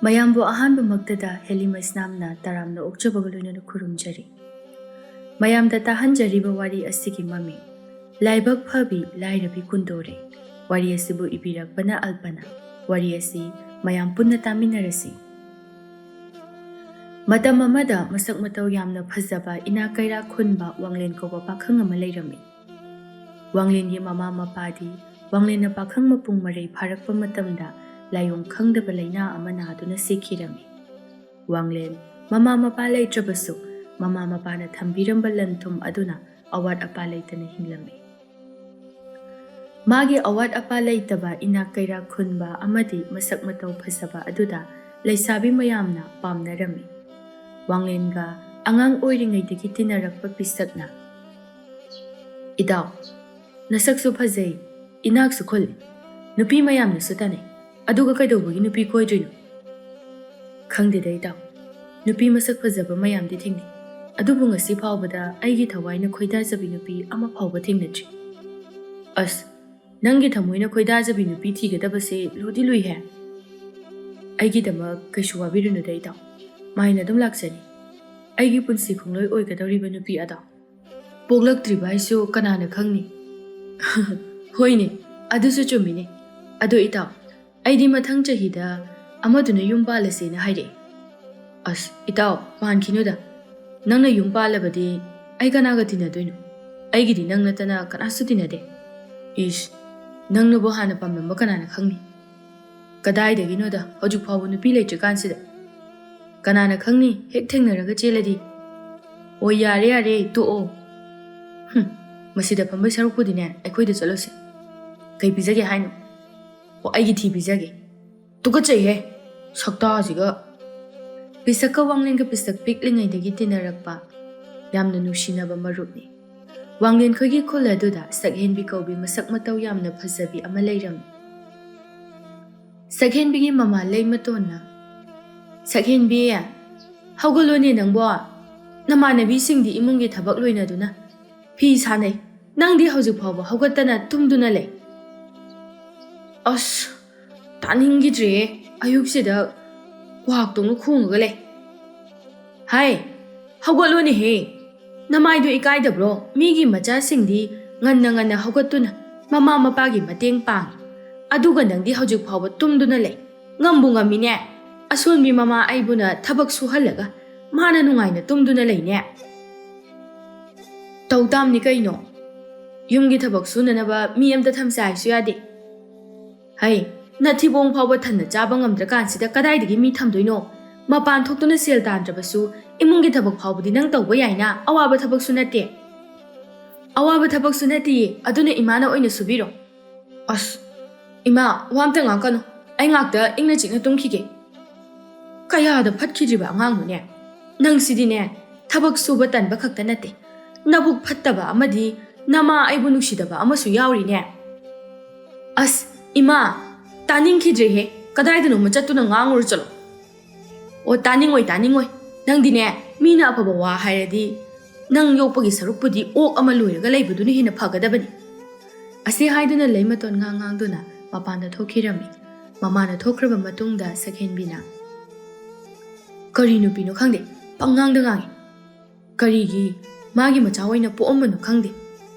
ꯃꯌꯥꯝꯕꯨ ꯑꯍꯥꯟꯕꯃꯛꯇꯗ ꯍꯦꯂꯤꯃꯁ ꯅꯥꯝꯅ ꯇꯔꯥꯝꯅ ꯑꯣꯛꯆꯕꯒ ꯂꯣꯏꯅꯅ ꯈꯨꯔꯨꯝꯖꯔꯤ꯫ ꯃꯌꯥꯝꯗ ꯇꯥꯍꯟꯖꯔꯤꯕ ꯋꯥꯔꯤ ꯑꯁꯤꯒꯤ ꯃꯃꯤꯡ ꯂꯥꯏꯕꯛ ꯐꯕꯤ ꯂꯥꯏꯔꯕꯤ ꯀꯨꯟꯗꯣꯔꯦ꯫ ꯋꯥꯔꯤ ꯑꯁꯤꯕꯨ ꯏꯕꯤꯔꯛꯄꯅ ꯑꯜꯄꯅ꯫ ꯋꯥꯔꯤ ꯑꯁꯤ ꯃꯌꯥꯝ ꯄꯨꯟꯅ ꯇꯥꯃꯤꯟꯅꯔꯁꯤ꯫ ꯃꯇꯝ ꯑꯃꯗ ꯃꯁꯛ ꯃꯇꯧ ꯌꯥꯝꯅ ꯐꯖꯕ ꯏꯅꯥꯛ ꯀꯩꯔꯥꯛ ꯈꯨꯟꯕ ꯋꯥꯡꯂꯦꯟ ꯀꯧꯕ ꯄꯥꯈꯪ ꯑꯃ ꯂꯩꯔꯝꯃꯤ꯫ ꯋꯥꯡꯂꯦꯟꯒꯤ ꯃꯃꯥ ꯃꯄꯥꯗꯤ ꯋꯥꯡꯂꯦꯟꯅ ꯄꯥꯈꯪ ꯃꯄꯨꯡ ꯃꯔꯩ ꯐꯥꯔꯛꯄ ꯃꯇꯝꯗ ꯂꯥꯏꯑꯣꯡ ꯈꯪꯗꯕ ꯂꯩꯅꯥ ꯑꯃ ꯅꯥꯗꯨꯅ ꯁꯤꯈꯤꯔꯝꯃꯤ꯫ ꯋꯥꯡꯂꯦꯟ ꯃꯃꯥ ꯃꯄꯥ ꯂꯩꯇ꯭ꯔꯕꯁꯨ ꯃꯃꯥ ꯃꯄꯥꯅ ꯊꯝꯕꯤꯔꯝꯕ ꯂꯟ ꯊꯨꯝ ꯑꯗꯨꯅ ꯑꯋꯥꯠ ꯑꯄꯥ ꯂꯩꯇꯅ ꯍꯤꯡꯂꯝꯃꯤ꯫ ꯃꯥꯒꯤ ꯑꯋꯥꯠ ꯑꯄꯥ ꯂꯩꯇꯕ ꯏꯅꯥꯛ ꯀꯩꯔꯥꯛ ꯈꯨꯟꯕ ꯑꯃꯗꯤ ꯃꯁꯛ ꯃꯇꯧ ꯐꯖꯕ ꯑꯗꯨꯗ ꯂꯩꯁꯥꯕꯤ ꯃꯌꯥꯝꯅ ꯄꯥꯝꯅꯔꯝꯃꯤ꯫ ꯋꯥꯡꯂꯦꯟꯒ ꯑꯉꯥꯡ ꯑꯣꯏꯔꯤꯉꯩꯗꯒꯤ ꯇꯤꯟꯅꯔꯛꯄ ꯄꯤꯁꯛꯅ "ꯏꯇꯥꯎ, ꯅꯁꯛꯁꯨ ꯐꯖꯩ, ꯏꯅꯥꯛꯁꯨ ꯈꯨꯜꯂꯤ, ꯅꯨꯄꯤ ꯃꯌꯥꯝꯅꯁꯨ ꯇꯥꯟꯅꯩ, ꯑꯗꯨꯒ ꯀꯩꯗꯧꯕꯒꯤ ꯅꯨꯄꯤ ꯀꯣꯏꯗ꯭ꯔꯤꯅꯣ?" "ꯈꯪꯗꯦꯗ ꯏꯇꯥꯎ, ꯅꯨꯄꯤ ꯃꯁꯛ ꯐꯖꯕ ꯃꯌꯥꯝꯗꯤ ꯊꯦꯡꯅꯩ, ꯑꯗꯨꯕꯨ ꯉꯁꯤ ꯐꯥꯎꯕꯗ ꯑꯩꯒꯤ ꯊꯋꯥꯏꯅ ꯈꯣꯏꯗꯥꯖꯕꯤ ꯅꯨꯄꯤ ꯑꯃ ꯐꯥꯎꯕ ꯊꯦꯡꯅꯗ꯭ꯔꯤ." "ꯑꯁ, ꯅꯪꯒꯤ ꯊꯃꯣꯏꯅ ꯈꯣꯏꯗꯥꯖꯕꯤ ꯅꯨꯄꯤ ꯊꯤꯒꯗꯕꯁꯦ ꯂꯨꯗꯤ ꯂꯨꯏꯍꯦ꯫ ꯑꯩꯒꯤꯗꯃꯛ ꯀꯩꯁꯨ ꯋꯥꯕꯤꯔꯨꯅꯨꯗ ꯏꯇꯥꯎ, ꯃꯥꯏꯅ ꯑꯗꯨꯝ ꯂꯥꯛꯆꯅꯤ꯫ ꯑꯩꯒꯤ ꯄꯨꯟꯁꯤ ꯈꯣꯡꯂꯣꯏ ꯑꯣꯏꯒꯗꯧꯔꯤꯕ ꯅꯨꯄꯤ ꯑꯗꯣ ꯄꯣꯛꯂꯛꯇ꯭ꯔꯤꯕ ꯑꯩꯁꯨ ꯀꯅꯥꯅ ꯈꯪꯅꯤ." "ꯍꯣꯏꯅꯦ, ꯑꯗꯨꯁꯨ ꯆꯨꯝꯃꯤꯅꯦ. ꯑꯗꯣ ꯏꯇꯥꯎ, ꯑꯩꯗꯤ ꯃꯊꯪ ꯆꯍꯤꯗ ꯑꯃꯗꯨꯅ ꯌꯨꯝ ꯄꯥꯜꯂꯁꯦꯅ ꯍꯥꯏꯔꯛꯑꯦ." "ꯑꯁ ꯏꯇꯥꯎ, ꯄꯥꯟꯈꯤꯅꯨꯗ. ꯅꯪꯅ ꯌꯨꯝ ꯄꯥꯜꯂꯕꯗꯤ ꯑꯩ ꯀꯅꯥꯒ ꯇꯤꯟꯅꯗꯣꯏꯅꯣ? ꯑꯩꯒꯤꯗꯤ ꯅꯪ ꯅꯠꯇꯅ ꯀꯅꯥꯁꯨ ꯇꯤꯟꯅꯗꯦ." "ꯏꯁ, ꯅꯪꯅꯕꯨ ꯍꯥꯟꯅ ꯄꯥꯝꯂꯝꯕ ꯀꯅꯥꯅ ꯈꯪꯅꯤ? ꯀꯗꯥꯏꯗꯒꯤꯅꯣꯗ, ꯍꯧꯖꯤꯛ ꯐꯥꯎꯕ ꯅꯨꯄꯤ ꯂꯩꯇ꯭ꯔꯤꯀꯥꯟꯁꯤꯗ." "ꯀꯅꯥꯅ ꯈꯪꯅꯤ, ꯍꯦꯛ ꯊꯦꯡꯅꯔꯒ ꯆꯦꯜꯂꯗꯤ." "ꯑꯣ ꯌꯥꯔꯦ ꯌꯥꯔꯦ, ꯇꯣꯛꯑꯣ. ꯃꯁꯤꯗ ꯐꯝꯕꯩ ꯁꯔꯨꯛꯄꯨꯗꯤꯅꯦ ꯑꯩꯈꯣꯏꯗ ꯆꯠꯂꯨꯁꯤ." "ꯀꯩ ꯄꯤꯖꯒꯦ ꯍꯥꯏꯅꯣ?" "ꯑꯣ, ꯑꯩꯒꯤ ꯊꯤ ꯄꯤꯖꯒꯦ." "ꯇꯨꯀꯠꯆꯩꯍꯦ, ꯁꯛꯇꯥꯁꯤꯒ." ꯄꯤꯁꯛꯀ ꯋꯥꯡꯂꯦꯟꯒ ꯄꯤꯁꯛ ꯄꯤꯛꯂꯤꯉꯩꯗꯒꯤ ꯇꯤꯟꯅꯔꯛꯄ ꯌꯥꯝꯅ ꯅꯨꯡꯁꯤꯅꯕ ꯃꯔꯨꯞꯅꯤ꯫ ꯋꯥꯡꯂꯦꯟꯈꯣꯏꯒꯤ ꯈꯨꯜ ꯑꯗꯨꯗ ꯁꯛꯍꯦꯟꯕꯤ ꯀꯧꯕꯤ ꯃꯁꯛ ꯃꯇꯧ ꯌꯥꯝꯅ ꯐꯖꯕꯤ ꯑꯃ ꯂꯩꯔꯝꯃꯤ꯫ ꯁꯛꯍꯦꯟꯕꯤꯒꯤ ꯃꯃꯥ ꯂꯩꯃꯇꯣꯟꯅ "ꯁꯛꯍꯦꯟꯕꯤ, ꯍꯧꯒꯠꯂꯣꯅꯦ ꯅꯪꯕꯣ. ꯅꯃꯥꯟꯅꯕꯤꯁꯤꯡꯗꯤ ꯏꯃꯨꯡꯒꯤ ꯊꯕꯛ ꯂꯣꯏꯅꯗꯨꯅ ꯐꯤ ꯁꯥꯅꯩ, ꯅꯪꯗꯤ ꯍꯧꯖꯤꯛ ꯐꯥꯎꯕ ꯍꯧꯒꯠꯇꯅ ꯇꯨꯝꯗꯨꯅ ꯂꯩ." "ꯑꯁ, ꯇꯥꯅꯤꯡꯈꯤꯗ꯭ꯔꯦ. ꯑꯌꯨꯛꯁꯤꯗ ꯀ꯭ꯋꯥꯛꯇꯧꯅ ꯈꯣꯡꯉꯒ ꯂꯩ." "ꯍꯥꯏ, ꯍꯧꯒꯠꯂꯣꯅꯦꯍꯦ. ꯅꯃꯥꯏꯗꯣ ꯏꯀꯥꯏꯗꯕ꯭ꯔꯣ? ꯃꯤꯒꯤ ꯃꯆꯥꯁꯤꯡꯗꯤ ꯉꯟꯅ ꯉꯟꯅ ꯍꯧꯒꯠꯇꯨꯅ ꯃꯃꯥ ꯃꯄꯥꯒꯤ ꯃꯇꯦꯡ ꯄꯥꯡꯉꯤ, ꯑꯗꯨꯒ ꯅꯪꯗꯤ ꯍꯧꯖꯤꯛ ꯐꯥꯎꯕ ꯇꯨꯝꯗꯨꯅ ꯂꯩ. ꯉꯝꯕꯨ ꯉꯝꯃꯤꯅꯦ. ꯑꯁꯣꯟꯕꯤ ꯃꯃꯥ ꯑꯩꯕꯨꯅ ꯊꯕꯛ ꯁꯨꯍꯜꯂꯒ ꯃꯥꯅ ꯅꯨꯡꯉꯥꯏꯅ ꯇꯨꯝꯗꯨꯅ ꯂꯩꯅꯦ." "ꯇꯧ ꯇꯥꯝꯅꯤ ꯀꯩꯅꯣ. ꯌꯨꯝꯒꯤ ꯊꯕꯛ ꯁꯨꯅꯅꯕ ꯃꯤ ꯑꯝꯇ ꯊꯝꯁꯦ ꯍꯥꯏꯁꯨ ꯌꯥꯗꯦ." "ꯍꯩ, ꯅꯊꯤꯕꯣꯡ ꯐꯥꯎꯕ ꯊꯟꯅ ꯆꯥꯕ ꯉꯝꯗ꯭ꯔꯀꯥꯟꯁꯤꯗ ꯀꯗꯥꯏꯗꯒꯤ ꯃꯤ ꯊꯝꯗꯣꯏꯅꯣ? ꯃꯄꯥꯟ ꯊꯣꯛꯇꯨꯅ ꯁꯦꯜ ꯇꯥꯟꯗ꯭ꯔꯕꯁꯨ ꯏꯃꯨꯡꯒꯤ ꯊꯕꯛ ꯐꯥꯎꯕꯗꯤ ꯅꯪ ꯇꯧꯕ ꯌꯥꯏꯅ. ꯑꯋꯥꯕ ꯊꯕꯛꯁꯨ ꯅꯠꯇꯦ." "ꯑꯋꯥꯕ ꯊꯕꯛꯁꯨ ꯅꯠꯇꯤꯌꯦ, ꯑꯗꯨꯅ ꯏꯃꯥꯅ ꯑꯣꯏꯅ ꯁꯨꯕꯤꯔꯣ." "ꯑꯁ, ꯏꯃꯥ, ꯋꯥ ꯑꯝꯇ ꯉꯥꯡꯀꯅꯨ. ꯑꯩ ꯉꯥꯛꯇ ꯏꯪꯅ ꯆꯤꯛꯅ ꯇꯨꯝꯈꯤꯒꯦ." "ꯀꯌꯥꯗ ꯐꯠꯈꯤꯗ꯭ꯔꯤꯕ ꯑꯉꯥꯡꯅꯣꯅꯦ. ꯅꯪꯁꯤꯗꯤꯅꯦ, ꯊꯕꯛ ꯁꯨꯕ ꯇꯟꯕ ꯈꯛꯇ ꯅꯠꯇꯦ, ꯅꯕꯨꯛ ꯐꯠꯇꯕ ꯑꯃꯗꯤ ꯅꯃꯥ ꯑꯩꯕꯨ ꯅꯨꯡꯁꯤꯗꯕ ꯑꯃꯁꯨ ꯌꯥꯎꯔꯤꯅꯦ." "ꯑꯁ ꯏꯃꯥ, ꯇꯥꯅꯤꯡꯈꯤꯗ꯭ꯔꯦꯍꯦ. ꯀꯗꯥꯏꯗꯅꯣꯃ ꯆꯠꯇꯨꯅ ꯉꯥꯡꯉꯨꯔ ꯆꯠꯂꯣ." "ꯑꯣ, ꯇꯥꯅꯤꯡꯉꯣꯏ ꯇꯥꯅꯤꯡꯉꯣꯏ. ꯅꯪꯗꯤꯅꯦ, ꯃꯤꯅ ꯑꯐꯕ ꯋꯥ ꯍꯥꯏꯔꯗꯤ ꯅꯪ ꯌꯣꯛꯄꯒꯤ ꯁꯔꯨꯛꯄꯨꯗꯤ ꯑꯣꯛ ꯑꯃ ꯂꯣꯏꯔꯒ ꯂꯩꯕꯗꯨꯅ ꯍꯦꯟꯅ ꯐꯒꯗꯕꯅꯤ." ꯑꯁꯤ ꯍꯥꯏꯗꯨꯅ ꯂꯩꯃꯇꯣꯟ ꯉꯥꯡꯗꯨꯅ ꯃꯄꯥꯟꯗ ꯊꯣꯛꯈꯤꯔꯝꯃꯤ꯫ ꯃꯃꯥꯅ ꯊꯣꯛꯈ꯭ꯔꯕ ꯃꯇꯨꯡꯗ ꯁꯛꯍꯦꯟꯕꯤꯅ "ꯀꯔꯤ ꯅꯨꯄꯤꯅꯣ ꯈꯪꯗꯦ, ꯄꯪꯉꯥꯡꯗ ꯉꯥꯡꯉꯤ. ꯀꯔꯤꯒꯤ ꯃꯥꯒꯤ ꯃꯆꯥ ꯑꯣꯏꯅ ꯄꯣꯛꯑꯝꯕꯅꯣ ꯈꯪꯗꯦ.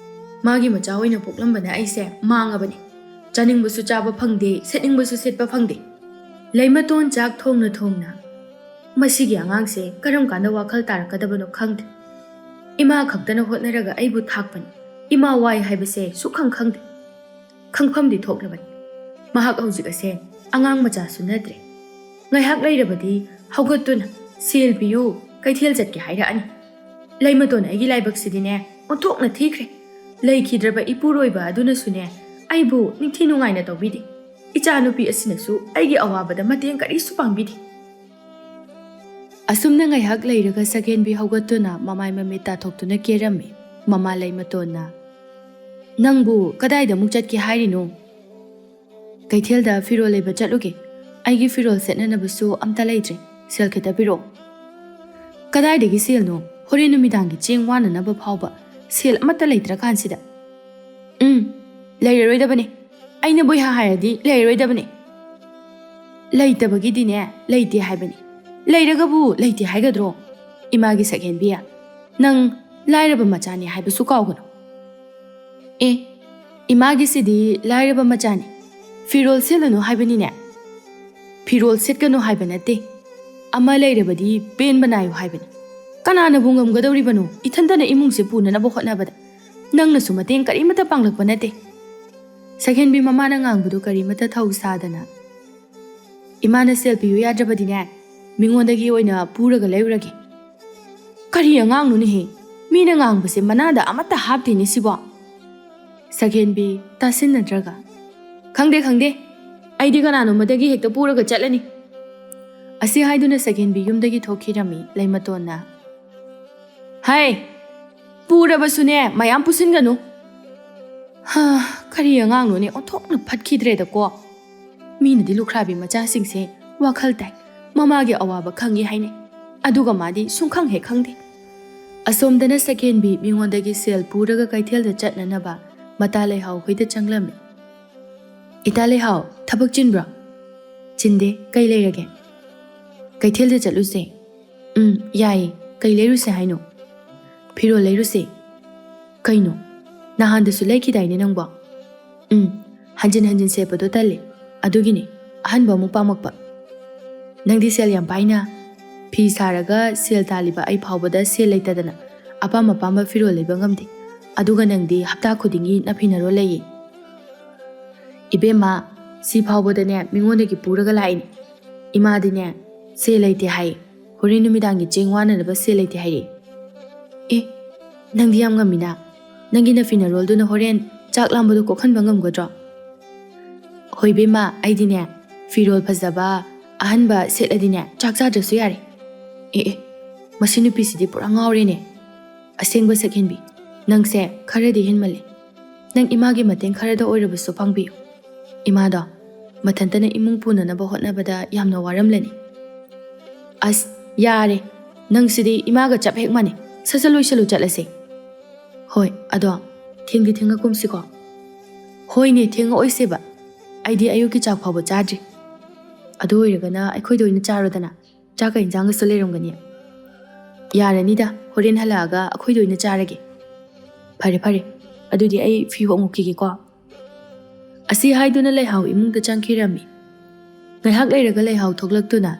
ꯃꯥꯒꯤ ꯃꯆꯥ ꯑꯣꯏꯅ ꯄꯣꯛꯂꯝꯕꯅ ꯑꯩꯁꯦ ꯃꯥꯡꯉꯕꯅꯤ. ꯆꯥꯅꯤꯡꯕꯁꯨ ꯆꯥꯕ ꯐꯪꯗꯦ, ꯁꯦꯠꯅꯤꯡꯕꯁꯨ ꯁꯦꯠꯄ ꯐꯪꯗꯦ." ꯂꯩꯃꯇꯣꯟ ꯆꯥꯛ ꯊꯣꯡꯅ ꯊꯣꯡꯅ "ꯃꯁꯤꯒꯤ ꯑꯉꯥꯡꯁꯦ ꯀꯔꯝ ꯀꯥꯟꯗ ꯋꯥꯈꯜ ꯇꯥꯔꯛꯀꯗꯕꯅꯣ ꯈꯪꯗꯦ. ꯏꯃꯥ ꯈꯛꯇꯅ ꯍꯣꯠꯅꯔꯒ ꯑꯩꯕꯨ ꯊꯥꯛꯄꯅꯤ. ꯏꯃꯥ ꯋꯥꯏ ꯍꯥꯏꯕꯁꯦ ꯁꯨꯛꯈꯪ ꯈꯪꯗꯦ. ꯈꯪꯐꯝꯗꯤ ꯊꯣꯛꯂꯕꯅꯤ. ꯃꯍꯥꯛ ꯍꯧꯖꯤꯛ ꯑꯁꯦ ꯑꯉꯥꯡ ꯃꯆꯥꯁꯨ ꯅꯠꯇ꯭ꯔꯦ. ꯉꯥꯏꯍꯥꯛ ꯂꯩꯔꯕꯗꯤ ꯍꯧꯒꯠꯇꯨꯅ 'ꯁꯦꯜ ꯄꯤꯌꯨ, ꯀꯩꯊꯦꯜ ꯆꯠꯀꯦ' ꯍꯥꯏꯔꯛꯑꯅꯤ. ꯂꯩꯃꯇꯣꯟ ꯑꯩꯒꯤ ꯂꯥꯏꯕꯛꯁꯤꯗꯤꯅꯦ ꯑꯣꯟꯊꯣꯛꯅ ꯊꯤꯈ꯭ꯔꯦ. ꯂꯩꯈꯤꯗ꯭ꯔꯕ ꯏꯄꯨꯔꯣꯏꯕ ꯑꯗꯨꯅꯁꯨꯅꯦ ꯑꯩꯕꯨ ꯅꯤꯡꯊꯤ ꯅꯨꯡꯉꯥꯏꯅ ꯇꯧꯕꯤꯗꯦ. ꯏꯆꯥꯅꯨꯄꯤ ꯑꯁꯤꯅꯁꯨ ꯑꯩꯒꯤ ꯑꯋꯥꯕꯗ ꯃꯇꯦꯡ ꯀꯔꯤꯁꯨ ꯄꯥꯡꯕꯤꯗꯦ." ꯑꯁꯨꯝꯅ ꯉꯥꯏꯍꯥꯛ ꯂꯩꯔꯒ ꯁꯛꯍꯦꯟꯕꯤ ꯍꯧꯒꯠꯇꯨꯅ ꯃꯃꯥꯏ ꯃꯃꯤꯠ ꯇꯥꯊꯣꯛꯇꯨꯅ ꯀꯦꯔꯝꯃꯤ꯫ ꯃꯃꯥ ꯂꯩꯃꯇꯣꯟꯅ "ꯅꯪꯕꯨ ꯀꯗꯥꯏꯗ ꯑꯃꯨꯛ ꯆꯠꯀꯦ ꯍꯥꯏꯔꯤꯅꯣ?" "ꯀꯩꯊꯦꯜꯗ ꯐꯤꯔꯣꯜ ꯂꯩꯕ ꯆꯠꯂꯨꯒꯦ. ꯑꯩꯒꯤ ꯐꯤꯔꯣꯜ ꯁꯦꯠꯅꯅꯕꯁꯨ ꯑꯝꯇ ꯂꯩꯇ꯭ꯔꯦ. ꯁꯦꯜ ꯈꯤꯇ ꯄꯤꯔꯛꯑꯣ." "ꯀꯗꯥꯏꯗꯒꯤ ꯁꯦꯜꯅꯣ? ꯍꯣꯔꯦꯟ ꯅꯨꯃꯤꯗꯥꯡꯒꯤ ꯆꯦꯡ ꯋꯥꯅꯅꯕ ꯐꯥꯎꯕ ꯁꯦꯜ ꯑꯃꯠꯇ ꯂꯩꯇ꯭ꯔꯀꯥꯟꯁꯤꯗ." "ꯂꯩꯔꯔꯣꯏꯗꯕꯅꯤ. ꯑꯩꯅꯕꯨ ꯍꯥꯏꯔꯗꯤ ꯂꯩꯔꯔꯣꯏꯗꯕꯅꯤ." ꯂꯩꯇꯕꯒꯤꯗꯤꯅꯦ ꯂꯩꯇꯦ ꯍꯥꯏꯕꯅꯤ ꯂꯩꯔꯒꯕꯨ ꯂꯩꯇꯦ ꯍꯥꯏꯒꯗ꯭ꯔꯣ ꯏꯃꯥꯒꯤ ꯁꯛꯍꯦꯟꯕꯤ ꯅꯪ ꯂꯥꯏꯔꯕ ꯃꯆꯥꯅꯤ ꯍꯥꯏꯕꯁꯨ ꯀꯥꯎꯒꯅꯨ ꯑꯦ ꯏꯃꯥꯒꯤꯁꯤꯗꯤ ꯂꯥꯏꯔꯕ ꯃꯆꯥꯅꯤ ꯐꯤꯔꯣꯜ ꯁꯦꯠꯂꯅꯨ ꯍꯥꯏꯕꯅꯤꯅꯦ ꯐꯤꯔꯣꯜ ꯁꯦꯠꯀꯅꯨ ꯍꯥꯏꯕ ꯅꯠꯇꯦ ꯑꯃ ꯂꯩꯔꯕꯗꯤ ꯄꯦꯟꯕ ꯅꯥꯌꯨ ꯍꯥꯏꯕꯅꯤ ꯀꯅꯥꯅꯕꯨ ꯉꯝꯒꯗꯧꯔꯤꯕꯅꯣ ꯏꯊꯟꯇꯅ ꯏꯃꯨꯡꯁꯦ ꯄꯨꯅꯅꯕ ꯍꯣꯠꯅꯕꯗ ꯅꯪꯅꯁꯨ ꯃꯇꯦꯡ ꯀꯔꯤꯃꯠꯇ ꯄꯥꯡꯂꯛꯄ ꯅꯠꯇꯦ ꯁꯛꯍꯦꯟꯕꯤ ꯃꯃꯥꯅ ꯉꯥꯡꯕꯗꯨ ꯀꯔꯤꯃꯠꯇ ꯊꯧ ꯁꯥꯗꯅ ꯏꯃꯥꯅ ꯁꯦꯜ ꯄꯤꯌꯨ ꯌꯥꯗ꯭ꯔꯕꯗꯤꯅꯦ ꯃꯤꯉꯣꯟꯗꯒꯤ ꯑꯣꯏꯅ ꯄꯨꯔꯒ ꯂꯩꯔꯨꯔꯒꯦ ꯀꯔꯤ ꯑꯉꯥꯡꯅꯣꯅꯦꯍꯦ ꯃꯤꯅ ꯉꯥꯡꯕꯁꯦ ꯃꯅꯥꯗ ꯑꯃꯠꯇ ꯍꯥꯞꯇꯦꯅꯦ ꯁꯤꯕꯣ ꯁꯛꯍꯦꯟꯕꯤ ꯇꯥꯁꯤꯟꯅꯗ꯭ꯔꯒ ꯈꯪꯗꯦ ꯈꯪꯗꯦ ꯑꯩꯗꯤ ꯀꯅꯥꯅꯣꯃꯗꯒꯤ ꯍꯦꯛꯇ ꯄꯨꯔꯒ ꯆꯠꯂꯅꯤ ꯑꯁꯤ ꯍꯥꯏꯗꯨꯅ ꯁꯛꯍꯦꯟꯕꯤ ꯌꯨꯝꯗꯒꯤ ꯊꯣꯛꯈꯤꯔꯝꯃꯤ ꯂꯩꯃꯇꯣꯟꯅ ꯍꯥꯏ ꯄꯨꯔꯕꯁꯨꯅꯦ ꯃꯌꯥꯝ ꯄꯨꯁꯤꯟꯒꯅꯨ ꯀꯔꯤ ꯑꯉꯥꯡꯅꯣꯅꯦ ꯑꯣꯟꯊꯣꯛꯅ ꯐꯠꯈꯤꯗ꯭ꯔꯦꯗꯀꯣ ꯃꯤꯅꯗꯤ ꯂꯨꯈ꯭ꯔꯥꯕꯤ ꯃꯆꯥꯁꯤꯡꯁꯦ ꯋꯥꯈꯜ ꯇꯥꯏ ꯃꯃꯥꯒꯤ ꯑꯋꯥꯕ ꯈꯪꯉꯤ ꯍꯥꯏꯅꯩ ꯑꯗꯨꯒ ꯃꯥꯗꯤ ꯁꯨꯡꯈꯪ ꯍꯦꯛ ꯈꯪꯗꯦ ꯑꯁꯣꯝꯗꯅ ꯁꯛꯍꯦꯟꯕꯤ ꯃꯤꯉꯣꯟꯗꯒꯤ ꯁꯦꯜ ꯄꯨꯔꯒ ꯀꯩꯊꯦꯜꯗ ꯆꯠꯅꯅꯕ ꯃꯇꯥ ꯂꯩꯍꯥꯎ ꯍꯣꯏꯗ ꯆꯪꯂꯝꯃꯤ ꯏꯇꯥ ꯂꯩꯍꯥꯎ ꯊꯕꯛ ꯆꯤꯟꯕ꯭ꯔꯣ ꯆꯤꯟꯗꯦ ꯀꯩ ꯂꯩꯔꯒꯦ ꯀꯩꯊꯦꯜꯗ ꯆꯠꯂꯨꯁꯦ ꯌꯥꯏꯌꯦ ꯀꯩ ꯂꯩꯔꯨꯁꯦ ꯍꯥꯏꯅꯣ ꯐꯤꯔꯣꯜ ꯂꯩꯔꯨꯁꯦ ꯀꯩꯅꯣ ꯅꯍꯥꯟꯗꯁꯨ ꯂꯩꯈꯤꯗꯥꯏꯅꯦ ꯅꯪꯕꯣ ꯍꯟꯖꯤꯟ ꯍꯟꯖꯤꯟ ꯁꯦꯠꯄꯗꯣ ꯇꯜꯂꯦ ꯑꯗꯨꯒꯤꯅꯤ ꯑꯍꯟꯕ ꯑꯃꯨꯛ ꯄꯥꯝꯃꯛꯄ ꯅꯪꯗꯤ ꯁꯦꯜ ꯌꯥꯝ ꯄꯥꯏꯅ ꯐꯤ ꯁꯥꯔꯒ ꯁꯦꯜ ꯇꯥꯜꯂꯤꯕ ꯑꯩ ꯐꯥꯎꯕꯗ ꯁꯦꯜ ꯂꯩꯇꯗꯅ ꯑꯄꯥꯝ ꯑꯄꯥꯝꯕ ꯐꯤꯔꯣꯜ ꯂꯩꯕ ꯉꯝꯗꯦ ꯑꯗꯨꯒ ꯅꯪꯗꯤ ꯍꯞꯇꯥ ꯈꯨꯗꯤꯡꯒꯤ ꯅꯐꯤꯅꯔꯣ ꯂꯩꯌꯦ ꯏꯕꯦꯝꯃ ꯁꯤ ꯐꯥꯎꯕꯗꯅꯦ ꯃꯤꯉꯣꯟꯗꯒꯤ ꯄꯨꯔꯒ ꯂꯥꯛꯏꯅꯦ ꯏꯃꯥꯗꯤꯅꯦ ꯁꯦꯜ ꯂꯩꯇꯦ ꯍꯥꯏꯌꯦ ꯍꯣꯔꯦꯟ ꯅꯨꯃꯤꯗꯥꯡꯒꯤ ꯆꯦꯡ ꯋꯥꯅꯅꯕ ꯁꯦꯜ ꯂꯩꯇꯦ ꯍꯥꯏꯔꯛꯑꯦ ꯅꯪꯗꯤ ꯌꯥꯝ ꯉꯝꯃꯤꯅ ꯅꯪꯒꯤ ꯅꯐꯤꯅꯔꯣꯜꯗꯨꯅ ꯍꯣꯔꯦꯟ ꯆꯥꯛ ꯂꯥꯝꯕꯗꯣ ꯀꯣꯛꯍꯟꯕ ꯉꯝꯒꯗ꯭ꯔꯣ ꯍꯣꯏ ꯏꯕꯦꯝꯃ ꯑꯩꯗꯤꯅꯦ ꯐꯤꯔꯣꯜ ꯐꯖꯕ ꯑꯍꯟꯕ ꯁꯦꯠꯂꯗꯤꯅꯦ ꯆꯥꯛ ꯆꯥꯗ꯭ꯔꯁꯨ ꯌꯥꯔꯦ ꯃꯁꯤ ꯅꯨꯄꯤꯁꯤꯗꯤ ꯄꯨꯔꯥ ꯉꯥꯎꯔꯦꯅꯦ ꯑꯁꯦꯡꯕ ꯁꯛꯍꯦꯟꯕꯤ ꯅꯪꯁꯦ ꯈꯔꯗꯤ ꯍꯦꯟꯃꯜꯂꯦ ꯅꯪ ꯏꯃꯥꯒꯤ ꯃꯇꯦꯡ ꯈꯔꯗ ꯑꯣꯏꯔꯕꯁꯨ ꯄꯥꯡꯕꯤꯌꯨ ꯏꯃꯥꯗꯣ ꯃꯊꯟꯇꯅ ꯏꯃꯨꯡ ꯄꯨꯅꯅꯕ ꯍꯣꯠꯅꯕꯗ ꯌꯥꯝꯅ ꯋꯥꯔꯝꯂꯅꯤ ꯑꯁ ꯌꯥꯔꯦ ꯅꯪꯁꯤꯗꯤ ꯏꯃꯥꯒ ꯆꯞ ꯍꯦꯛ ꯃꯥꯟꯅꯩ ꯁꯠ ꯂꯣꯏꯁꯜꯂꯨ ꯆꯠꯂꯁꯦ ꯍꯣꯏ ꯑꯗꯣ ꯊꯦꯡꯗꯤ ꯊꯦꯡꯉꯛꯀꯨꯝꯁꯤꯀꯣ ꯍꯣꯏꯅꯦ ꯊꯦꯡꯉꯛꯑꯣꯏꯁꯦꯕ ꯑꯩꯗꯤ ꯑꯌꯨꯛꯀꯤ ꯆꯥꯛ ꯐꯥꯎꯕ ꯆꯥꯗ꯭ꯔꯤ ꯑꯗꯨ ꯑꯣꯏꯔꯒꯅ ꯑꯩꯈꯣꯏꯗ ꯑꯣꯏꯅ ꯆꯥꯔꯣꯗꯅ ꯆꯥꯛꯀ ꯏꯟꯖꯥꯡꯒꯁꯨ ꯂꯩꯔꯝꯒꯅꯤ ꯌꯥꯔꯅꯤꯗ ꯍꯣꯔꯦꯟ ꯍꯜꯂꯛꯑꯒ ꯑꯩꯈꯣꯏꯗ ꯑꯣꯏꯅ ꯆꯥꯔꯒꯦ ꯐꯔꯦ ꯐꯔꯦ ꯑꯗꯨꯗꯤ ꯑꯩ ꯐꯤ ꯍꯣꯡꯉꯨꯈꯤꯒꯦꯀꯣ ꯑꯁꯤ ꯍꯥꯏꯗꯨꯅ ꯂꯩꯍꯥꯎ ꯏꯃꯨꯡꯗ ꯆꯪꯈꯤꯔꯝꯃꯤ ꯉꯥꯏꯍꯥꯛ ꯂꯩꯔꯒ ꯂꯩꯍꯥꯎ ꯊꯣꯛꯂꯛꯇꯨꯅ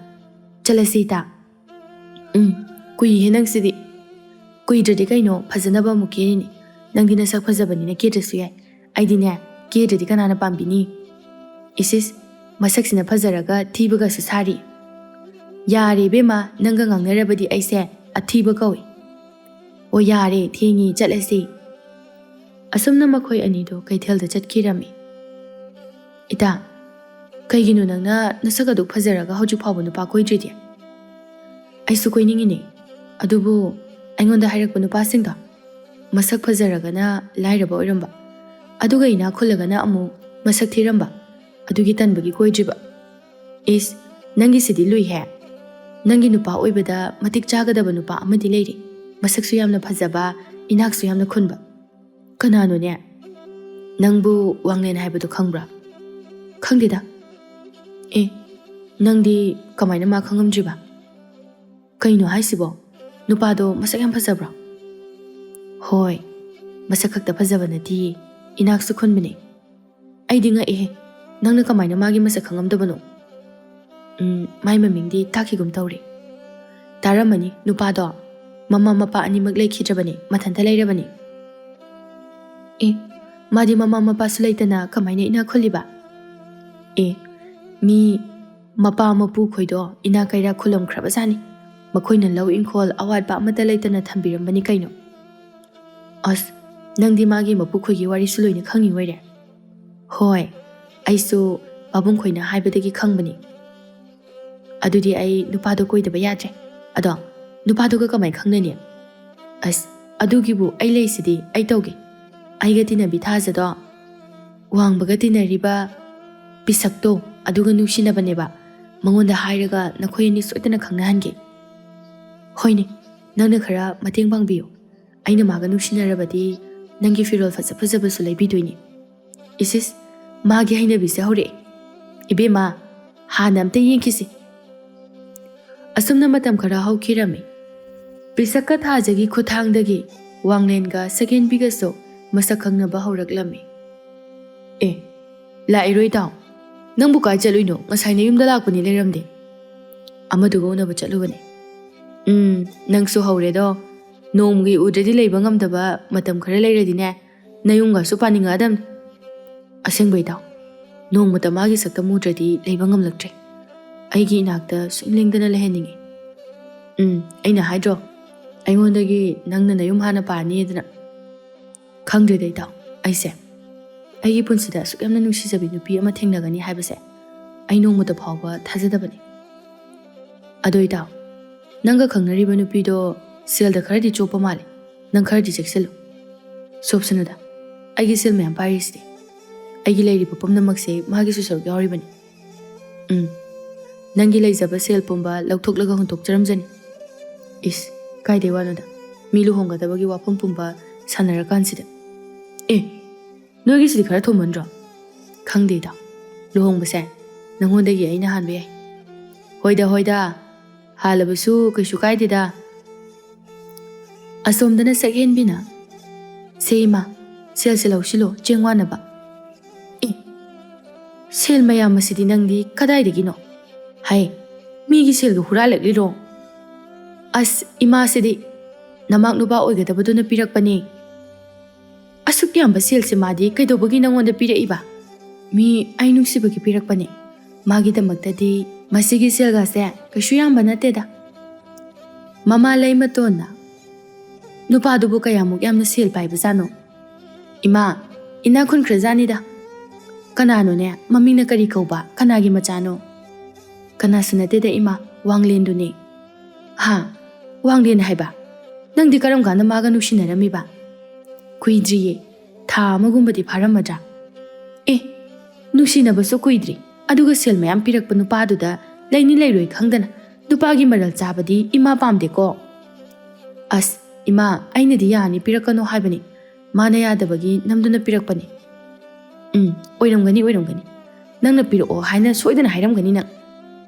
ꯆꯠꯂꯁꯤ ꯏꯇꯥ ꯀꯨꯏꯍꯦ ꯅꯪꯁꯤꯗꯤ ꯀꯨꯏꯗ꯭ꯔꯗꯤ ꯀꯩꯅೋ ꯐꯖꯅꯕ ꯑꯃꯨꯛ ꯀꯦꯔꯤꯅꯤ ꯅꯪꯗꯤ ꯅꯁꯛ ꯐꯖꯕꯅꯤꯅ ꯀꯦꯗ꯭ꯔꯁꯨ ꯌꯥꯏ ꯑꯩꯗꯤꯅꯦ ꯀꯦꯗ꯭ꯔꯗꯤ ꯀꯅꯥꯅ ꯄꯥꯝꯕꯤꯅꯤ ꯏꯁꯤꯁ ꯃꯁꯛꯁꯤꯅ ꯐꯖꯔꯒ ꯊꯤꯕꯒꯁꯨ ꯁꯥꯔꯤ ꯌꯥꯔꯦ ꯏꯕꯦꯝꯃ ꯅꯪꯒ ꯉꯥꯡꯅꯔꯕꯗꯤ ꯑꯩꯁꯦ ꯑꯊꯤꯕ ꯀꯧꯏ ꯑꯣ ꯌꯥꯔꯦ ꯊꯦꯡꯉꯤ ꯆꯠꯂꯁꯤ ꯑꯁꯨꯝꯅ ꯃꯈꯣꯏ ꯑꯅꯤꯗꯣ ꯀꯩꯊꯦꯜꯗ ꯆꯠꯈꯤꯔꯝꯃꯤ ꯏꯇꯥ ꯀꯩꯒꯤꯅꯣ ꯅꯪꯅ ꯅꯁꯛ ꯑꯗꯨꯛ ꯐꯖꯔꯒ ꯍꯧꯖꯤꯛ ꯐꯥꯎꯕ ꯅꯨꯄꯥ ꯀꯣꯏꯗ꯭ꯔꯤꯗꯤ ꯑꯩꯁꯨ ꯀꯣꯏꯅꯤꯡꯉꯤꯅꯦ ꯑꯗꯨꯕꯨ ꯑꯩꯉꯣꯟꯗ ꯍꯥꯏꯔꯛꯄ ꯅꯨꯄꯥꯁꯤꯡꯗꯣ ꯃꯁꯛ ꯐꯖꯔꯒꯅ ꯂꯥꯏꯔꯕ ꯑꯣꯏꯔꯝꯕ ꯑꯗꯨꯒ ꯏꯅꯥꯛ ꯈꯨꯜꯂꯒꯅ ꯑꯃꯨꯛ ꯃꯁꯛ ꯊꯤꯔꯝꯕ ꯑꯗꯨꯒꯤ ꯇꯟꯕꯒꯤ ꯀꯣꯏꯗ꯭ꯔꯤꯕ ꯏꯁ ꯅꯪꯒꯤꯁꯤꯗꯤ ꯂꯨꯏꯍꯦ ꯅꯪꯒꯤ ꯅꯨꯄꯥ ꯑꯣꯏꯕꯗ ꯃꯇꯤꯛ ꯆꯥꯒꯗꯕ ꯅꯨꯄꯥ ꯑꯃꯗꯤ ꯂꯩꯔꯤ ꯃꯁꯛꯁꯨ ꯌꯥꯝꯅ ꯐꯖꯕ ꯏꯅꯥꯛꯁꯨ ꯌꯥꯝꯅ ꯈꯨꯟꯕ ꯀꯅꯥꯅꯣꯅꯦ ꯅꯪꯕꯨ ꯋꯥꯡꯂꯦꯟ ꯍꯥꯏꯕꯗꯣ ꯈꯪꯕ꯭ꯔꯥ ꯈꯪꯗꯦꯗ ꯅꯪꯗꯤ ꯀꯃꯥꯏꯅ ꯃꯥ ꯈꯪꯉꯝꯗ꯭ꯔꯤꯕ ꯀꯩꯅꯣ ꯍꯥꯏꯁꯤꯕꯣ ꯅꯨꯄꯥꯗꯣ ꯃꯁꯛ ꯌꯥꯝ ꯐꯖꯕ꯭ꯔꯣ ꯍꯣꯏ ꯃꯁꯛ ꯈꯛꯇ ꯐꯖꯕ ꯅꯠꯇꯤꯌꯦ ꯏꯅꯥꯛꯁꯨ ꯈꯨꯟꯕꯅꯦ ꯑꯩꯗꯤ ꯉꯛꯏꯍꯦ ꯅꯪꯅ ꯀꯃꯥꯏꯅ ꯃꯥꯒꯤ ꯃꯁꯛ ꯈꯪꯉꯝꯗꯕꯅꯣ ꯃꯥꯏ ꯃꯃꯤꯡꯗꯤ ꯇꯥꯈꯤꯒꯨꯝ ꯇꯧꯔꯤ ꯇꯥꯔꯝꯃꯅꯤ ꯅꯨꯄꯥꯗꯣ ꯃꯃꯥ ꯃꯄꯥ ꯑꯅꯤꯃꯛ ꯂꯩꯈꯤꯗ꯭ꯔꯕꯅꯤ ꯃꯊꯟꯇ ꯂꯩꯔꯕꯅꯤ ꯃꯥꯗꯤ ꯃꯃꯥ ꯃꯄꯥꯁꯨ ꯂꯩꯇꯅ ꯀꯃꯥꯏꯅ ꯏꯅꯥꯛ ꯈꯨꯜꯂꯤꯕ ꯃꯤ ꯃꯄꯥ ꯃꯄꯨ ꯈꯣꯏꯗꯣ ꯏꯅꯥꯛ ꯀꯩꯔꯥꯛ ꯈꯨꯜꯂꯝꯈ꯭ꯔꯕꯖꯥꯠꯅꯤ ꯃꯈꯣꯏꯅ ꯂꯧ ꯏꯪꯈꯣꯜ ꯑꯋꯥꯠꯄ ꯑꯃꯠꯇ ꯂꯩꯇꯅ ꯊꯝꯕꯤꯔꯝꯕꯅꯤ ꯀꯩꯅꯣ ꯑꯁ ꯅꯪꯗꯤ ꯃꯥꯒꯤ ꯃꯄꯨ ꯈꯣꯏꯒꯤ ꯋꯥꯔꯤꯁꯨ ꯂꯣꯏꯅ ꯈꯪꯉꯤ ꯑꯣꯏꯔꯦ ꯍꯣꯏ ꯑꯩꯁꯨ ꯄꯥꯕꯨꯡ ꯈꯣꯏꯅ ꯍꯥꯏꯕꯗꯒꯤ ꯈꯪꯕꯅꯤ ꯑꯗꯨꯗꯤ ꯑꯩ ꯅꯨꯄꯥꯗꯣ ꯀꯣꯏꯗꯕ ꯌꯥꯗ꯭ꯔꯦ ꯑꯗꯣ ꯅꯨꯄꯥꯗꯨꯒ ꯀꯃꯥꯏꯅ ꯈꯪꯅꯅꯤ ꯑꯁ ꯑꯗꯨꯒꯤꯕꯨ ꯑꯩ ꯂꯩꯁꯤꯗꯤ ꯑꯩ ꯇꯧꯒꯦ ꯑꯩꯒ ꯇꯤꯟꯅꯕꯤ ꯊꯥꯖꯗꯣ ꯋꯥꯡꯕꯒ ꯇꯤꯟꯅꯔꯤꯕ ꯄꯤꯁꯛꯇꯣ ꯑꯗꯨꯒ ꯅꯨꯡꯁꯤꯅꯕꯅꯦꯕ ꯃꯉꯣꯟꯗ ꯍꯥꯏꯔꯒ ꯅꯈꯣꯏ ꯑꯅꯤ ꯁꯣꯏꯗꯅ ꯈꯪꯅꯍꯟꯒꯦ ꯍꯣꯏꯅꯦ ꯅꯪꯅ ꯈꯔ ꯃꯇꯦꯡ ꯄꯥꯡꯕꯤꯌꯨ ꯑꯩꯅ ꯃꯥꯒ ꯅꯨꯡꯁꯤꯅꯔꯕꯗꯤ ꯅꯪꯒꯤ ꯐꯤꯔꯣꯜ ꯐꯖ ꯐꯖꯕꯁꯨ ꯂꯩꯕꯤꯗꯣꯏꯅꯤ ꯏꯁꯤꯁ ꯃꯥꯒꯤ ꯍꯩꯅꯕꯤꯁꯦ ꯍꯧꯔꯛꯑꯦ ꯏꯕꯦꯝꯃ ꯍꯥꯟꯅ ꯑꯝꯇ ꯌꯦꯡꯈꯤꯁꯤ꯫ ꯑꯁꯨꯝꯅ ꯃꯇꯝ ꯈꯔ ꯍꯧꯈꯤꯔꯝꯃꯤ꯫ ꯄꯤꯁꯛꯀ ꯊꯥꯖꯒꯤ ꯈꯨꯠꯊꯥꯡꯗꯒꯤ ꯋꯥꯡꯂꯦꯟꯒ ꯁꯛꯍꯦꯟꯕꯤꯒꯁꯨ ꯃꯁꯛ ꯈꯪꯅꯕ ꯍꯧꯔꯛꯂꯝꯃꯤ꯫ ꯑꯦ, ꯂꯥꯛꯏꯔꯣ ꯏꯇꯥꯎ? ꯅꯪꯕꯨ ꯀꯥꯏ ꯆꯠꯂꯨꯏꯅꯣ? ꯉꯁꯥꯏ ꯅꯌꯨꯝꯗ ꯂꯥꯛꯄꯅꯤ ꯂꯩꯔꯝꯗꯦ꯫ ꯑꯃꯗꯨꯒ ꯎꯅꯕ ꯆꯠꯂꯨꯕꯅꯤ꯫ ꯅꯪꯁꯨ ꯍꯧꯔꯦꯗꯣ꯫ ꯅꯣꯡꯃꯒꯤ ꯎꯗ꯭ꯔꯗꯤ ꯂꯩꯕ ꯉꯝꯗꯕ ꯃꯇꯝ ꯈꯔ ꯂꯩꯔꯗꯤꯅꯦ ꯅꯌꯨꯝꯒꯁꯨ ꯄꯥꯅꯤꯡꯉꯛꯑꯗꯝꯅꯤ꯫ ꯑꯁꯦꯡꯕ ꯏꯇꯥꯎ, ꯅꯣꯡꯃꯇ ꯃꯥꯒꯤ ꯁꯛꯇꯝ ꯎꯗ꯭ꯔꯗꯤ ꯂꯩꯕ ꯉꯝꯂꯛꯇ꯭ꯔꯦ꯫ ꯑꯩꯒꯤ ꯏꯅꯥꯛꯇ ꯁꯨꯝ ꯂꯦꯡꯗꯅ ꯂꯩꯍꯟꯅꯤꯡꯉꯤ꯫ ꯑꯩꯅ ꯍꯥꯏꯗ꯭ꯔꯣ ꯑꯩꯉꯣꯟꯗꯒꯤ ꯅꯪꯅ ꯅꯌꯨꯝ ꯍꯥꯟꯅ ꯄꯥꯅꯤꯗꯅ꯫ ꯈꯪꯗ꯭ꯔꯦꯗ ꯏꯇꯥꯎ, ꯑꯩꯒꯤ ꯄꯨꯟꯁꯤꯗ ꯑꯁꯨꯛ ꯌꯥꯝꯅ ꯅꯨꯡꯁꯤꯖꯕꯤ ꯅꯨꯄꯤ ꯑꯃ ꯊꯦꯡꯅꯒꯅꯤ ꯍꯥꯏꯕꯁꯦ ꯑꯩ ꯅꯣꯡꯃꯇ ꯐꯥꯎꯕ ꯊꯥꯖꯗꯕꯅꯤ꯫ ꯑꯗꯣ ꯏꯇꯥꯎ, ꯅꯪꯒ ꯈꯪꯅꯔꯤꯕ ꯅꯨꯄꯤꯗꯣ ꯁꯦꯜꯗ ꯈꯔꯗꯤ ꯆꯣꯞꯄ ꯃꯥꯜꯂꯦ꯫ ꯅꯪ ꯈꯔꯗꯤ ꯆꯦꯛꯁꯤꯜꯂꯨ꯫ ꯆꯣꯞꯁꯅꯨꯗ, ꯑꯩꯒꯤ ꯁꯦꯜ ꯃꯌꯥꯝ ꯄꯥꯏꯔꯤꯁꯤꯗꯤ꯫ ꯑꯩꯒꯤ ꯂꯩꯔꯤꯕ ꯄꯨꯝꯅꯃꯛꯁꯦ ꯃꯥꯒꯤꯁꯨ ꯁꯔꯨꯛ ꯌꯥꯎꯔꯤꯕꯅꯤ꯫ ꯅꯪꯒꯤ ꯂꯩꯖꯕ ꯁꯦꯜ ꯄꯨꯝꯕ ꯂꯧꯊꯣꯛꯂꯒ ꯍꯨꯟꯇꯣꯛꯆꯔꯝꯖꯅꯤ꯫ ꯏꯁ, ꯀꯥꯏꯗꯩ ꯋꯥꯅꯣꯗ, ꯃꯤ ꯂꯨꯍꯣꯡꯒꯗꯕꯒꯤ ꯋꯥꯐꯝ ꯄꯨꯝꯕ ꯁꯥꯟꯅꯔꯀꯥꯟꯁꯤꯗ꯫ ꯅꯣꯏꯒꯤꯁꯤꯗꯤ ꯈꯔ ꯊꯨꯃꯟꯗ꯭ꯔꯣ? ꯈꯪꯗꯦ ꯏꯇꯥꯎ, ꯂꯨꯍꯣꯡꯕꯁꯦ ꯅꯪꯉꯣꯟꯗꯒꯤ ꯑꯩꯅ ꯍꯥꯟꯕ ꯌꯥꯏ꯫ ꯍꯣꯏꯗ, ꯍꯥꯜꯂꯕꯁꯨ ꯀꯩꯁꯨ ꯀꯥꯏꯗꯦꯗ꯫ ꯑꯁꯣꯝꯗꯅ ꯁꯛꯍꯦꯟꯕꯤꯅ, ꯁꯦ ꯏꯃꯥ, ꯁꯦꯜꯁꯦ ꯂꯧꯁꯤꯜꯂꯣ ꯆꯦꯡ ꯋꯥꯟꯅꯕ꯫ ꯁꯦꯜ ꯃꯌꯥꯝ ꯑꯁꯤꯗꯤ ꯅꯪꯗꯤ ꯀꯗꯥꯏꯗꯒꯤꯅꯣ? ꯍꯩ, ꯃꯤꯒꯤ ꯁꯦꯜꯒ ꯍꯨꯔꯥꯜꯂꯛꯂꯤꯔꯣ? ꯑꯁ, ꯏꯃꯥꯁꯤꯗꯤ ꯅꯃꯥꯛ ꯅꯨꯄꯥ ꯑꯣꯏꯒꯗꯕꯗꯨꯅ ꯄꯤꯔꯛꯄꯅꯤ꯫ ꯑꯁꯨꯛ ꯌꯥꯝꯕ ꯁꯦꯜꯁꯦ ꯃꯥꯗꯤ ꯀꯩꯗꯧꯕꯒꯤ ꯅꯪꯉꯣꯟꯗ ꯄꯤꯔꯛꯏꯕ? ꯃꯤ ꯑꯩ ꯅꯨꯡꯁꯤꯕꯒꯤ ꯄꯤꯔꯛꯄꯅꯤ꯫ ꯃꯥꯒꯤꯗꯃꯛꯇꯗꯤ ꯃꯁꯤꯒꯤ ꯁꯦꯜꯒꯁꯦ ꯀꯩꯁꯨ ꯌꯥꯝꯕ ꯅꯠꯇꯦꯗ꯫ ꯃꯃꯥ ꯂꯩꯃꯇꯣꯟꯅ, ꯅꯨꯄꯥꯗꯨꯕꯨ ꯀꯌꯥꯃꯨꯛ ꯌꯥꯝꯅ ꯁꯦꯜ ꯄꯥꯏꯕꯖꯥꯠꯅꯣ? ꯏꯃꯥ, ꯏꯅꯥꯛ ꯈꯨꯟꯈ꯭ꯔꯖꯥꯅꯤꯗ꯫ ꯀꯅꯥꯅꯣꯅꯦ? ꯃꯃꯤꯡꯅ ꯀꯔꯤ ꯀꯧꯕ? ꯀꯅꯥꯒꯤ ꯃꯆꯥꯅꯣ? ꯀꯅꯥꯁꯨ ꯅꯠꯇꯦꯗ ꯏꯃꯥ, ꯋꯥꯡꯂꯦꯟꯗꯨꯅꯤ꯫ ꯍꯥ, ꯋꯥꯡꯂꯦꯟ ꯍꯥꯏꯕ? ꯅꯪꯗꯤ ꯀꯔꯝ ꯀꯥꯟꯗ ꯃꯥꯒ ꯅꯨꯡꯁꯤꯅꯔꯝꯃꯤꯕ? ꯀꯨꯏꯗ꯭ꯔꯤꯌꯦ, ꯊꯥ ꯑꯃꯒꯨꯝꯕꯗꯤ ꯐꯥꯔꯝꯃꯗ꯭ꯔꯥ? ꯅꯨꯡꯁꯤꯅꯕꯁꯨ ꯀꯨꯏꯗ꯭ꯔꯤ, ꯑꯗꯨꯒ ꯁꯦꯜ ꯃꯌꯥꯝ ꯄꯤꯔꯛꯄ ꯅꯨꯄꯥꯗꯨꯗ ꯂꯩꯅꯤ ꯂꯩꯔꯣꯏ ꯈꯪꯗꯅ ꯅꯨꯄꯥꯒꯤ ꯃꯔꯜ ꯆꯥꯕꯗꯤ ꯏꯃꯥ ꯄꯥꯝꯗꯦꯀꯣ꯫ ꯑꯁ, ꯏꯃꯥ, ꯑꯩꯅꯗꯤ ꯌꯥꯅꯤ ꯄꯤꯔꯛꯀꯅꯣ ꯍꯥꯏꯕꯅꯤ꯫ ꯃꯥꯅ ꯌꯥꯗꯕꯒꯤ ꯅꯝꯗꯨꯅ ꯄꯤꯔꯛꯄꯅꯤ꯫ ꯑꯣꯏꯔꯝꯒꯅꯤ꯫ ꯅꯪꯅ ꯄꯤꯔꯛꯑꯣ ꯍꯥꯏꯅ ꯁꯣꯏꯗꯅ ꯍꯥꯏꯔꯝꯒꯅꯤ ꯅꯪ꯫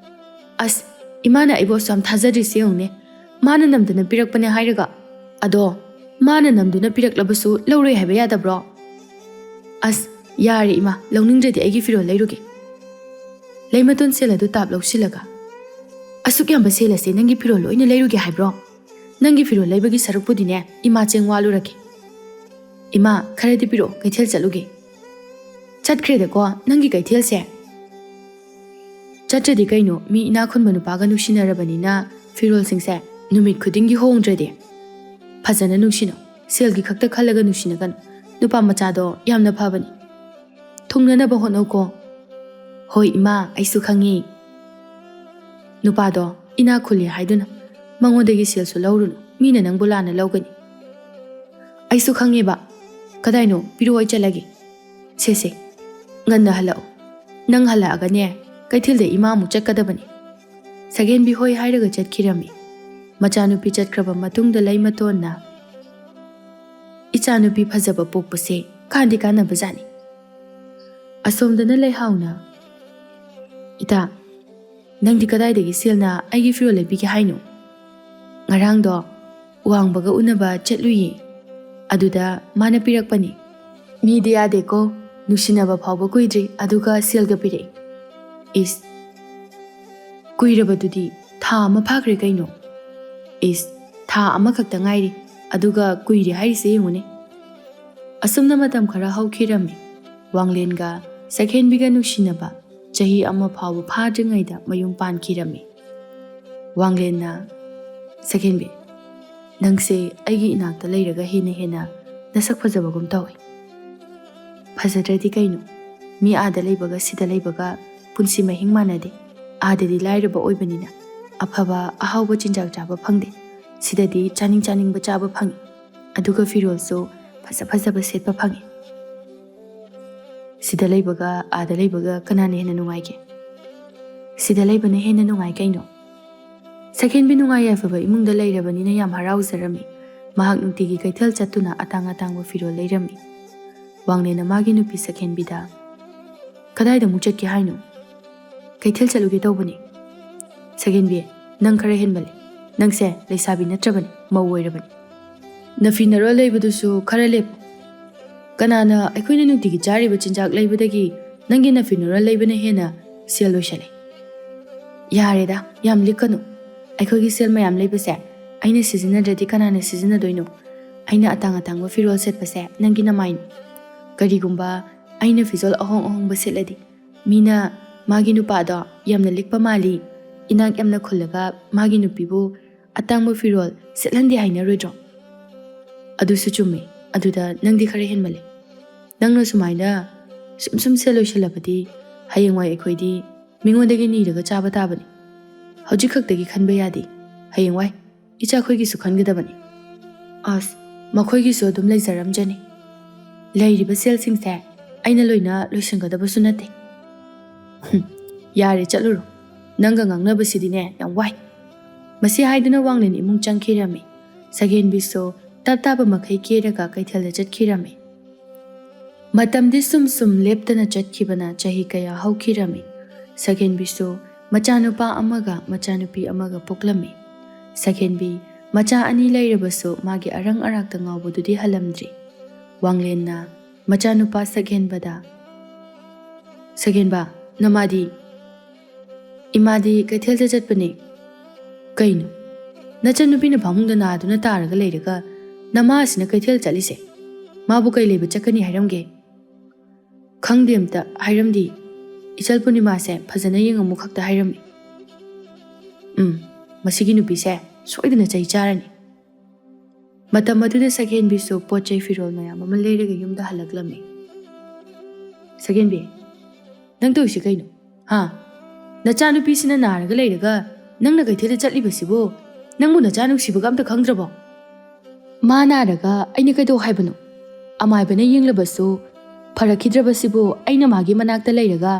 ꯑꯁ, ꯏꯃꯥꯅ ꯑꯩꯕꯨ ꯑꯁꯨꯛ ꯊꯥꯖꯗ꯭ꯔꯤꯁꯦ ꯌꯦꯡꯉꯨꯅꯦ꯫ ꯃꯥꯅ ꯅꯝꯗꯨꯅ ꯄꯤꯔꯛꯄꯅꯦ ꯍꯥꯏꯔꯒ꯫ ꯑꯗꯣ ꯃꯥꯅ ꯅꯝꯗꯨꯅ ꯄꯤꯔꯛꯂꯕꯁꯨ ꯂꯧꯔꯣꯏ ꯍꯥꯏꯕ ꯌꯥꯗꯕ꯭ꯔꯣ? ꯑꯁ, ꯌꯥꯔꯦ ꯏꯃꯥ, ꯂꯧꯅꯤꯡꯗ꯭ꯔꯗꯤ ꯑꯩꯒꯤ ꯐꯤꯔꯣꯜ ꯂꯩꯔꯨꯒꯦ꯫ ꯂꯩꯃꯇꯣꯟ ꯁꯦꯜ ꯑꯗꯨ ꯇꯥꯞ ꯂꯧꯁꯤꯜꯂꯒ, ꯑꯁꯨꯛ ꯌꯥꯝꯕ ꯁꯦꯜ ꯑꯁꯤ ꯅꯪꯒꯤ ꯐꯤꯔꯣꯜ ꯂꯣꯏꯅ ꯂꯩꯔꯨꯒꯦ ꯍꯥꯏꯕ꯭ꯔꯣ? ꯅꯪꯒꯤ ꯐꯤꯔꯣꯜ ꯂꯩꯕꯒꯤ ꯁꯔꯨꯛꯄꯨꯗꯤꯅꯦ ꯏꯃꯥ ꯆꯦꯡ ꯋꯥꯜꯂꯨꯔꯒꯦ꯫ ꯏꯃꯥ, ꯈꯔꯗꯤ ꯄꯤꯔꯛꯑꯣ, ꯀꯩꯊꯦꯜ ꯆꯠꯂꯨꯒꯦ꯫ ꯆꯠꯈ꯭ꯔꯦꯗꯀꯣ ꯅꯪꯒꯤ ꯀꯩꯊꯦꯜꯁꯦ? ꯆꯠꯇ꯭ꯔꯗꯤ ꯀꯩꯅꯣ, ꯃꯤ ꯏꯅꯥꯛ ꯈꯨꯟꯕ ꯅꯨꯄꯥꯒ ꯅꯨꯡꯁꯤꯅꯔꯕꯅꯤꯅ ꯐꯤꯔꯣꯜꯁꯤꯡꯁꯦ ꯅꯨꯃꯤꯠ ꯈꯨꯗꯤꯡꯒꯤ ꯍꯣꯡꯗ꯭ꯔꯗꯤ꯫ ꯐꯖꯅ ꯅꯨꯡꯁꯤꯅꯧ, ꯁꯦꯜꯒꯤ ꯈꯛꯇ ꯈꯜꯂꯒ ꯅꯨꯡꯁꯤꯅꯒꯅꯨ꯫ ꯅꯨꯄꯥ ꯃꯆꯥꯗꯣ ꯌꯥꯝꯅ ꯐꯕꯅꯤ꯫ ꯊꯨꯡꯅꯅꯕ ꯍꯣꯠꯅꯧꯀꯣ꯫ ꯍꯣꯏ ꯏꯃꯥ, ꯑꯩꯁꯨ ꯈꯪꯉꯤ꯫ ꯅꯨꯄꯥꯗꯣ ꯏꯅꯥꯛ ꯈꯨꯜꯂꯤ ꯍꯥꯏꯗꯨꯅ ꯃꯉꯣꯟꯗꯒꯤ ꯁꯦꯜꯁꯨ ꯂꯧꯔꯨꯅꯨ, ꯃꯤꯅ ꯅꯪꯕꯨ ꯂꯥꯟꯅ ꯂꯧꯒꯅꯤ꯫ ꯑꯩꯁꯨ ꯈꯪꯉꯦꯕ꯫ ꯀꯗꯥꯏꯅꯣ? ꯄꯤꯔꯛꯑꯣ, ꯑꯩ ꯆꯠꯂꯒꯦ꯫ ꯁꯦ, ꯉꯟꯅ ꯍꯜꯂꯛꯑꯣ꯫ ꯅꯪ ꯍꯜꯂꯛꯑꯒꯅꯦ ꯀꯩꯊꯦꯜꯗ ꯏꯃꯥ ꯑꯃꯨꯛ ꯆꯠꯀꯗꯕꯅꯤ꯫ ꯁꯛꯍꯦꯟꯕꯤ ꯍꯣꯏ ꯍꯥꯏꯔꯒ ꯆꯠꯈꯤꯔꯝꯃꯤ꯫ ꯃꯆꯥꯅꯨꯄꯤ ꯆꯠꯈ꯭ꯔꯕ ꯃꯇꯨꯡꯗ ꯂꯩꯃꯇꯣꯟꯅ, ꯏꯆꯥꯅꯨꯄꯤ ꯐꯖꯕ ꯄꯣꯛꯄꯁꯦ ꯀꯥꯟꯗꯤ ꯀꯥꯟꯅꯕꯖꯥꯠꯅꯤ꯫ ꯑꯁꯣꯝꯗꯅ ꯂꯩꯍꯥꯎꯅ, ꯏꯇꯥ, ꯅꯪꯗꯤ ꯀꯗꯥꯏꯗꯒꯤ ꯁꯦꯜꯅ ꯑꯩꯒꯤ ꯐꯤꯔꯣꯜ ꯂꯩꯕꯤꯒꯦ ꯍꯥꯏꯅꯣ? ꯉꯔꯥꯡꯗꯣ ꯋꯥꯡꯕꯒ ꯎꯅꯕ ꯆꯠꯂꯨꯏꯌꯦ, ꯑꯗꯨꯗ ꯃꯥꯅ ꯄꯤꯔꯛꯄꯅꯤ꯫ ꯃꯤꯗꯤ ꯌꯥꯗꯦꯀꯣ, ꯅꯨꯡꯁꯤꯅꯕ ꯐꯥꯎꯕ ꯀꯨꯏꯗ꯭ꯔꯤ ꯑꯗꯨꯒ ꯁꯦꯜꯒ ꯄꯤꯔꯛꯏ꯫ ꯏꯁ, ꯀꯨꯏꯔꯕꯗꯨꯗꯤ ꯊꯥ ꯑꯃ ꯐꯥꯈ꯭ꯔꯦ ꯀꯩꯅꯣ? ꯏꯁ, ꯊꯥ ꯑꯃꯈꯛꯇ ꯉꯥꯏꯔꯤ, ꯑꯗꯨꯒ ꯀꯨꯏꯔꯦ ꯍꯥꯏꯔꯤꯁꯦ ꯌꯦꯡꯉꯨꯅꯦ꯫ ꯑꯁꯨꯝꯅ ꯃꯇꯝ ꯈꯔ ꯍꯧꯈꯤꯔꯝꯃꯤ꯫ ꯋꯥꯡꯂꯦꯟꯒ ꯁꯛꯍꯦꯟꯕꯤꯒ ꯅꯨꯡꯁꯤꯅꯕ ꯆꯍꯤ ꯑꯃ ꯐꯥꯎꯕ ꯐꯥꯗ꯭ꯔꯤꯉꯩꯗ ꯃꯌꯨꯝ ꯄꯥꯟꯈꯤꯔꯝꯃꯤ꯫ ꯋꯥꯡꯂꯦꯟꯅ, ꯁꯛꯍꯦꯟꯕꯤ, ꯅꯪꯁꯦ ꯑꯩꯒꯤ ꯏꯅꯥꯛꯇ ꯂꯩꯔꯒ ꯍꯦꯟꯅ ꯅꯁꯛ ꯐꯖꯕꯒꯨꯝ ꯇꯧꯏ꯫ ꯐꯖꯗ꯭ꯔꯗꯤ ꯀꯩꯅꯣ? ꯃꯤ ꯑꯥꯗ ꯂꯩꯕꯒ ꯁꯤꯗ ꯂꯩꯕꯒ ꯄꯨꯟꯁꯤ ꯃꯍꯤꯡ मानꯗꯦ। आददी लाइरबा ओइबनिना अफबा अहाउबा चिंजाक चाबा फंगदे। सिददी चानिंग चानिंगबा चाबा फंगी। अदुगा फिरोलसो फजा फजाबा सेटबा फंगी। सिदा लैबगा आदा लैबगा कनाने हेना नुंगाइगे? सिदा लैबना हेना नुंगाइ कैनो। सखेनबी नुंगाइ याफबा इमुंगदा लैरबनिना याम हराउजरमी। महाक नुंतिगी कैथल चतुना अतांग अतांगबा फिरोल लैरमी। वांगलेना मागी नुपी सखेनबीदा कदाइदा मुक चटके हाइनो? ꯀꯩꯊꯦꯜ ꯆꯠꯂꯨꯒꯦ ꯇꯧꯕꯅꯤ ꯁꯒꯦꯟꯕꯤ ꯅꯪ ꯈꯔ ꯍꯦꯟꯃꯜꯂꯤ ꯅꯪꯁꯦ ꯂꯩꯁꯥꯕꯤ ꯅꯠꯇ꯭ꯔꯕꯅꯤ ꯃꯧ ꯑꯣꯏꯔꯕꯅꯤ ꯅꯐꯤꯅꯔꯣꯜ ꯂꯩꯕꯗꯨꯁꯨ ꯈꯔ ꯂꯦꯞꯄꯨ ꯀꯅꯥꯅ ꯑꯩꯈꯣꯏꯅ ꯅꯨꯡꯇꯤꯒꯤ ꯆꯥꯔꯤꯕ ꯆꯤꯟꯖꯥꯛ ꯂꯩꯕꯗꯒꯤ ꯅꯪꯒꯤ ꯅꯐꯤꯅꯔꯣꯜ ꯂꯩꯕꯅ ꯍꯦꯟꯅ ꯁꯦꯜ ꯂꯣꯏꯁꯜꯂꯦ ꯌꯥꯔꯦꯗ ꯌꯥꯝ ꯂꯤꯛꯀꯅꯨ ꯑꯩꯈꯣꯏꯒꯤ ꯁꯦꯜ ꯃꯌꯥꯝ ꯂꯩꯕꯁꯦ ꯑꯩꯅ ꯁꯤꯖꯤꯟꯅꯗ꯭ꯔꯗꯤ ꯀꯅꯥꯅ ꯁꯤꯖꯤꯟꯅꯗꯣꯏꯅꯣ ꯑꯩꯅ ꯑꯇꯥꯡꯕ ꯐꯤꯔꯣꯜ ꯁꯦꯠꯄꯁꯦ ꯅꯪꯒꯤ ꯅꯃꯥꯏꯅꯤ ꯀꯔꯤꯒꯨꯝꯕ ꯑꯩꯅ ꯐꯤꯖꯣꯜ ꯑꯍꯣꯡꯕ ꯁꯦꯠꯂꯗꯤ ꯃꯤꯅ ꯃꯥꯒꯤ ꯅꯨꯄꯥꯗꯣ ꯌꯥꯝꯅ ꯂꯤꯛꯄ ꯃꯥꯜꯂꯤ ꯏꯅꯥꯛ ꯌꯥꯝꯅ ꯈꯨꯜꯂꯒ ꯃꯥꯒꯤ ꯅꯨꯄꯤꯕꯨ ꯑꯇꯥꯡꯕ ꯐꯤꯔꯣꯜ ꯁꯦꯠꯍꯟꯗꯦ ꯍꯥꯏꯅꯔꯣꯏꯗ꯭ꯔꯣ ꯑꯗꯨꯁꯨ ꯆꯨꯝꯃꯤ ꯑꯗꯨꯗ ꯅꯪꯗꯤ ꯈꯔ ꯍꯦꯟꯃꯜꯂꯤ ꯅꯪꯅ ꯁꯨꯃꯥꯏꯅ ꯁꯨꯝ ꯁꯦꯜ ꯂꯣꯏꯁꯜꯂꯕꯗꯤ ꯍꯌꯦꯡꯋꯥꯏ ꯑꯩꯈꯣꯏꯗꯤ ꯃꯤꯉꯣꯟꯗꯒꯤ ꯅꯤꯔꯒ ꯆꯥꯕ ꯇꯥꯕꯅꯤ ꯍꯧꯖꯤꯛ ꯈꯛꯇꯒꯤ ꯈꯟꯕ ꯌꯥꯗꯦ ꯍꯌꯦꯡꯋꯥꯏ ꯏꯆꯥꯈꯣꯏꯒꯤꯁꯨ ꯈꯟꯒꯗꯕꯅꯤ ꯑꯁ ꯃꯈꯣꯏꯒꯤꯁꯨ ꯑꯗꯨꯝ ꯂꯩꯖꯔꯝꯖꯅꯤ ꯂꯩꯔꯤꯕ ꯁꯦꯜꯁꯤꯡꯁꯦ ꯑꯩꯅ ꯂꯣꯏꯅ ꯂꯣꯏꯁꯤꯟꯒꯗꯕꯁꯨ ꯅꯠꯇꯦ ꯌꯥꯔꯦ ꯆꯠꯂꯨꯔꯣ ꯅꯪꯒ ꯉꯥꯡꯅꯕꯁꯤꯗꯤꯅꯦ ꯌꯥꯝ ꯋꯥꯏ ꯃꯁꯤ ꯍꯥꯏꯗꯨꯅ ꯋꯥꯡꯂꯦꯟ ꯏꯃꯨꯡ ꯆꯪꯈꯤꯔꯝꯃꯤ ꯁꯒꯦꯟꯕꯤꯁꯨ ꯇꯥꯕ ꯃꯈꯩ ꯀꯦꯔꯒ ꯀꯩꯊꯦꯜꯗ ꯆꯠꯈꯤꯔꯝꯃꯤ ꯃꯇꯝꯗꯤ ꯁꯨꯝ ꯂꯦꯞꯇꯅ ꯆꯠꯈꯤꯕꯅ ꯆꯍꯤ ꯀꯌꯥ ꯍꯧꯈꯤꯔꯝꯃꯤ ꯁꯒꯦꯟꯕꯤꯁꯨ ꯃꯆꯥꯅꯨꯄꯥ ꯑꯃꯒ ꯃꯆꯥꯅꯨꯄꯤ ꯑꯃꯒ ꯄꯣꯛꯂꯝꯃꯤ ꯁꯒꯦꯟꯕꯤ ꯃꯆꯥ ꯑꯅꯤ ꯂꯩꯔꯕꯁꯨ ꯃꯥꯒꯤ ꯑꯔꯪ ꯑꯔꯥꯛꯇ ꯉꯥꯎꯕꯗꯨꯗꯤ ꯍꯜꯂꯝꯗ꯭ꯔꯤ ꯋꯥꯡꯂꯦꯟꯅ ꯃꯆꯥꯅꯨꯄꯥ ꯁꯒꯦꯟꯕꯗ ꯁꯒꯦꯟꯕ ꯅꯃꯥꯗꯤ ꯏꯃꯥꯗꯤ ꯀꯩꯊꯦꯜꯗ ꯆꯠꯄꯅꯦ ꯀꯩꯅꯣ ꯅꯆꯟꯅꯨꯄꯤꯅ ꯐꯃꯨꯡꯗ ナꯗꯨꯅ ꯇꯥꯔꯒ ꯂꯩꯔꯒ ꯅꯃꯥ ꯑꯁꯤꯅ ꯀꯩꯊꯦꯜ ꯆꯠꯂꯤꯁꯦ ꯃꯥꯕꯨ ꯀꯩ ꯂꯩꯕ ꯆꯠꯀꯅꯤ ꯍꯥꯏꯔꯝꯒꯦ ꯈꯪꯗꯦ ꯑꯝꯇ ꯍꯥꯏꯔꯝꯗꯤ ꯏꯆꯜ ꯄꯨꯔꯅꯤꯃꯥꯁꯦ ꯐꯖꯅ ꯌꯦꯡꯉꯝꯃꯨ ꯈꯛꯇ ꯍꯥꯏꯔꯝꯃꯤ ꯃꯁꯤꯒꯤ ꯅꯨꯄꯤꯁꯦ ꯁꯣꯏꯗꯅ ꯆꯩ ꯆꯥꯔꯅꯤ ꯃꯇꯝ ꯑꯗꯨꯗ ꯁꯒꯦꯟꯕꯤꯁꯨ ꯄꯣꯠ ꯆꯩ ꯐꯤꯔꯣꯜ ꯃꯌꯥꯝ ꯑꯃ ꯂꯩꯔꯒ ꯌꯨꯝꯗ ꯍꯜꯂꯛꯂꯝꯃꯤ ꯁꯒꯦꯟꯕꯤ ꯅꯪ ꯇꯧꯏꯁꯤ ꯀꯩꯅꯣ ꯅꯆꯥꯅꯨꯄꯤꯁꯤꯅ ꯅꯥꯔꯒ ꯂꯩꯔꯒ ꯅꯪꯅ ꯀꯩꯊꯦꯜꯗ ꯆꯠꯂꯤꯕꯁꯤꯕꯨ ꯅꯪꯕꯨ ꯅꯆꯥ ꯅꯨꯡꯁꯤꯕꯒ ꯑꯝꯇ ꯈꯪꯗ꯭ꯔꯕꯣ ꯃꯥ ꯅꯥꯔꯒ ꯑꯩꯅ ꯀꯩꯗꯧ ꯍꯥꯏꯕꯅꯣ ꯑꯃꯥꯏꯕꯅ ꯌꯦꯡꯂꯕꯁꯨ ꯐꯔꯛꯈꯤꯗ꯭ꯔꯕꯁꯤꯕꯨ ꯑꯩꯅ ꯃꯥꯒꯤ ꯃꯅꯥꯛꯇ ꯂꯩꯔꯒ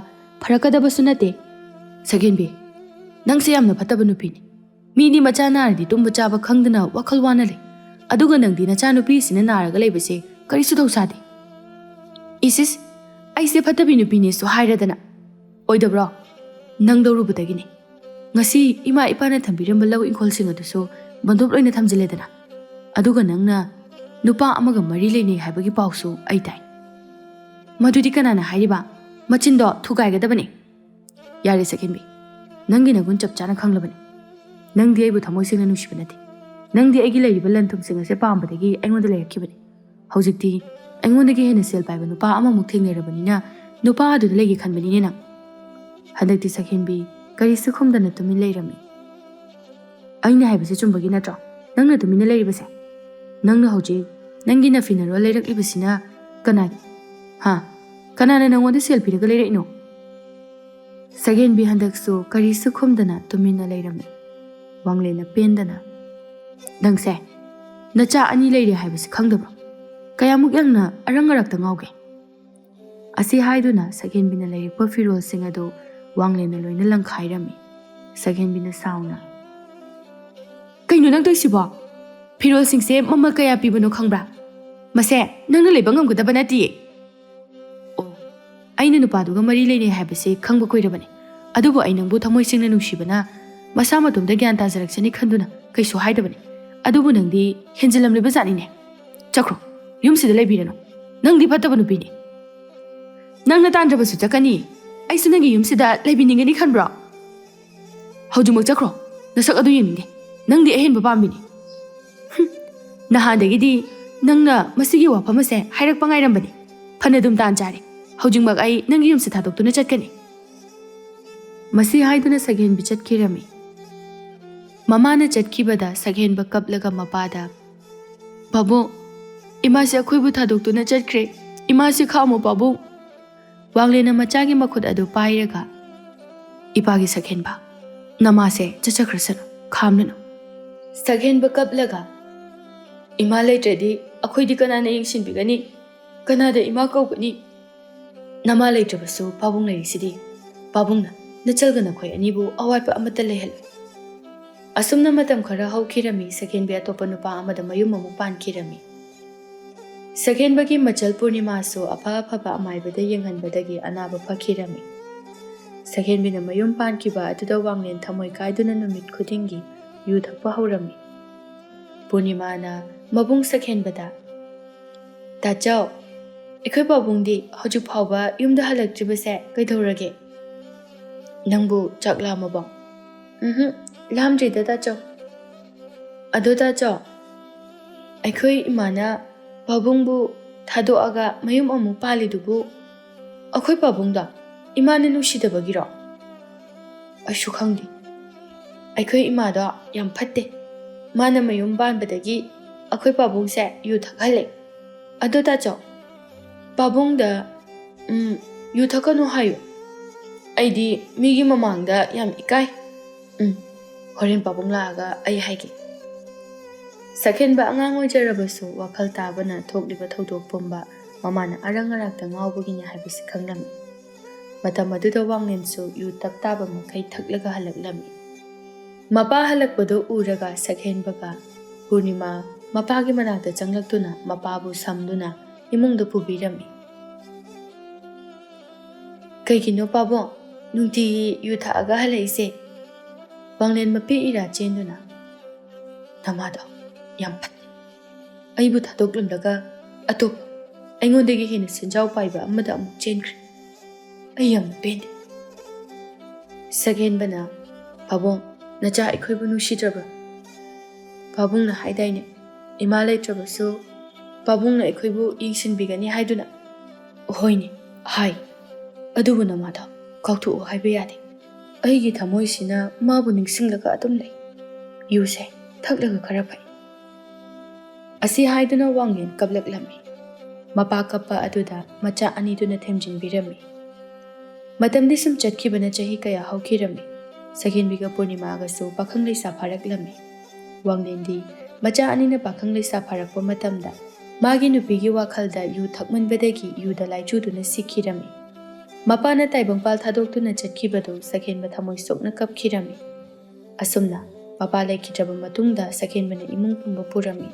ꯐꯔꯛꯀꯗꯕꯁꯨ ꯅꯠꯇꯦ ꯁꯒꯦꯟꯕꯤ ꯅꯪꯁꯦ ꯌꯥꯝꯅ ꯐꯠꯇꯕ ꯅꯨꯄꯤꯅꯤ ꯃꯤꯗꯤ ꯃꯆꯥ ꯅꯥꯔꯗꯤ ꯇꯨꯝꯕ ꯆꯥꯕ ꯈꯪꯗꯅ ꯋꯥꯈꯜ ꯋꯥꯅ ꯂꯩ ꯑꯗꯨꯒ ꯅꯪꯗꯤ ꯅꯆꯥꯅꯨꯄꯤꯁꯤꯅ ꯅꯥꯔꯒ ꯂꯩꯕꯁꯦ ꯀꯔꯤꯁꯨ ꯊꯧꯁꯥꯗꯦ ꯏꯁ ꯑꯩꯁꯦ ꯐꯠꯇꯕꯤ ꯅꯨꯄꯤꯅꯦꯁꯨ ꯍꯥꯏꯔꯗꯅ ꯑꯣꯏꯗꯕ꯭ꯔꯣ ꯅꯪꯗꯧꯔꯨꯕꯗꯒꯤꯅꯤ ꯉꯁꯤ ꯏꯃꯥ ꯏꯄꯥꯅ ꯊꯝꯕꯤꯔꯝꯕ ꯂꯧ ꯏꯪꯈꯣꯜꯁꯤꯡ ꯑꯗꯨꯁꯨ ꯕꯟꯗꯣꯞ ꯂꯣꯏꯅ ꯊꯝꯖꯤꯜꯂꯦꯗꯅ ꯑꯗꯨꯒ ꯅꯪꯅ ꯅꯨꯄꯥ ꯑꯃꯒ ꯃꯔꯤ ꯂꯩꯅꯩ ꯍꯥꯏꯕꯒꯤ ꯄꯥꯎꯁꯨ ꯑꯩ ꯇꯥꯏ ꯃꯗꯨꯗꯤ ꯀꯅꯥꯅ ꯍꯥꯏꯔꯤꯕ ꯃꯆꯤꯟꯗꯣ ꯊꯨꯒꯥꯏꯒꯗꯕꯅꯤ ꯌꯥꯔꯦ ꯁꯒꯦꯟꯕꯤ ꯅꯪꯒꯤ ꯅꯒꯨꯟ ꯆꯞ ꯆꯥꯅ ꯈꯪꯂꯕꯅꯤ ꯅꯪꯗꯤ ꯑꯩꯕꯨ ꯊꯃꯣꯏ ꯁꯦꯡꯅ ꯅꯨꯡꯁꯤꯕ ꯅꯠꯇꯦ ꯅꯪꯗꯤ ꯑꯩꯒꯤ ꯂꯩꯔꯤꯕ ꯂꯟ ꯊꯨꯝꯁꯤꯡ ꯑꯁꯦ ꯄꯥꯝꯕꯗꯒꯤ ꯑꯩꯉꯣꯟꯗ ꯂꯩꯔꯛꯈꯤꯕꯅꯤ ꯍꯧꯖꯤꯛꯇꯤ ꯑꯩꯉꯣꯟꯗꯒꯤ ꯍꯦꯟꯅ ꯁꯦꯜ ꯄꯥꯏꯕ ꯅꯨꯄꯥ ꯑꯃꯃꯨꯛ ꯊꯦꯡꯅꯔꯕꯅꯤꯅ ꯅꯨꯄꯥ ꯑꯗꯨꯗ ꯂꯩꯒꯦ ꯈꯟꯕꯅꯤꯅꯦ ꯅꯪ ꯍꯟꯗꯛꯇꯤ ꯁꯒꯦꯟꯕꯤ ꯀꯔꯤꯁꯨ ꯈꯨꯝꯗꯅ ꯇꯨꯃꯤꯟ ꯂꯩꯔꯝꯃꯤ ꯑꯩꯅ ꯍꯥꯏꯕꯁꯦ ꯆꯨꯝꯕꯒꯤ ꯅꯠꯇ꯭ꯔꯣ ꯅꯪꯅ ꯇꯨꯃꯤꯟꯅ ꯂꯩꯔꯤꯕꯁꯦ ꯅꯪꯅ ꯍꯧꯖꯤꯛ ꯅꯪꯒꯤ ꯅꯐꯤꯅꯔꯣꯜ ꯂꯩꯔꯛꯂꯤꯕꯁꯤꯅ ꯀꯅꯥꯒꯤ ꯀꯅꯥꯅ ꯅꯪꯉꯣꯟꯗ ꯁꯦꯜ ꯄꯤꯔꯒ ꯂꯩꯔꯛꯏꯅꯣ ꯁꯒꯦꯟꯕꯤ ꯍꯟꯗꯛꯁꯨ ꯀꯔꯤꯁꯨ ꯈꯨꯝꯗꯅ ꯇꯨꯃꯤꯟꯅ ꯂꯩꯔꯝꯃꯤ ꯋꯥꯡꯂꯦꯟꯅ ꯄꯦꯟꯗꯅ ꯅꯪꯁꯦ ꯅꯆꯥ ꯑꯅꯤ ꯂꯩꯔꯦ ꯍꯥꯏꯕꯁꯤ ꯈꯪꯗꯕ꯭ꯔꯣ ꯀꯌꯥꯃꯨꯛ ꯌꯥꯝꯅ ꯑꯔꯪ ꯑꯔꯛꯇ ꯉꯥꯎꯒꯦ ꯑꯁꯤ ꯍꯥꯏꯗꯨꯅ ꯁꯒꯦꯟꯕꯤꯅ ꯂꯩꯔꯛꯄ ꯐꯤꯔꯣꯜꯁꯤꯡ ꯑꯗꯨ ꯋꯥꯡꯂꯦꯟꯅ ꯂꯣꯏꯅ ꯂꯪꯈꯥꯏꯔꯝꯃꯤ ꯁꯒꯦꯟꯕꯤꯅ ꯁꯥꯎꯅ ꯀꯩꯅꯣ ꯅꯪ ꯇꯧꯏꯁꯤꯕꯣ ꯐꯤꯔꯣꯜꯁꯤꯡꯁꯦ ꯃꯃꯜ ꯀꯌꯥ ꯄꯤꯕꯅꯣ ꯈꯪꯕ꯭ꯔꯥ ꯃꯁꯦ ꯅꯪꯅ ꯂꯩꯕ ꯉꯝꯒꯗꯕ ꯅꯠꯇꯤꯌꯦ ꯑꯣ ꯑꯩꯅ ꯅꯨꯄꯥꯗꯨꯒ ꯃꯔꯤ ꯂꯩꯅꯩ ꯍꯥꯏꯕꯁꯤ ꯈꯪꯕ ꯀꯨꯏꯔꯕꯅꯤ ꯑꯗꯨꯕꯨ ꯑꯩ ꯅꯪꯕꯨ ꯊꯃꯣꯏ ꯁꯦꯡꯅ ꯅꯨꯡꯁꯤꯕꯅ ꯃꯁꯥ ꯃꯇꯣꯝꯗ ꯒ꯭ꯌꯥꯟ ꯇꯥꯖꯔꯛꯁꯅꯤ ꯈꯟꯗꯨꯅ ꯀꯩꯁꯨ ꯍꯥꯏꯗꯕꯅꯤ ꯑꯗꯨꯕꯨ ꯅꯪꯗꯤ ꯍꯦꯟꯖꯤꯜꯂꯝꯂꯤꯕ ꯖꯥꯠꯅꯤꯅꯦ ꯆꯠꯈ꯭ꯔꯣ ꯌꯨꯝꯁꯤꯗ ꯂꯩꯕꯤꯔꯅꯨ ꯅꯪꯗꯤ ꯐꯠꯇꯕ ꯅꯨꯄꯤꯅꯤ ꯅꯪꯅ ꯇꯥꯟꯗ꯭ꯔꯕꯁꯨ ꯆꯠꯀꯅꯤ ꯑꯩꯁꯨ ꯅꯪꯒꯤ ꯌꯨꯝꯁꯤꯗ ꯂꯩꯕꯤꯅꯤꯡꯒꯅꯤ ꯈꯟꯕ꯭ꯔꯣ ꯍꯧꯖꯤꯛꯃꯛ ꯆꯠꯈ꯭ꯔꯣ ꯅꯁꯛ ꯑꯗꯨ ꯌꯦꯡꯅꯤꯡꯗꯦ ꯅꯪꯗꯤ ꯑꯍꯦꯟꯕ ꯄꯥꯝꯃꯤꯅꯤ ꯅꯍꯥꯟꯗꯒꯤꯗꯤ ꯅꯪꯅ ꯃꯁꯤꯒꯤ ꯋꯥꯐꯝ ꯑꯁꯦ ꯍꯥꯏꯔꯛꯄ ꯉꯥꯏꯔꯝꯕꯅꯤ ꯐꯅ ꯑꯗꯨꯝ ꯇꯥꯟ ꯆꯥꯔꯦ ꯍꯧꯖꯤꯛꯃꯛ ꯑꯩ ꯅꯪꯒꯤ ꯌꯨꯝꯁꯦ ꯊꯥꯗꯣꯛꯇꯨꯅ ꯆꯠꯀꯅꯤ ꯃꯁꯤ ꯍꯥꯏꯗꯨꯅ ꯁꯒꯦꯟꯕꯤ ꯆꯠꯈꯤꯔꯝꯃꯤ ꯃꯃꯥꯅ ꯆꯠꯈꯤꯕꯗ ꯁꯒꯦꯟꯕ ꯀꯞꯂꯒ ꯃꯄꯥꯗ ꯄꯥꯕꯨꯡ ꯏꯃꯥꯁꯦ ꯑꯩꯈꯣꯏꯕꯨ ꯊꯥꯗꯣꯛꯇꯨꯅ ꯆꯠꯈ꯭ꯔꯦ ꯏꯃꯥꯁꯦ ꯈꯥꯝꯃꯨ ꯄꯥꯕꯨꯡ ꯋꯥꯡꯂꯦꯟꯅ ꯃꯆꯥꯒꯤ ꯃꯈꯨꯠ ꯑꯗꯨ ꯄꯥꯏꯔꯒ ꯏꯄꯥꯒꯤ ꯁꯒꯦꯟꯕ ꯅꯃꯥꯁꯦ ꯆꯠꯆꯈ꯭ꯔꯁꯅꯨ ꯈꯥꯝꯂꯅꯨ ꯁꯒꯦꯟꯕ ꯀꯞꯂꯒ ꯏꯃꯥ ꯂꯩꯇ꯭ꯔꯗꯤ ꯑꯩꯈꯣꯏꯗꯤ ꯀꯅꯥꯅ ꯌꯦꯡꯁꯤꯟꯕꯤꯒꯅꯤ ꯀꯅꯥꯗ ꯏꯃꯥ ꯀꯧꯒꯅꯤ ꯅꯃꯥ ꯂꯩꯇ꯭ꯔꯕꯁꯨ ꯄꯥꯕꯨꯡ ꯂꯩꯔꯤꯁꯤꯗꯤ ꯄꯥꯕꯨꯡꯅ ꯅꯆꯜꯒ ꯅꯈꯣꯏ ꯑꯅꯤꯕꯨ ꯑꯋꯥꯠꯄ ꯑꯃꯠꯇ ꯂꯩꯍꯜꯂꯨ ꯑꯁꯨꯝꯅ ꯃꯇꯝ ꯈꯔ ꯍꯧꯈꯤꯔꯝꯃꯤ ꯁꯒꯦꯟꯕꯤ ꯑꯇꯣꯞꯄ ꯅꯨꯄꯥ ꯑꯃꯗ ꯃꯌꯨꯝ ꯑꯃꯨꯛ ꯄꯥꯟꯈꯤꯔꯝꯃꯤ ꯁꯒꯦꯟꯕꯒꯤ ꯃꯆꯜ ꯄꯨꯔꯅꯤꯃꯥꯁꯨ ꯑꯐ ꯑꯐꯕ ꯑꯃꯥꯏꯕꯗ ꯌꯦꯡꯍꯟꯕꯗꯒꯤ ꯑꯅꯥꯕ ꯐꯈꯤꯔꯝꯃꯤ ꯁꯛꯍꯦꯟꯕꯤꯅ ꯃꯌꯨꯝ ꯄꯥꯟꯈꯤꯕ ꯑꯗꯨꯗ ꯋꯥꯡꯂꯦꯟ ꯊꯃꯣꯏ ꯀꯥꯏꯗꯨꯅ ꯅꯨꯃꯤꯠ ꯈꯨꯗꯤꯡꯒꯤ ꯌꯨ ꯊꯛꯄ ꯍꯧꯔꯝꯃꯤ꯫ ꯄꯨꯔꯅꯤꯃꯥꯅ ꯃꯕꯨꯡ ꯁꯛꯍꯦꯟꯕꯗ "ꯇꯥꯆꯧ, ꯑꯩꯈꯣꯏ ꯄꯥꯕꯨꯡꯗꯤ ꯍꯧꯖꯤꯛ ꯐꯥꯎꯕ ꯌꯨꯝꯗ ꯍꯜꯂꯛꯇ꯭ꯔꯤꯕꯁꯦ ꯀꯩꯗꯧꯔꯒꯦ? ꯅꯪꯕꯨ ꯆꯥꯛ ꯂꯥꯝꯃꯕꯣ?" ꯂꯥꯝꯗ꯭ꯔꯤꯗ ꯇꯥꯆꯧ꯫ "ꯑꯗꯣ ꯇꯥꯆꯧ, ꯑꯩꯈꯣꯏ ꯏꯃꯥꯅ ꯄꯥꯕꯨꯡꯕꯨ ꯊꯥꯗꯣꯛꯑꯒ ꯃꯌꯨꯝ ꯑꯃꯨꯛ ꯄꯥꯜꯂꯤꯗꯨꯕꯨ ꯑꯩꯈꯣꯏ ꯄꯥꯕꯨꯡꯗꯣ ꯏꯃꯥꯅ ꯅꯨꯡꯁꯤꯗꯕꯒꯤꯔꯣ?" "ꯑꯩꯁꯨ ꯈꯪꯗꯦ. ꯑꯩꯈꯣꯏ ꯏꯃꯥꯗꯣ ꯌꯥꯝ ꯐꯠꯇꯦ. ꯃꯥꯅ ꯃꯌꯨꯝ ꯄꯥꯟꯕꯗꯒꯤ ꯑꯩꯈꯣꯏ ꯄꯥꯕꯨꯡꯁꯦ ꯌꯨ ꯊꯛꯍꯜꯂꯦ꯫ ꯑꯗꯣ ꯇꯥꯆꯧ, ꯄꯥꯕꯨꯡꯗ ꯌꯨ ꯊꯛꯀꯅꯨ ꯍꯥꯏꯌꯨ. ꯑꯩꯗꯤ ꯃꯤꯒꯤ ꯃꯃꯥꯡꯗ ꯌꯥꯝ ꯏꯀꯥꯏ." "ꯍꯣꯔꯦꯟ ꯄꯥꯕꯨꯡ ꯂꯥꯛꯑꯒ ꯑꯩ ꯍꯥꯏꯒꯦ." ꯁꯛꯍꯦꯟꯕ ꯑꯉꯥꯡ ꯑꯣꯏꯖꯔꯕꯁꯨ ꯋꯥꯈꯜ ꯇꯥꯕꯅ ꯊꯣꯛꯂꯤꯕ ꯊꯧꯗꯣꯛ ꯄꯨꯝꯕ ꯃꯃꯥꯅ ꯑꯔꯪ ꯑꯔꯥꯛꯇ ꯉꯥꯎꯕꯒꯤꯅꯤ ꯍꯥꯏꯕꯁꯤ ꯈꯪꯂꯝꯃꯤ꯫ ꯃꯇꯝ ꯑꯗꯨꯗ ꯋꯥꯡꯂꯦꯟꯁꯨ ꯌꯨ ꯇꯞ ꯇꯥꯕ ꯃꯈꯩ ꯊꯛꯂꯒ ꯍꯜꯂꯛꯂꯝꯃꯤ꯫ ꯃꯄꯥ ꯍꯜꯂꯛꯄꯗꯨ ꯎꯔꯒ ꯁꯛꯍꯦꯟꯕꯒ ꯄꯨꯔꯅꯤꯃꯥ ꯃꯄꯥꯒꯤ ꯃꯅꯥꯛꯇ ꯆꯪꯂꯛꯇꯨꯅ ꯃꯄꯥꯕꯨ ꯁꯝꯗꯨꯅ ꯏꯃꯨꯡꯗ ꯄꯨꯕꯤꯔꯝꯃꯤ꯫ "ꯀꯩꯒꯤꯅꯣ ꯄꯥꯕꯨꯡ ꯅꯨꯡꯇꯤꯒꯤ ꯌꯨ ꯊꯛꯑꯒ ꯍꯜꯂꯛꯏꯁꯦ?" ꯋꯥꯡꯂꯦꯟ ꯃꯄꯤ ꯏꯔꯥ ꯆꯦꯟꯗꯨꯅ "ꯅꯃꯥꯗꯣ ꯌꯥꯝ ꯐꯠꯇꯦ. ꯑꯩꯕꯨ ꯊꯥꯗꯣꯛꯂꯝꯂꯒ ꯑꯇꯣꯞꯄ ꯑꯩꯉꯣꯟꯗꯒꯤ ꯍꯦꯟꯅ ꯁꯦꯟꯖꯥꯎ ꯄꯥꯏꯕ ꯑꯃꯗ ꯑꯃꯨꯛ ꯆꯦꯟꯈ꯭ꯔꯦ. ꯑꯩ ꯌꯥꯝꯅ ꯄꯦꯟꯗꯦ." ꯁꯛꯍꯦꯟꯕꯅ "ꯄꯥꯕꯨꯡ, ꯅꯆꯥ ꯑꯩꯈꯣꯏꯕꯨ ꯅꯨꯡꯁꯤꯗ꯭ꯔꯕ꯭ꯔꯥ? ꯄꯥꯕꯨꯡꯅ ꯍꯥꯏꯗꯥꯏꯅꯦ, ꯏꯃꯥ ꯂꯩꯇ꯭ꯔꯕꯁꯨ ꯄꯥꯕꯨꯡꯅ ꯑꯩꯈꯣꯏꯕꯨ ꯌꯦꯡꯁꯤꯟꯕꯤꯒꯅꯤ ꯍꯥꯏꯗꯨꯅ?" "ꯍꯣꯏꯅꯦ, ꯍꯥꯏ. ꯑꯗꯨꯕꯨ ꯅꯃꯥꯗꯣ ꯀꯥꯎꯊꯣꯛꯎ ꯍꯥꯏꯕ ꯌꯥꯗꯦ. ꯑꯩꯒꯤ ꯊꯃꯣꯏꯁꯤꯅ ꯃꯥꯕꯨ ꯅꯤꯡꯁꯤꯡꯂꯒ ꯑꯗꯨꯝ ꯂꯩ. ꯌꯨꯁꯦ ꯊꯛꯂꯒ ꯈꯔ ꯐꯩ." ꯑꯁꯤ ꯍꯥꯏꯗꯨꯅ ꯋꯥꯡꯂꯦꯟ ꯀꯞꯂꯛꯂꯝꯃꯤ꯫ ꯃꯄꯥ ꯀꯞꯄ ꯑꯗꯨꯗ ꯃꯆꯥ ꯑꯅꯤꯗꯨꯅ ꯊꯦꯝꯖꯤꯟꯕꯤꯔꯝꯃꯤ꯫ ꯃꯇꯝꯗꯤ ꯁꯨꯝ ꯆꯠꯈꯤꯕꯅ ꯆꯍꯤ ꯀꯌా ꯍꯧꯈꯤꯔꯝꯃꯤ꯫ ꯁꯛꯍꯦꯟꯕꯤꯒ ꯄꯨꯔꯅꯤꯃꯥꯒꯁꯨ ꯄꯥꯈꯪ ꯂꯩꯁꯥ ꯐꯥꯔꯛꯂꯝꯃꯤ꯫ ꯋꯥꯡꯂꯦꯟꯗꯤ ꯃꯆꯥ ꯑꯅꯤꯅ ꯄꯥꯈꯪ ꯂꯩꯁꯥ ꯐꯥꯔꯛꯄ ꯃꯇꯝꯗ ꯃꯥꯒꯤ ꯅꯨꯄꯤꯒꯤ ꯋꯥꯈꯜꯗ ꯌꯨ ꯊꯛꯃꯟꯕꯗꯒꯤ ꯌꯨꯗ ꯂꯥꯏꯆꯨꯗꯨꯅ ꯁꯤꯈꯤꯔꯝꯃꯤ꯫ ꯃꯄꯥꯅ ꯇꯥꯏꯕꯪꯄꯥꯜ ꯊꯥꯗꯣꯛꯇꯨꯅ ꯆꯠꯈꯤꯕꯗꯨ ꯁꯛꯍꯦꯟꯕ ꯊꯃꯣꯏ ꯁꯣꯛꯅ ꯀꯞꯈꯤꯔꯝꯃꯤ꯫ ꯑꯁꯨꯝꯅ ꯃꯄꯥ ꯂꯩꯈꯤꯗ꯭ꯔꯕ ꯃꯇꯨꯡꯗ ꯁꯛꯍꯦꯟꯕꯅ ꯏꯃꯨꯡ ꯄꯨꯡꯕ ꯄꯨꯔꯝꯃꯤ꯫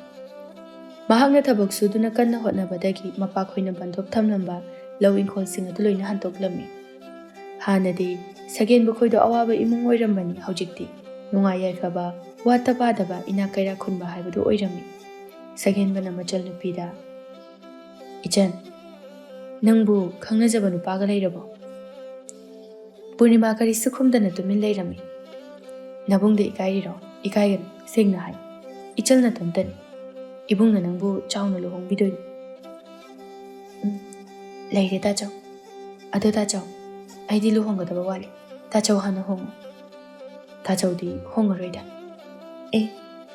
ꯃꯍꯥꯛꯅ ꯊꯕꯛ ꯁꯨꯗꯨꯅ ꯀꯟꯅ ꯍꯣꯠꯅꯕꯗꯒꯤ ꯃꯄꯥꯈꯣꯏꯅ ꯕꯟꯊꯣꯞ ꯊꯝꯂꯝꯕ ꯂꯧ ꯏꯪꯈꯣꯜꯁꯤꯡ ꯑꯗꯨ ꯂꯣꯏꯅ ꯍꯟꯇꯣꯛꯂꯝꯃꯤ꯫ ꯍꯥꯟꯅꯗꯤ ꯁꯛꯍꯦꯟꯕ ꯈꯣꯏꯗꯣ ꯑꯋꯥꯕ ꯏꯃꯨꯡ ꯑꯣꯏꯔꯝꯕꯅꯤ, ꯍꯧꯖꯤꯛꯇꯤ ꯅꯨꯡꯉꯥꯏ ꯌꯥꯏꯐꯕ, ꯋꯥꯠꯇ ꯄꯥꯗꯕ, ꯏꯅꯥꯛ ꯀꯩꯔꯥꯛ ꯈꯨꯟꯕ ꯍꯥꯏꯕꯗꯨ ꯑꯣꯏꯔꯝꯃꯤ꯫ ꯁꯛꯍꯦꯟꯕꯅ ꯃꯆꯜꯅꯨꯄꯤꯗ "ꯏꯆꯟ, ꯅꯪꯕꯨ ꯈꯪꯅꯖꯕ ꯅꯨꯄꯥꯒ ꯂꯩꯔꯕꯣ?" ꯄꯨꯔꯅꯤꯃꯥ ꯀꯔꯤꯁꯨ ꯈꯨꯝꯗꯅ ꯇꯨꯃꯤꯟ ꯂꯩꯔꯝꯃꯤ꯫ "ꯅꯕꯨꯡꯗ ꯏꯀꯥꯏꯔꯤꯔꯣ? ꯏꯀꯥꯏꯒꯅꯨ, ꯁꯦꯡꯅ ꯍꯥꯏ. ꯏꯆꯜ ꯅꯇꯣꯝꯇꯅꯤ. ꯏꯕꯨꯡꯅ ꯅꯪꯕꯨ ꯆꯥꯎꯅ ꯂꯨꯍꯣꯡꯕꯤꯗꯣꯏꯅꯤ." "ꯂꯩꯔꯦ ꯇꯥꯆꯧ. ꯑꯗꯣ ꯇꯥꯆꯧ, ꯑꯩꯗꯤ ꯂꯨꯍꯣꯡꯒꯗꯕ ꯋꯥꯠꯂꯤ. ꯇꯥꯆꯧ ꯍꯥꯟꯅ ꯍꯣꯡꯉꯨ." "ꯇꯥꯆꯧꯗꯤ ꯍꯣꯡꯉꯔꯣꯏꯗ."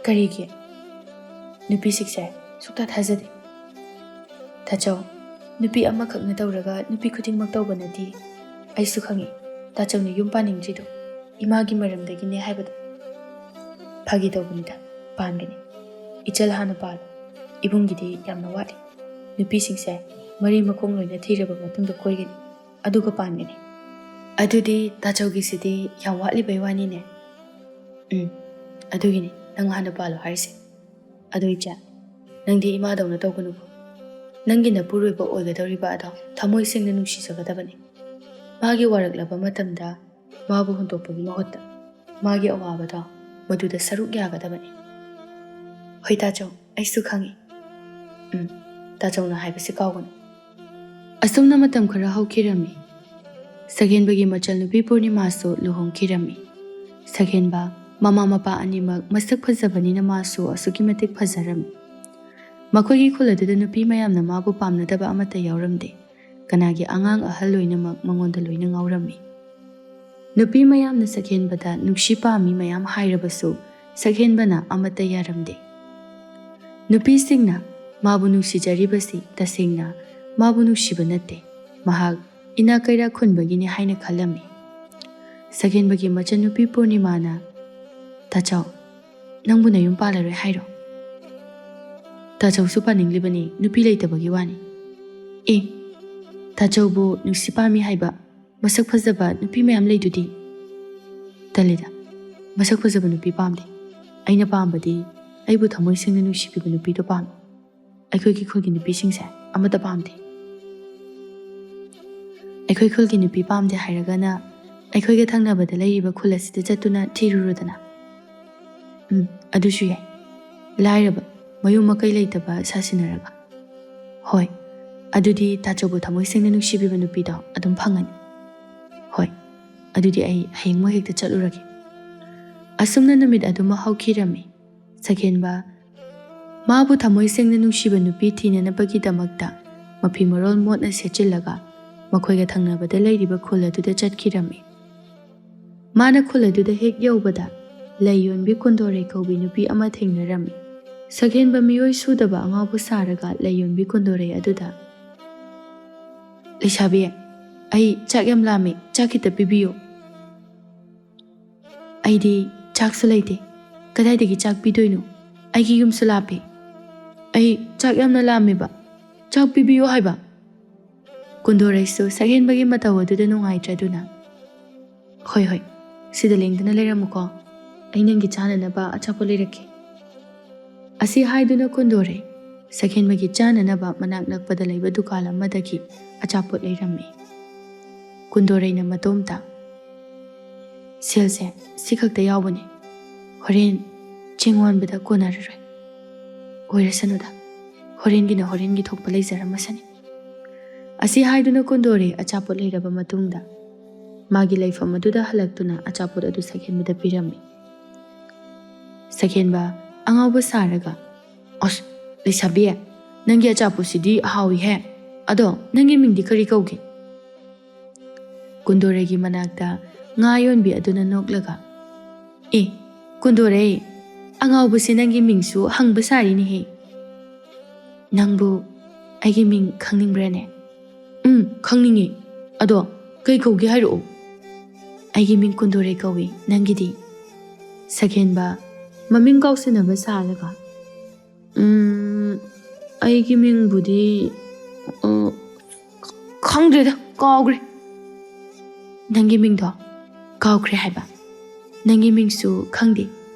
"ꯀꯔꯤꯒꯤ?" "ꯅꯨꯄꯤꯁꯤꯡꯁꯦ ꯁꯨꯛꯊꯥ ꯊꯥꯖꯗꯦ." "ꯇꯥꯆꯧ, ꯅꯨꯄꯤ ꯑꯃꯈꯛꯅ ꯇꯧꯔꯒ ꯅꯨꯄꯤ ꯈꯨꯗꯤꯡꯃꯛ ꯇꯧꯕ ꯅꯠꯇꯦ. ꯑꯩꯁꯨ ꯈꯪꯉꯤ ꯇꯥꯆꯧꯅ ꯌꯨꯝ ꯄꯥꯅꯤꯡꯗ꯭ꯔꯤꯗꯣ ꯏꯃꯥꯒꯤ ꯃꯔꯝꯗꯒꯤꯅꯦ ꯍꯥꯏꯕꯗꯣ." "ꯐꯥꯒꯤ ꯇꯧꯕꯅꯤꯗ, ꯄꯥꯟꯒꯅꯤ. ꯏꯆꯜ ꯍꯥꯟꯅ ꯄꯥꯜꯂꯨ. ꯏꯕꯨꯡꯒꯤꯗꯤ ꯌꯥꯝꯅ ꯋꯥꯠꯂꯤ. ꯅꯨꯄꯤꯁꯤꯡꯁꯦ ꯃꯔꯤ ꯃꯈꯣꯡ ꯂꯣꯏꯅ ꯊꯤꯔꯕ ꯃꯇꯨꯡꯗ ꯀꯣꯏꯒꯅꯤ, ꯑꯗꯨꯒ ꯄꯥꯟꯒꯅꯤ." "ꯑꯗꯨꯗꯤ ꯇꯥꯆꯧꯒꯤꯁꯤꯗꯤ ꯌꯥꯝ ꯋꯥꯠꯂꯤꯕꯩ ꯋꯥꯅꯤꯅꯦ." "ꯑꯗꯨꯒꯤꯅꯤ ꯅꯪ ꯍꯥꯟꯅ ꯄꯥꯜꯂꯣ ꯍꯥꯏꯔꯤꯁꯦ. ꯑꯗꯣ ꯏꯆꯥ, ꯅꯪꯗꯤ ꯏꯃꯥꯗꯧꯅ ꯇꯧꯒꯅꯨꯀꯣ. ꯅꯪꯒꯤ ꯅꯄꯨꯔꯣꯏꯕ ꯑꯣꯏꯒꯗꯧꯔꯤꯕ ꯑꯗꯣ ꯊꯃꯣꯏ ꯁꯦꯡꯅ ꯅꯨꯡꯁꯤꯖꯒꯗꯕꯅꯤ. ꯃꯥꯒꯤ ꯋꯥꯔꯛꯂꯕ ꯃꯇꯝꯗ ꯃꯥꯕꯨ ꯍꯨꯟꯇꯣꯛꯄꯒꯤ ꯃꯍꯨꯠꯇ ꯃꯥꯒꯤ ꯑꯋꯥꯕꯗꯣ ꯃꯗꯨꯗ ꯁꯔꯨꯛ ꯌꯥꯒꯗꯕꯅꯤ." "ꯍꯣꯏ ꯇꯥꯆꯧ, ꯑꯩꯁꯨ ꯈꯪꯉꯤ." "ꯇꯥꯆꯧꯅ ꯍꯥꯏꯕꯁꯤ ꯀꯥꯎꯒꯅꯨ." ꯑꯁꯨꯝꯅ ꯃꯇꯝ ꯈꯔ ꯍꯧꯈꯤꯔꯝꯃꯤ꯫ ꯁꯛꯍꯦꯟꯕꯒꯤ ꯃꯆꯜꯅꯨꯄꯤ ꯄꯨꯔꯅꯤꯃꯥꯁꯨ ꯂꯨꯍꯣꯡꯈꯤꯔꯝꯃꯤ꯫ ꯁꯛꯍꯦꯟꯕ ꯃꯃꯥ ꯃꯄꯥ ꯑꯅꯤꯃꯛ ꯃꯁꯛ ꯐꯖꯕꯅꯤꯅ ꯃꯥꯁꯨ ꯑꯁꯨꯛꯀꯤ ꯃꯇꯤꯛ ꯐꯖꯔꯝꯃꯤ꯫ ꯃꯈꯣꯏꯒꯤ ꯈꯨꯜ ꯑꯗꯨꯗ ꯅꯨꯄꯤ ꯃꯌꯥꯝꯅ ꯃꯥꯕꯨ ꯄꯥꯝꯅꯗꯕ ꯑꯃꯠꯇ ꯌꯥꯎꯔꯝꯗꯦ꯫ ꯀꯅꯥꯒꯤ ꯑꯉꯥꯡ ꯑꯍꯜ ꯂꯣꯏꯅꯃꯛ ꯃꯉꯣꯟꯗ ꯂꯣꯏꯅ ꯉꯥꯎꯔꯝꯃꯤ꯫ ꯅꯨꯄꯤ ꯃꯌꯥꯝꯅ ꯁꯛꯍꯦꯟꯕꯗ ꯅꯨꯡꯁꯤ ꯄꯥꯝꯃꯤ ꯃꯌꯥꯝ ꯍꯥꯏꯔꯕꯁꯨ ꯁꯛꯍꯦꯟꯕꯅ ꯑꯃꯠꯇ ꯌꯥꯔꯝꯗꯦ꯫ ꯅꯨꯄꯤꯁꯤꯡꯅ ꯃꯥꯕꯨ ꯅꯨꯡꯁꯤꯖꯔꯤꯕꯁꯤ ꯇꯁꯦꯡꯅ ꯃꯥꯕꯨ ꯅꯨꯡꯁꯤꯕ ꯅꯠꯇꯦ, ꯃꯍꯥꯛ ꯏꯅꯥꯛ ꯀꯩꯔꯥꯛ ꯈꯨꯟꯕꯒꯤꯅꯤ ꯍꯥꯏꯅ ꯈꯜꯂꯝꯃꯤ꯫ ꯁꯛꯍꯦꯟꯕꯒꯤ ꯃꯆꯟꯅꯨꯄꯤ ꯄꯨꯔꯅꯤꯃꯥꯅ "ꯇꯥꯆꯧ, ꯅꯪꯕꯨ ꯅꯌꯨꯝ ꯄꯥꯜꯂꯔꯣꯏ ꯍꯥꯏꯔꯣ?" "ꯇꯥꯆꯧꯁꯨ ꯄꯥꯅꯤꯡꯂꯤꯕꯅꯤ, ꯅꯨꯄꯤ ꯂꯩꯇꯕꯒꯤ ꯋꯥꯅꯤ." "ꯇꯥꯆꯧꯕꯨ ꯅꯨꯡꯁꯤ ꯄꯥꯝꯃꯤ ꯍꯥꯏꯕ ꯃꯁꯛ ꯐꯖꯕ ꯅꯨꯄꯤ ꯃꯌꯥꯝ ꯂꯩꯗꯨꯗꯤ." "ꯇꯜꯂꯤꯗ, ꯃꯁꯛ ꯐꯖꯕ ꯅꯨꯄꯤ ꯄꯥꯝꯗꯦ. ꯑꯩꯅ ꯄꯥꯝꯕꯗꯤ ꯑꯩꯕꯨ ꯊꯃꯣꯏ ꯁꯦꯡꯅ ꯅꯨꯡꯁꯤꯕꯤꯕ ꯅꯨꯄꯤꯗꯣ ꯄꯥꯝꯃꯤ. ꯑꯩꯈꯣꯏꯒꯤ ꯈꯨꯜꯒꯤ ꯅꯨꯄꯤꯁꯤꯡꯁꯦ ꯑꯃꯠꯇ ꯄꯥꯝꯗꯦ." "ꯑꯩꯈꯣꯏ ꯈꯨꯜꯒꯤ ꯅꯨꯄꯤ ꯄꯥꯝꯗꯦ ꯍꯥꯏꯔꯒꯅ ꯑꯩꯈꯣꯏꯒ ꯊꯪꯅꯕꯗ ꯂꯩꯔꯤꯕ ꯈꯨꯜ ꯑꯁꯤꯗ ꯆꯠꯇꯨꯅ ꯊꯤꯔꯨꯔꯣꯗꯅ. ꯑꯗꯨꯁꯨ ꯌꯥꯏ. ꯂꯥꯏꯔꯕ, ꯃꯌꯨꯝ ꯃꯀꯩ ꯂꯩꯇꯕ ꯁꯥꯁꯤꯟꯅꯔꯒ. ꯍꯣꯏ, ꯑꯗꯨꯗꯤ ꯇꯥꯆꯧꯕꯨ ꯊꯃꯣꯏ ꯁꯦꯡꯅ ꯅꯨꯡꯁꯤꯕꯤꯕ ꯅꯨꯄꯤꯗꯣ ꯑꯗꯨꯝ ꯐꯪꯒꯅꯤ. ꯍꯣꯏ, ꯑꯗꯨꯗꯤ ꯑꯩ ꯍꯌꯦꯡꯃꯛ ꯍꯦꯛꯇ ꯆꯠꯂꯨꯔꯒꯦ. ꯑꯁꯨꯝꯅ ꯅꯨꯃꯤꯠ ꯑꯗꯨꯃ ꯍꯧꯈꯤꯔꯝꯃꯤ. ꯁꯛꯍꯦꯟꯕ ꯃꯥꯕꯨ ꯊꯃꯣꯏ ꯁꯦꯡꯅ ꯅꯨꯡꯁꯤꯕ ꯅꯨꯄꯤ ꯊꯤꯅꯅꯕꯒꯤꯗꯃꯛꯇ ꯃꯐꯤ ꯃꯔꯣꯜ ꯃꯣꯠꯅ ꯁꯦꯠꯆꯤꯜꯂꯒ ꯃꯈꯣꯏꯒ ꯊꯪꯅꯕꯗ ꯂꯩꯔꯤꯕ ꯈꯨꯜ ꯑꯗꯨꯗ ꯆꯠꯈꯤꯔꯝꯃꯤ. ꯃꯥꯅ ꯈꯨꯜ ꯑꯗꯨꯗ ꯍꯦꯛ ꯌꯧꯕꯗ ꯂꯩ ꯌꯣꯟꯕꯤ ꯀꯨꯟꯗꯣꯔꯩ ꯀꯧꯕꯤ ꯅꯨꯄꯤ ꯑꯃ ꯊꯦꯡꯅꯔꯝꯃꯤ. ꯁꯛꯍꯦꯟꯕ ꯃꯤꯑꯣꯏ ꯁꯨꯗꯕ ꯑꯉꯥꯎꯕ ꯁꯥꯔꯒ ꯂꯩ ꯌꯣꯟꯕꯤ ꯀꯨꯟꯗꯣꯔꯩ ꯑꯗꯨꯗ, "ꯂꯩꯁꯥꯕꯤ, ꯑꯩ ꯆꯥꯛ ꯌꯥꯝ ꯂꯥꯝꯃꯤ, ꯆꯥꯛ ꯈꯤꯇ ꯄꯤꯕꯤꯌꯨ." "ꯑꯩꯗꯤ ꯆꯥꯛꯁꯨ ꯂꯩꯇꯦ. ꯀꯗꯥꯏꯗꯒꯤ ꯆꯥꯛ ꯄꯤꯗꯣꯏꯅꯣ? ꯑꯩꯒꯤ ꯌꯨꯝꯁꯨ ꯂꯥꯞꯄꯦ. ꯑꯩ ꯆꯥꯛ ꯌꯥꯝꯅ ꯂꯥꯝꯃꯦꯕ. ꯆꯥꯛ ꯄꯤꯕꯤꯌꯨ ꯍꯥꯏꯕ." ꯀꯨꯟꯗꯣꯔꯩꯁꯨ ꯁꯛꯍꯦꯟꯕꯒꯤ ꯃꯇꯧ ꯑꯗꯨꯗ ꯅꯨꯡꯉꯥꯏꯇ꯭ꯔꯗꯨꯅ, "ꯍꯣꯏ ꯍꯣꯏ, ꯁꯤꯗ ꯂꯦꯡꯗꯅ ꯂꯩꯔꯝꯃꯨꯀꯣ. ꯑꯩ ꯅꯪꯒꯤ ꯆꯥꯅꯅꯕ ꯑꯆꯥꯄꯣꯠ ꯂꯩꯔꯛꯀꯦ." ꯑꯁꯤ ꯍꯥꯏꯗꯨꯅ ꯀꯨꯟꯗꯣꯔꯩ ꯁꯛꯍꯦꯟꯕꯒꯤ ꯆꯥꯅꯅꯕ ꯃꯅꯥꯛ ꯅꯛꯄꯗ ꯂꯩꯕ ꯗꯨꯀꯥꯟ ꯑꯃꯗꯒꯤ ꯑꯆꯥꯄꯣꯠ ꯂꯩꯔꯝꯃꯤ. ꯀꯨꯟꯗꯣꯔꯩꯅ ꯃꯇꯣꯝꯇ, "ꯁꯦꯜꯁꯦ ꯁꯤ ꯈꯛꯇ ꯌꯥꯎꯕꯅꯦ. ꯍꯣꯔꯦꯟ ꯆꯦꯡ ꯋꯥꯟꯕꯗ ꯀꯣꯟꯅꯔꯔꯣꯏ." "ꯑꯣꯏꯔꯁꯅꯨꯗ, ꯍꯣꯔꯦꯟꯒꯤꯅ ꯍꯣꯔꯦꯟꯒꯤ ꯊꯣꯛꯄ ꯂꯩꯖꯔꯝꯃꯁꯅꯤ." ꯑꯁꯤ ꯍꯥꯏꯗꯨꯅ ꯀꯨꯟꯗꯣꯔꯩ ꯑꯆꯥꯄꯣꯠ ꯂꯩꯔꯕ ꯃꯇꯨꯡꯗ ꯃꯥꯒꯤ ꯂꯩꯐꯝ ꯑꯗꯨꯗ ꯍꯜꯂꯛꯇꯨꯅ ꯑꯆꯥꯄꯣꯠ ꯑꯗꯨ ꯁꯛꯍꯦꯟꯕꯗ ꯄꯤꯔꯝꯃꯤ. ꯁꯛꯍꯦꯟꯕ ꯑꯉꯥꯎꯕ ꯁꯥꯔꯒ, "ꯑꯁ ꯂꯩꯁꯥꯕꯤ, ꯅꯪꯒꯤ ꯑꯆꯥꯄꯣꯠꯁꯤꯗꯤ ꯍꯥꯎꯏꯍꯦ. ꯑꯗꯣ ꯅꯪꯒꯤ ꯃꯤꯡꯗꯤ ꯀꯔꯤ ꯀꯧꯒꯦ?" ꯀꯨꯟꯗꯣꯔꯩꯒꯤ ꯃꯅꯥꯛꯇ ꯉꯥ ꯌꯣꯟꯕꯤ ꯑꯗꯨꯅ ꯅꯣꯛꯂꯒ, "ꯑꯦ ꯀꯨꯟꯗꯣꯔꯩ, ꯑꯉꯥꯎꯕꯁꯦ ꯅꯪꯒꯤ ꯃꯤꯡꯁꯨ ꯍꯪꯕ ꯁꯥꯔꯤꯅꯦꯍꯦ. ꯅꯪꯕꯨ ꯑꯩꯒꯤ ꯃꯤꯡ ꯈꯪꯅꯤꯡꯕ꯭ꯔꯅꯦ?" "ꯈꯪꯅꯤꯡꯉꯤ. ꯑꯗꯣ ꯀꯩ ꯀꯧꯒꯦ ꯍꯥꯏꯔꯛꯑꯣ." "ꯑꯩꯒꯤ ꯃꯤꯡ ꯀꯨꯟꯗꯣꯔꯩ ꯀꯧꯏ. ꯅꯪꯒꯤꯗꯤ?" ꯁꯛꯍꯦꯟꯕ ꯃꯃꯤꯡ ꯀꯥꯎꯁꯤꯟꯅꯕ ꯁꯥꯔꯒ, "ꯑꯩꯒꯤ ꯃꯤꯡꯕꯨꯗꯤ ꯈꯪꯗ꯭ꯔꯦꯗ, ꯀꯥꯎꯈ꯭ꯔꯦ." "ꯅꯪꯒꯤ ꯃꯤꯡꯗꯣ ꯀꯥꯎꯈ꯭ꯔꯦ ꯍꯥꯏꯕ? ꯅꯪꯒꯤ ꯃꯤꯡꯁꯨ ꯈꯪꯗꯦ.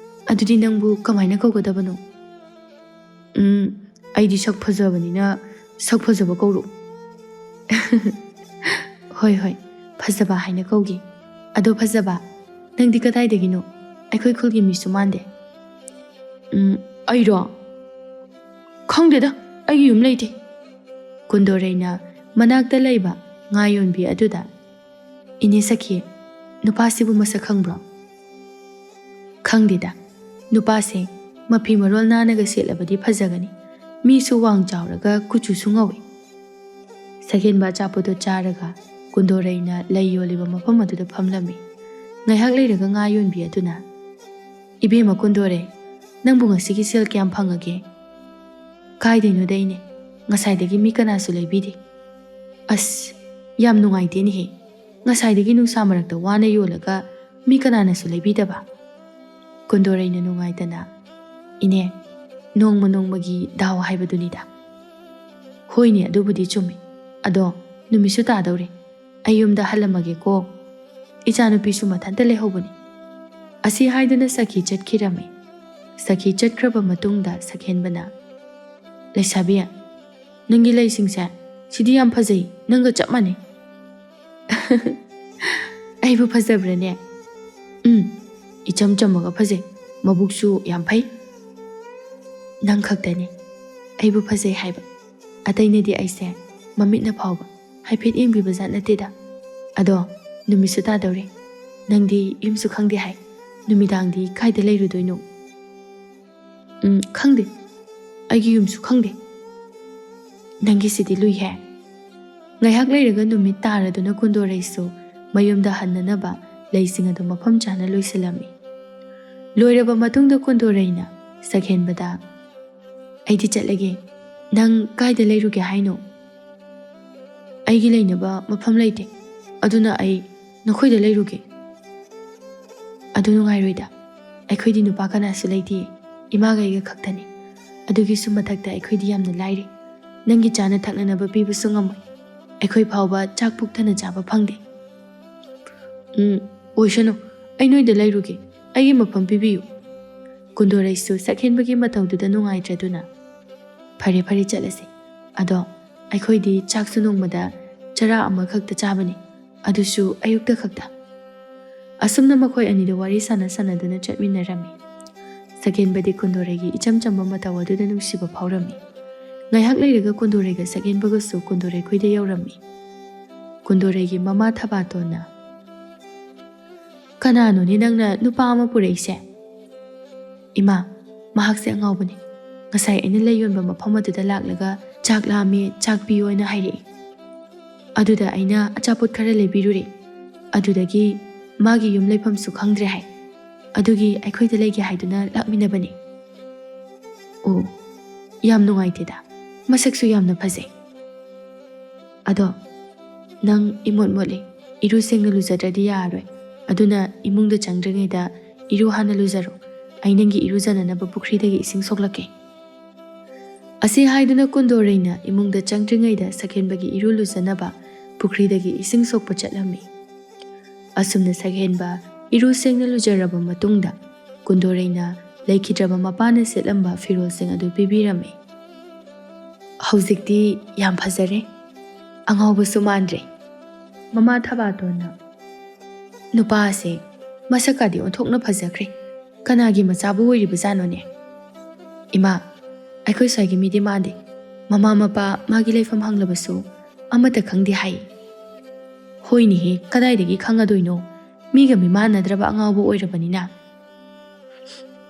ꯑꯗꯨꯗꯤ ꯅꯪꯕꯨ ꯀꯃꯥꯏꯅ ꯀꯧꯒꯗꯕꯅꯣ?" "ꯑꯩꯗꯤ ꯁꯛ ꯐꯖꯕꯅꯤꯅ ꯁꯛ ꯐꯖꯕ ꯀꯧꯔꯣ." "ꯍꯣꯏ ꯍꯣꯏ, ꯐꯖꯕ ꯍꯥꯏꯅ ꯀꯧꯒꯦ. ꯑꯗꯣ ꯐꯖꯕ, ꯅꯪꯗꯤ ꯀꯗꯥꯏꯗꯒꯤꯅꯣ? ꯑꯩꯈꯣꯏ ꯈꯨꯜꯒꯤ ꯃꯤꯁꯨ ꯃꯥꯟꯗꯦ." "ꯑꯩꯔꯣ? ꯈꯪꯗꯦꯗ, ꯑꯩꯒꯤ ꯌꯨꯝ ꯂꯩꯇꯦ." ꯀꯨꯟꯗꯣꯔꯩꯅ ꯃꯅꯥꯛꯇ ꯂꯩꯕ ꯉꯥ ꯌꯣꯟꯕꯤ ꯑꯗꯨꯗ, "ꯏꯅꯦ ꯁꯈꯤ, ꯅꯨꯄꯥꯁꯤꯕꯨ ꯃꯁꯛ ꯈꯪꯕ꯭ꯔꯣ?" "ꯈꯪꯗꯦꯗ. ꯅꯨꯄꯥꯁꯦ ꯃꯐꯤ ꯃꯔꯣꯜ ꯅꯥꯟꯅꯒ ꯁꯦꯠꯂꯕꯗꯤ ꯐꯖꯒꯅꯤ. ꯃꯤꯁꯨ ꯋꯥꯡ ꯆꯥꯎꯔꯒ ꯀꯨꯆꯨꯁꯨ ꯉꯧꯏ." ꯁꯛꯍꯦꯟꯕ ꯑꯆꯥꯄꯣꯠꯇꯣ ꯆꯥꯔꯒ ꯀꯨꯟꯗꯣꯔꯩꯅ ꯂꯩ ꯌꯣꯜꯂꯤꯕ ꯃꯐꯝ ꯑꯗꯨꯗ ꯐꯝꯂꯝꯃꯤ. ꯉꯥꯏꯍꯥꯛ ꯂꯩꯔꯒ ꯉꯥ ꯌꯣꯟꯕꯤ ꯑꯗꯨꯅ, "ꯏꯕꯦꯝꯃ ꯀꯨꯟꯗꯣꯔꯩ, ꯅꯪꯕꯨ ꯉꯁꯤꯒꯤ ꯁꯦꯜ ꯀꯌꯥꯝ ꯐꯪꯉꯒꯦ?" "ꯀꯥꯏꯗꯩꯅꯣꯗ ꯏꯅꯦ, ꯉꯁꯥꯏꯗꯒꯤ ꯃꯤ ꯀꯅꯥꯁꯨ ꯂꯩꯕꯤꯗꯦ." "ꯑꯁ, ꯌꯥꯝ ꯅꯨꯡꯉꯥꯏꯇꯦꯅꯦꯍꯦ. ꯉꯁꯥꯏꯗꯒꯤ ꯅꯨꯡꯁꯥ ꯃꯔꯛꯇ ꯋꯥꯅ ꯌꯣꯜꯂꯒ ꯃꯤ ꯀꯅꯥꯅꯁꯨ ꯂꯩꯕꯤꯗꯕ." ꯀꯨꯟꯗꯣꯔꯩꯅ ꯅꯨꯡꯉꯥꯏꯇꯅ, "ꯏꯅꯦ, ꯅꯣꯡꯃ ꯅꯣꯡꯃꯒꯤ ꯗꯥꯎ ꯍꯥꯏꯕꯗꯨꯅꯤꯗ." "ꯍꯣꯏꯅꯦ, ꯑꯗꯨꯕꯨꯗꯤ ꯆꯨꯝꯃꯤ. ꯑꯗꯣ ꯅꯨꯃꯤꯠꯁꯨ ꯇꯥꯗꯧꯔꯦ. ꯑꯩ ꯌꯨꯝꯗ ꯍꯜꯂꯝꯃꯒꯦꯀꯣ. ꯏꯆꯥꯅꯨꯄꯤꯁꯨ ꯃꯊꯟꯇ ꯂꯩꯍꯧꯕꯅꯤ." ꯑꯁꯤ ꯍꯥꯏꯗꯨꯅ ꯁꯈꯤ ꯆꯠꯈꯤꯔꯝꯃꯤ. ꯁꯈꯤ ꯆꯠꯈ꯭ꯔꯕ ꯃꯇꯨꯡꯗ ꯁꯛꯍꯦꯟꯕꯅ, "ꯂꯩꯁꯥꯕꯤ, ꯅꯪꯒꯤ ꯂꯩꯁꯤꯡꯁꯦ ꯁꯤꯗꯤ ꯌꯥꯝ ꯐꯖꯩ. ꯅꯪꯒ ꯆꯞ ꯃꯥꯟꯅꯩ." "ꯑꯩꯕꯨ ꯐꯖꯕ꯭ꯔꯅꯦ?" "ꯏꯆꯝ ꯆꯝꯃꯒ ꯐꯖꯩ. ꯃꯕꯨꯛꯁꯨ ꯌꯥꯝ ꯐꯩ." "ꯅꯪ ꯈꯛꯇꯅꯤ ꯑꯩꯕꯨ ꯐꯖꯩ ꯍꯥꯏꯕ. ꯑꯇꯩꯅꯗꯤ ꯑꯩꯁꯦ ꯃꯃꯤꯠꯅ ꯐꯥꯎꯕ ꯍꯥꯏꯐꯦꯠ ꯌꯦꯡꯕꯤꯕꯖꯥꯠ ꯅꯠꯇꯦꯗ. ꯑꯗꯣ ꯅꯨꯃꯤꯠꯁꯨ ꯇꯥꯗꯧꯔꯦ. ꯅꯪꯗꯤ ꯌꯨꯝꯁꯨ ꯈꯪꯗꯦ ꯍꯥꯏ. ꯅꯨꯃꯤꯗꯥꯡꯗꯤ ꯀꯥꯏꯗ ꯂꯩꯔꯨꯗꯣꯏꯅꯣ?" "ꯈꯪꯗꯦ. ꯑꯩꯒꯤ ꯌꯨꯝꯁꯨ ꯈꯪꯗꯦ." "ꯅꯪꯒꯤꯁꯤꯗꯤ ꯂꯨꯏꯍꯦ." ꯉꯥꯏꯍꯥꯛ ꯂꯩꯔꯒ ꯅꯨꯃꯤꯠ ꯇꯥꯔꯗꯨꯅ ꯀꯨꯟꯗꯣꯔꯩꯁꯨ ꯃꯌꯨꯝꯗ ꯍꯟꯅꯅꯕ ꯂꯩꯁꯤꯡ ꯑꯗꯨ ꯃꯐꯝ ꯆꯥꯅ ꯂꯣꯏꯁꯤꯜꯂꯝꯃꯤ. ꯂꯣꯏꯔꯕ ꯃꯇꯨꯡꯗ ꯀꯨꯟꯗꯣꯔꯩꯅ ꯁꯛꯍꯦꯟꯕꯗ, "ꯑꯩꯗꯤ ꯆꯠꯂꯒꯦ. ꯅꯪ ꯀꯥꯏꯗ ꯂꯩꯔꯨꯒꯦ ꯍꯥꯏꯅꯣ?" "ꯑꯩꯒꯤ ꯂꯩꯅꯕ ꯃꯐꯝ ꯂꯩꯇꯦ. ꯑꯗꯨꯅ ꯑꯩ ꯅꯈꯣꯏꯗ ꯂꯩꯔꯨꯒꯦ." "ꯑꯗꯨ ꯅꯨꯡꯉꯥꯏꯔꯣꯏꯗ. ꯑꯩꯈꯣꯏꯗꯤ ꯅꯨꯄꯥ ꯀꯅꯥꯁꯨ ꯂꯩꯇꯦ. ꯏꯃꯥꯒ ꯑꯩꯒ ꯈꯛꯇꯅꯤ. ꯑꯗꯨꯒꯤꯁꯨ ꯃꯊꯛꯇ ꯑꯩꯈꯣꯏꯗꯤ ꯌꯥꯝꯅ ꯂꯥꯏꯔꯦ. ꯅꯪꯒꯤ ꯆꯥꯅ ꯊꯛꯅꯅꯕ ꯄꯤꯕꯁꯨ ꯉꯝꯃꯣꯏ. ꯑꯩꯈꯣই ꯐꯥꯎꯕ ꯆꯥꯛ ꯄꯨꯛꯊꯟꯅ ꯆꯥꯕ ꯐꯪꯗꯦ." "ꯑꯣꯏꯁꯅꯨ. ꯑꯩ ꯅꯣꯏꯗ ꯂꯩꯔꯨꯒꯦ. ꯑꯩꯒꯤ ꯃꯐꯝ ꯄꯤꯕꯤꯌꯨ." ꯀꯨꯟꯗꯣꯔꯩꯁꯨ ꯁꯛꯍꯦꯟꯕꯒꯤ ꯃꯇꯧꯗꯨꯗ ꯅꯨꯡꯉꯥꯏꯇ꯭ꯔꯗꯨꯅ, "ꯐꯔꯦ ꯐꯔꯦ, ꯆꯠꯂꯁꯤ. ꯑꯗꯣ ꯑꯩꯈꯣꯏꯗꯤ ꯆꯥꯛꯁꯨ ꯅꯣꯡꯃꯗ ꯆꯔꯥ ꯑꯃꯈꯛꯇ ꯆꯥꯕꯅꯤ. ꯑꯗꯨꯁꯨ ꯑꯌꯨꯛꯇ ꯈꯛꯇ." ꯑꯁꯨꯝꯅ ꯃꯈꯣꯏ ꯑꯅꯤꯗ ꯋꯥꯔꯤ ꯁꯥꯟꯅꯗꯨꯅ ꯆꯠꯃꯤꯟꯅꯔꯝꯃꯤ꯫ ꯁꯛꯍꯦꯟꯕꯗꯤ ꯀꯨꯟꯗꯣꯔꯩꯒꯤ ꯏꯆꯝ ꯆꯝꯕ ꯃꯇꯧ ꯑꯗꯨꯗ ꯅꯨꯡꯁꯤꯕ ꯐꯥꯎꯔꯝꯃꯤ꯫ ꯉꯥꯏꯍꯥꯛ ꯂꯩꯔꯒ ꯀꯨꯟꯗꯣꯔꯩꯒ ꯁꯛꯍꯦꯟꯕꯒꯁꯨ ꯀꯨꯟꯗꯣꯔꯩ ꯈꯣꯏꯗ ꯌꯧꯔꯝꯃꯤ꯫ ꯀꯨꯟꯗꯣꯔꯩꯒꯤ ꯃꯃꯥ ꯊꯕꯥꯇꯣꯟꯅ "ꯀꯅꯥꯅꯣꯅꯦ ꯅꯪꯅ ꯅꯨꯄꯥ ꯑꯃ ꯄꯨꯔꯛꯏꯁꯦ?" "ꯏꯃꯥ, ꯃꯍꯥꯛꯁꯦ ꯑꯉꯥꯎꯕꯅꯤ꯫ ꯉꯁꯥꯏ ꯑꯩꯅ ꯂꯩ ꯌꯣꯟꯕ ꯃꯐꯝ ꯑꯗꯨꯗ ꯂꯥꯛꯂꯒ ꯆꯥꯛ ꯂꯥꯝꯃꯦ, ꯆꯥꯛ ꯄꯤꯌꯣꯅ ꯍꯥꯏꯔꯛꯏ꯫ ꯑꯗꯨꯗ ꯑꯩꯅ ꯑꯆꯥꯄꯣꯠ ꯈꯔ ꯂꯩꯕꯤꯔꯨꯔꯦ꯫ ꯑꯗꯨꯗꯒꯤ ꯃꯥꯒꯤ ꯌꯨꯝ ꯂꯩꯐꯝꯁꯨ ꯈꯪꯗ꯭ꯔꯦ ꯍꯥꯏ꯫ ꯑꯗꯨꯒꯤ ꯑꯩꯈꯣꯏꯗ ꯂꯩꯒꯦ ꯍꯥꯏꯗꯨꯅ ꯂꯥꯛꯃꯤꯟꯅꯕꯅꯤ." "ꯑꯣ, ꯌꯥꯝ ꯅꯨꯡꯉꯥꯏꯇꯦꯗ. ꯃꯁꯛꯁꯨ ꯌꯥꯝꯅ ꯐꯖꯩ꯫ ꯑꯗꯣ ꯅꯪ ꯏꯃꯣꯠ ꯃꯣꯠꯂꯤ. ꯏꯔꯨ ꯁꯦꯡꯅ ꯂꯨꯖꯗ꯭ꯔꯗꯤ ꯌꯥꯔꯔꯣꯏ. ꯑꯗꯨꯅ ꯏꯃꯨꯡꯗ ꯆꯪꯗ꯭ꯔꯤꯉꯩꯗ ꯏꯔꯨ ꯍꯥꯟꯅ ꯂꯨꯖꯔꯣ. ꯑꯩ ꯅꯪꯒꯤ ꯏꯔꯨꯖꯅꯅꯕ ꯄꯨꯈ꯭ꯔꯤꯗꯒꯤ ꯏꯁꯤꯡ ꯁꯣꯛꯂꯛꯀꯦ." ꯑꯁꯤ ꯍꯥꯏꯗꯨꯅ ꯀꯨꯟꯗꯣꯔꯩꯅ ꯏꯃꯨꯡꯗ ꯆꯪꯗ꯭ꯔꯤꯉꯩꯗ ꯁꯛꯍꯦꯟꯕꯒꯤ ꯏꯔꯨ ꯂꯨꯖꯅꯕ ꯄꯨꯈ꯭ꯔꯤꯗꯒꯤ ꯏꯁꯤꯡ ꯁꯣꯛꯄ ꯆꯠꯂꯝꯃꯤ꯫ ꯑꯁꯨꯝꯅ ꯁꯛꯍꯦꯟꯕ ꯏꯔꯨ ꯁꯦꯡꯅ ꯂꯨꯖꯔꯕ ꯃꯇꯨꯡꯗ ꯀꯨꯟꯗꯣꯔꯩꯅ ꯂꯩꯈꯤꯗ꯭ꯔꯕ ꯃꯄꯥꯅ ꯁꯦꯠꯂꯝꯕ ꯐꯤꯔꯣꯜꯁꯤꯡ ꯑꯗꯨ ꯄꯤꯕꯤꯔꯝꯃꯤ꯫ "ꯍꯧꯖꯤꯛꯇꯤ ꯌꯥꯝ ꯐꯖꯔꯦ. ꯑꯉꯥꯎꯕꯁꯨ ꯃꯥꯟꯗ꯭ꯔꯦ." ꯃꯃꯥ ꯊꯕꯥꯇꯣꯟꯅ "ꯅꯨꯄꯥ ꯑꯁꯦ ꯃꯁꯛꯀꯗꯤ ꯑꯣꯟꯊꯣꯛꯅ ꯐꯖꯈ꯭ꯔꯦ. ꯀꯅꯥꯒꯤ ꯃꯆꯥꯕꯨ ꯑꯣꯏꯔꯤꯕꯖꯥꯠꯅꯣꯅꯦ?" "ꯏꯃꯥ, ꯑꯩꯈꯣꯏ ꯁ꯭ꯋꯥꯏꯒꯤ ꯃꯤꯗꯤ ꯃꯥꯟꯗꯦ. ꯃꯃꯥ ꯃꯄꯥ ꯃꯥꯒꯤ ꯂꯩꯐꯝ ꯍꯪꯂꯕꯁꯨ ꯑꯃꯠꯇ ꯈꯪꯗꯦ ꯍꯥꯏ." "ꯍꯣꯏꯅꯦꯍꯦ, ꯀꯗꯥꯏꯗꯒꯤ ꯈꯪꯒꯗꯣꯏꯅꯣ? ꯃꯤꯒ ꯃꯤꯃꯥꯟꯅꯗ꯭ꯔꯕ ꯑꯉꯥꯎꯕ ꯑꯣꯏꯔꯕꯅꯤꯅ."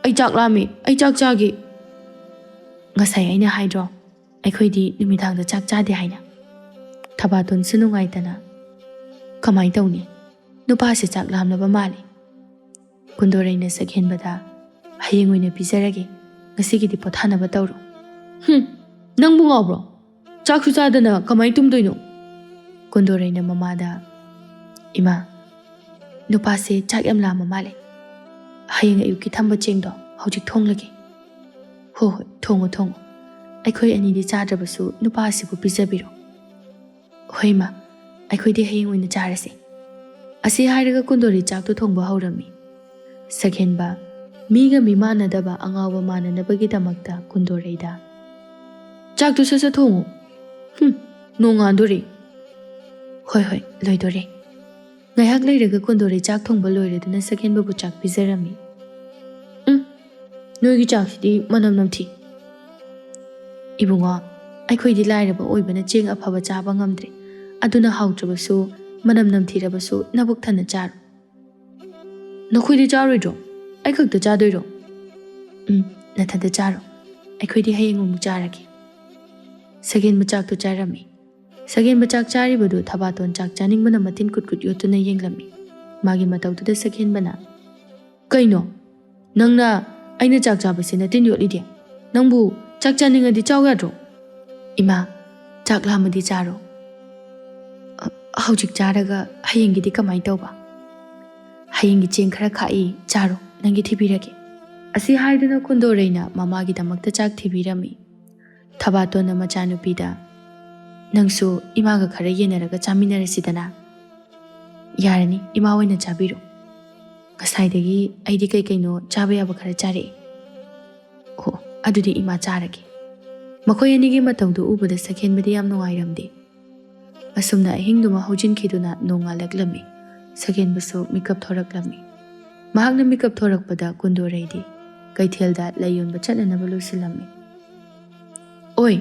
"ꯑꯩ ꯆꯥꯛ ꯂꯥꯝꯃꯤ. ꯑꯩ ꯆꯥꯛ ꯆꯥꯒꯦ." "ꯉꯁꯥꯏ ꯑꯩꯅ ꯍꯥꯏꯗ꯭ꯔꯣ ꯑꯩꯈꯣꯏꯗꯤ ꯅꯨꯃꯤꯗꯥꯡꯗ ꯆꯥꯛ ꯆꯥꯗꯦ ꯍꯥꯏꯅ?" ꯊꯕꯥꯇꯣꯟꯁꯨ ꯅꯨꯡꯉꯥꯏꯇꯅ "ꯀꯃꯥꯏ ꯇꯧꯅꯤ? ꯅꯨꯄꯥꯁꯦ ꯆꯥꯛ ꯂꯥꯝꯂꯕ ꯃꯥꯜꯂꯤ." ꯀꯨꯟꯗꯣꯔꯩꯅ ꯁꯛꯍꯦꯟꯕꯗ "ꯍꯌꯦꯡ ꯑꯣꯏꯅ ꯄꯤꯖꯔꯒꯦ. ꯉꯁꯤꯒꯤꯗꯤ ꯄꯣꯊꯥꯅꯕ ꯇꯧꯔꯣ." "ꯅꯪꯕꯨ ꯉꯥꯎꯕ꯭ꯔꯣ? ꯆꯥꯛꯁꯨ ꯆꯥꯗꯅ ꯀꯃꯥꯏ ꯇꯨꯝꯗꯣꯏꯅꯣ?" ꯀꯨꯟꯗꯣꯔꯩꯅ ꯃꯃꯥꯗ "ꯏꯃꯥ, ꯅꯨꯄꯥꯁꯦ ꯆꯥꯛ ꯌꯥꯝ ꯂꯥꯝꯕ ꯃꯥꯜꯂꯦ. ꯍꯌꯦꯡ ꯑꯌꯨꯛꯀꯤ ꯊꯝꯕ ꯆꯦꯡꯗꯣ ꯍꯧꯖꯤꯛ ꯊꯣꯡꯂꯒꯦ." "ꯍꯣꯏ ꯍꯣꯏ, ꯊꯣꯡꯉꯣ ꯊꯣꯡꯉꯣ. ꯑꯩꯈꯣꯏ ꯑꯅꯤꯗꯤ ꯆꯥꯗ꯭ꯔꯕꯁꯨ ꯅꯨꯄꯥ ꯑꯁꯤꯕꯨ ꯄꯤꯖꯕꯤꯔꯣ." "ꯍꯣꯏ ꯏꯃꯥ, ꯑꯩꯈꯣꯏꯗꯤ ꯍꯌꯦꯡ ꯑꯣꯏꯅ ꯆꯥꯔꯁꯦ." ꯑꯁꯤ ꯍꯥꯏꯔꯒ ꯀꯨꯟꯗꯣꯔꯩ ꯆꯥꯛꯇꯣ ꯊꯣꯡꯕ ꯍꯧꯔꯝꯃꯤ꯫ ꯁꯛꯍꯦꯟꯕ ꯃꯤꯒ ꯃꯤꯃꯥꯟꯅꯗꯕ ꯑꯉꯥꯎꯕ ꯃꯥꯟꯅꯅꯕꯒꯤꯗꯃꯛꯇ ꯀꯨꯟꯗꯣꯔꯩꯗ "ꯆꯥꯛꯇꯨ ꯁꯠ ꯁꯠ ꯊꯣꯡꯉꯨ. ꯅꯣꯡꯉꯥꯟꯗꯣꯔꯦ." "ꯍꯣꯏ ꯍꯣꯏ, ꯂꯣꯏꯗꯣꯔꯦ." ꯉꯥꯏꯍꯥꯛ ꯂꯩꯔꯒ ꯀꯨꯟꯗꯣꯔꯩ ꯆꯥꯛ ꯊꯣꯡꯕ ꯂꯣꯏꯔꯗꯨꯅ ꯁꯛꯍꯦꯟꯕꯕꯨ ꯆꯥꯛ ꯄꯤꯖꯔꯝꯃꯤ꯫ "ꯅꯣꯏꯒꯤ ꯆꯥꯛꯁꯤꯗꯤ ꯃꯅꯝ ꯅꯝꯊꯤ." "ꯏꯕꯨꯡꯉꯣ, ꯑꯩꯈꯣꯏꯗꯤ ꯂꯥꯏꯔꯕ ꯑꯣꯏꯕꯅ ꯆꯦꯡ ꯑꯐꯕ ꯆꯥꯕ ꯉꯝꯗ꯭ꯔꯦ. ꯑꯗꯨꯅ ꯍꯥꯎꯇ꯭ꯔꯕꯁꯨ ꯃꯅꯝ ꯅꯝꯊꯤꯔꯕꯁꯨ ꯅꯕꯨꯛ ꯊꯟꯅ ꯆꯥꯔꯣ." "ꯅꯈꯣꯏꯗꯤ ꯆꯥꯔꯣꯏꯗ꯭ꯔꯣ? ꯑꯩ ꯈꯛꯇ ꯆꯥꯗꯣꯏꯔꯣ?" "ꯅꯊꯟꯇ ꯆꯥꯔꯣ. ꯑꯩꯈꯣꯏꯗꯤ ꯍꯌꯦꯡ ꯑꯃꯨꯛ ꯆꯥꯔꯒꯦ." ꯁꯛꯍꯦꯟꯕ ꯆꯥꯛꯇꯨ ꯆꯥꯔꯝꯃꯤ꯫ ꯁꯛꯍꯦꯟꯕ ꯆꯥꯛ ꯆꯥꯔꯤꯕꯗꯨ ꯊꯕꯥꯇꯣꯟ ꯆꯥꯛ ꯆꯥꯅꯤꯡꯕꯅ ꯃꯇꯤꯟ ꯀꯨꯠ ꯀꯨꯠ ꯌꯣꯠꯇꯨꯅ ꯌꯦꯡꯂꯝꯃꯤ꯫ ꯃꯥꯒꯤ ꯃꯇꯧꯗꯨꯗ ꯁꯛꯍꯦꯟꯕꯅ "ꯀꯩꯅꯣ? ꯅꯪꯅ ꯑꯩꯅ ꯆꯥꯛ ꯆꯥꯕꯁꯦ ꯅꯇꯤꯟ ꯌꯣꯠꯂꯤꯗꯦ? ꯅꯪꯕꯨ ꯆꯥꯛ ꯆꯥꯅꯤꯡꯉꯗꯤ ꯆꯥꯎ ꯌꯥꯗ꯭ꯔꯣ?" "ꯏꯃꯥ, ꯆꯥꯛ ꯂꯥꯝꯃꯗꯤ ꯆꯥꯔꯣ." "ꯍꯧꯖꯤꯛ ꯆꯥꯔꯒ ꯍꯌꯦꯡꯒꯤꯗꯤ ꯀꯃꯥꯏ ꯇꯧꯕ?" "ꯍꯌꯦꯡꯒꯤ ꯆꯦꯡ ꯈꯔ ꯈꯥꯛꯏ, ꯆꯥꯔꯣ. ꯅꯪꯒꯤ ꯊꯤꯕꯤꯔꯒꯦ." ꯑꯁꯤ ꯍꯥꯏꯗꯨꯅ ꯀꯨꯟꯗꯣꯔꯩꯅ ꯃꯃꯥꯒꯤꯗꯃꯛꯇ ꯆꯥꯛ ꯊꯤꯕꯤꯔꯝꯃꯤ꯫ ꯊꯕꯥꯇꯣꯟꯅ ꯃꯆꯥꯅꯨꯄꯤꯗ "ꯅꯪꯁꯨ ꯏꯃꯥꯒ ꯈꯔ ꯌꯦꯟꯅꯔꯒ ꯆꯥꯃꯤꯟꯅꯔꯁꯤꯗꯅ." "ꯌꯥꯔꯅꯤ, ꯏꯃꯥ ꯑꯣꯏꯅ ꯆꯥꯕꯤꯔꯣ. ꯉꯁꯥꯏꯗꯒꯤ ꯑꯩꯗꯤ ꯀꯩꯅꯣ ꯆꯥꯕ ꯌꯥꯕ ꯈꯔ ꯆꯥꯔꯛꯏ." "ꯑꯣ, ꯑꯗꯨꯗꯤ ꯏꯃꯥ ꯆꯥꯔꯒꯦ." ꯃꯈꯣꯏ ꯑꯅꯤꯒꯤ ꯃꯇꯧꯗꯨ ꯎꯕꯗ ꯁꯛꯍꯦꯟꯕꯗꯤ ꯌꯥꯝ ꯅꯨꯡꯉꯥꯏꯔꯝꯗꯦ꯫ ꯑꯁꯨꯝꯅ ꯑꯍꯤꯡꯗꯨꯃ ꯍꯧꯖꯤꯟꯈꯤꯗꯨꯅ ꯅꯣꯡꯉꯥꯜꯂꯛꯂꯝꯃꯤ꯫ ꯁꯛꯍꯦꯟꯕꯁꯨ ꯃꯤꯀꯞ ꯊꯣꯔꯛꯂꯝꯃꯤ꯫ ꯃꯍꯥꯛꯅ ꯃꯤꯀꯞ ꯊꯣꯔꯛꯄꯗ ꯀꯨꯟꯗꯣꯔꯩꯗꯤ ꯀꯩꯊꯦꯜꯗ ꯂꯩ ꯌꯣꯟꯕ ꯆꯠꯅꯅꯕ ꯂꯣꯏꯁꯤꯜꯂꯝꯃꯤ꯫ "ꯑꯣꯏ,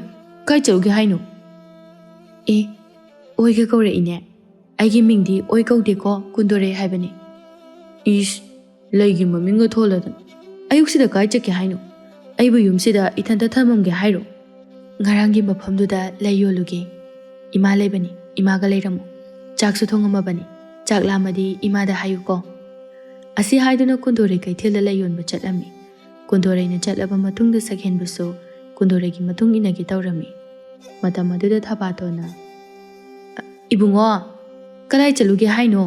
ꯀꯥꯏ ꯆꯠꯂꯨꯒꯦ ꯍꯥꯏꯅꯣ?" "ꯑꯦ, ꯑꯣꯏꯒ ꯀꯧꯔꯛꯏꯅꯦ. ꯑꯩꯒꯤ ꯃꯤꯡꯗꯤ ꯑꯣꯏ ꯀꯧꯗꯦꯀꯣ, ꯀꯨꯟꯗꯣꯔꯩ ꯍꯥꯏꯕꯅꯤ." "ꯏꯁ, ꯂꯩꯒꯤ ꯃꯃꯤꯡꯒ ꯊꯣꯜꯂꯗꯅ. ꯑꯌꯨꯛꯁꯤꯗ ꯀꯥꯏ ꯆꯠꯀꯦ ꯍꯥꯏꯅꯣ? ꯑꯩꯕꯨ ꯌꯨꯝꯁꯤꯗ ꯏꯊꯟꯇ ꯊꯝꯃꯝꯒꯦ ꯍꯥꯏꯔꯣ?" "ꯉꯔꯥꯡꯒꯤ ꯃꯐꯝꯗꯨꯗ ꯂꯩ ꯌꯣꯜꯂꯨꯒꯦ. ꯏꯃꯥ ꯂꯩꯕꯅꯤ, ꯏꯃꯥꯒ ꯂꯩꯔꯝꯃꯨ. ꯆꯥꯛꯁꯨ ꯊꯣꯡꯉꯝꯃꯕꯅꯤ. ꯆꯥꯛ ꯂꯥꯝꯃꯗꯤ ꯏꯃꯥꯗ ꯍꯥꯏꯌꯨꯀꯣ." ꯑꯁꯤ ꯍꯥꯏꯗꯨꯅ ꯀꯨꯟꯗꯣꯔꯩ ꯀꯩꯊꯦꯜꯗ ꯂꯩ ꯌꯣꯟꯕ ꯆꯠꯂꯝꯃꯤ꯫ ꯀꯨꯟꯗꯣꯔꯩꯅ ꯆꯠꯂꯕ ꯃꯇꯨꯡꯗ ꯁꯛꯍꯦꯟꯕꯁꯨ ꯀꯨꯟꯗꯣꯔꯩꯒꯤ ꯃꯇꯨꯡ ꯏꯟꯅꯒꯦ ꯇꯧꯔꯝꯃꯤ꯫ ꯃꯇꯝ ꯑꯗꯨꯗ ꯊꯕꯥꯇꯣꯟꯅ "ꯏꯕꯨꯡꯉꯣ, ꯀꯗꯥꯏ ꯆꯠꯂꯨꯒꯦ ꯍꯥꯏꯅꯣ?"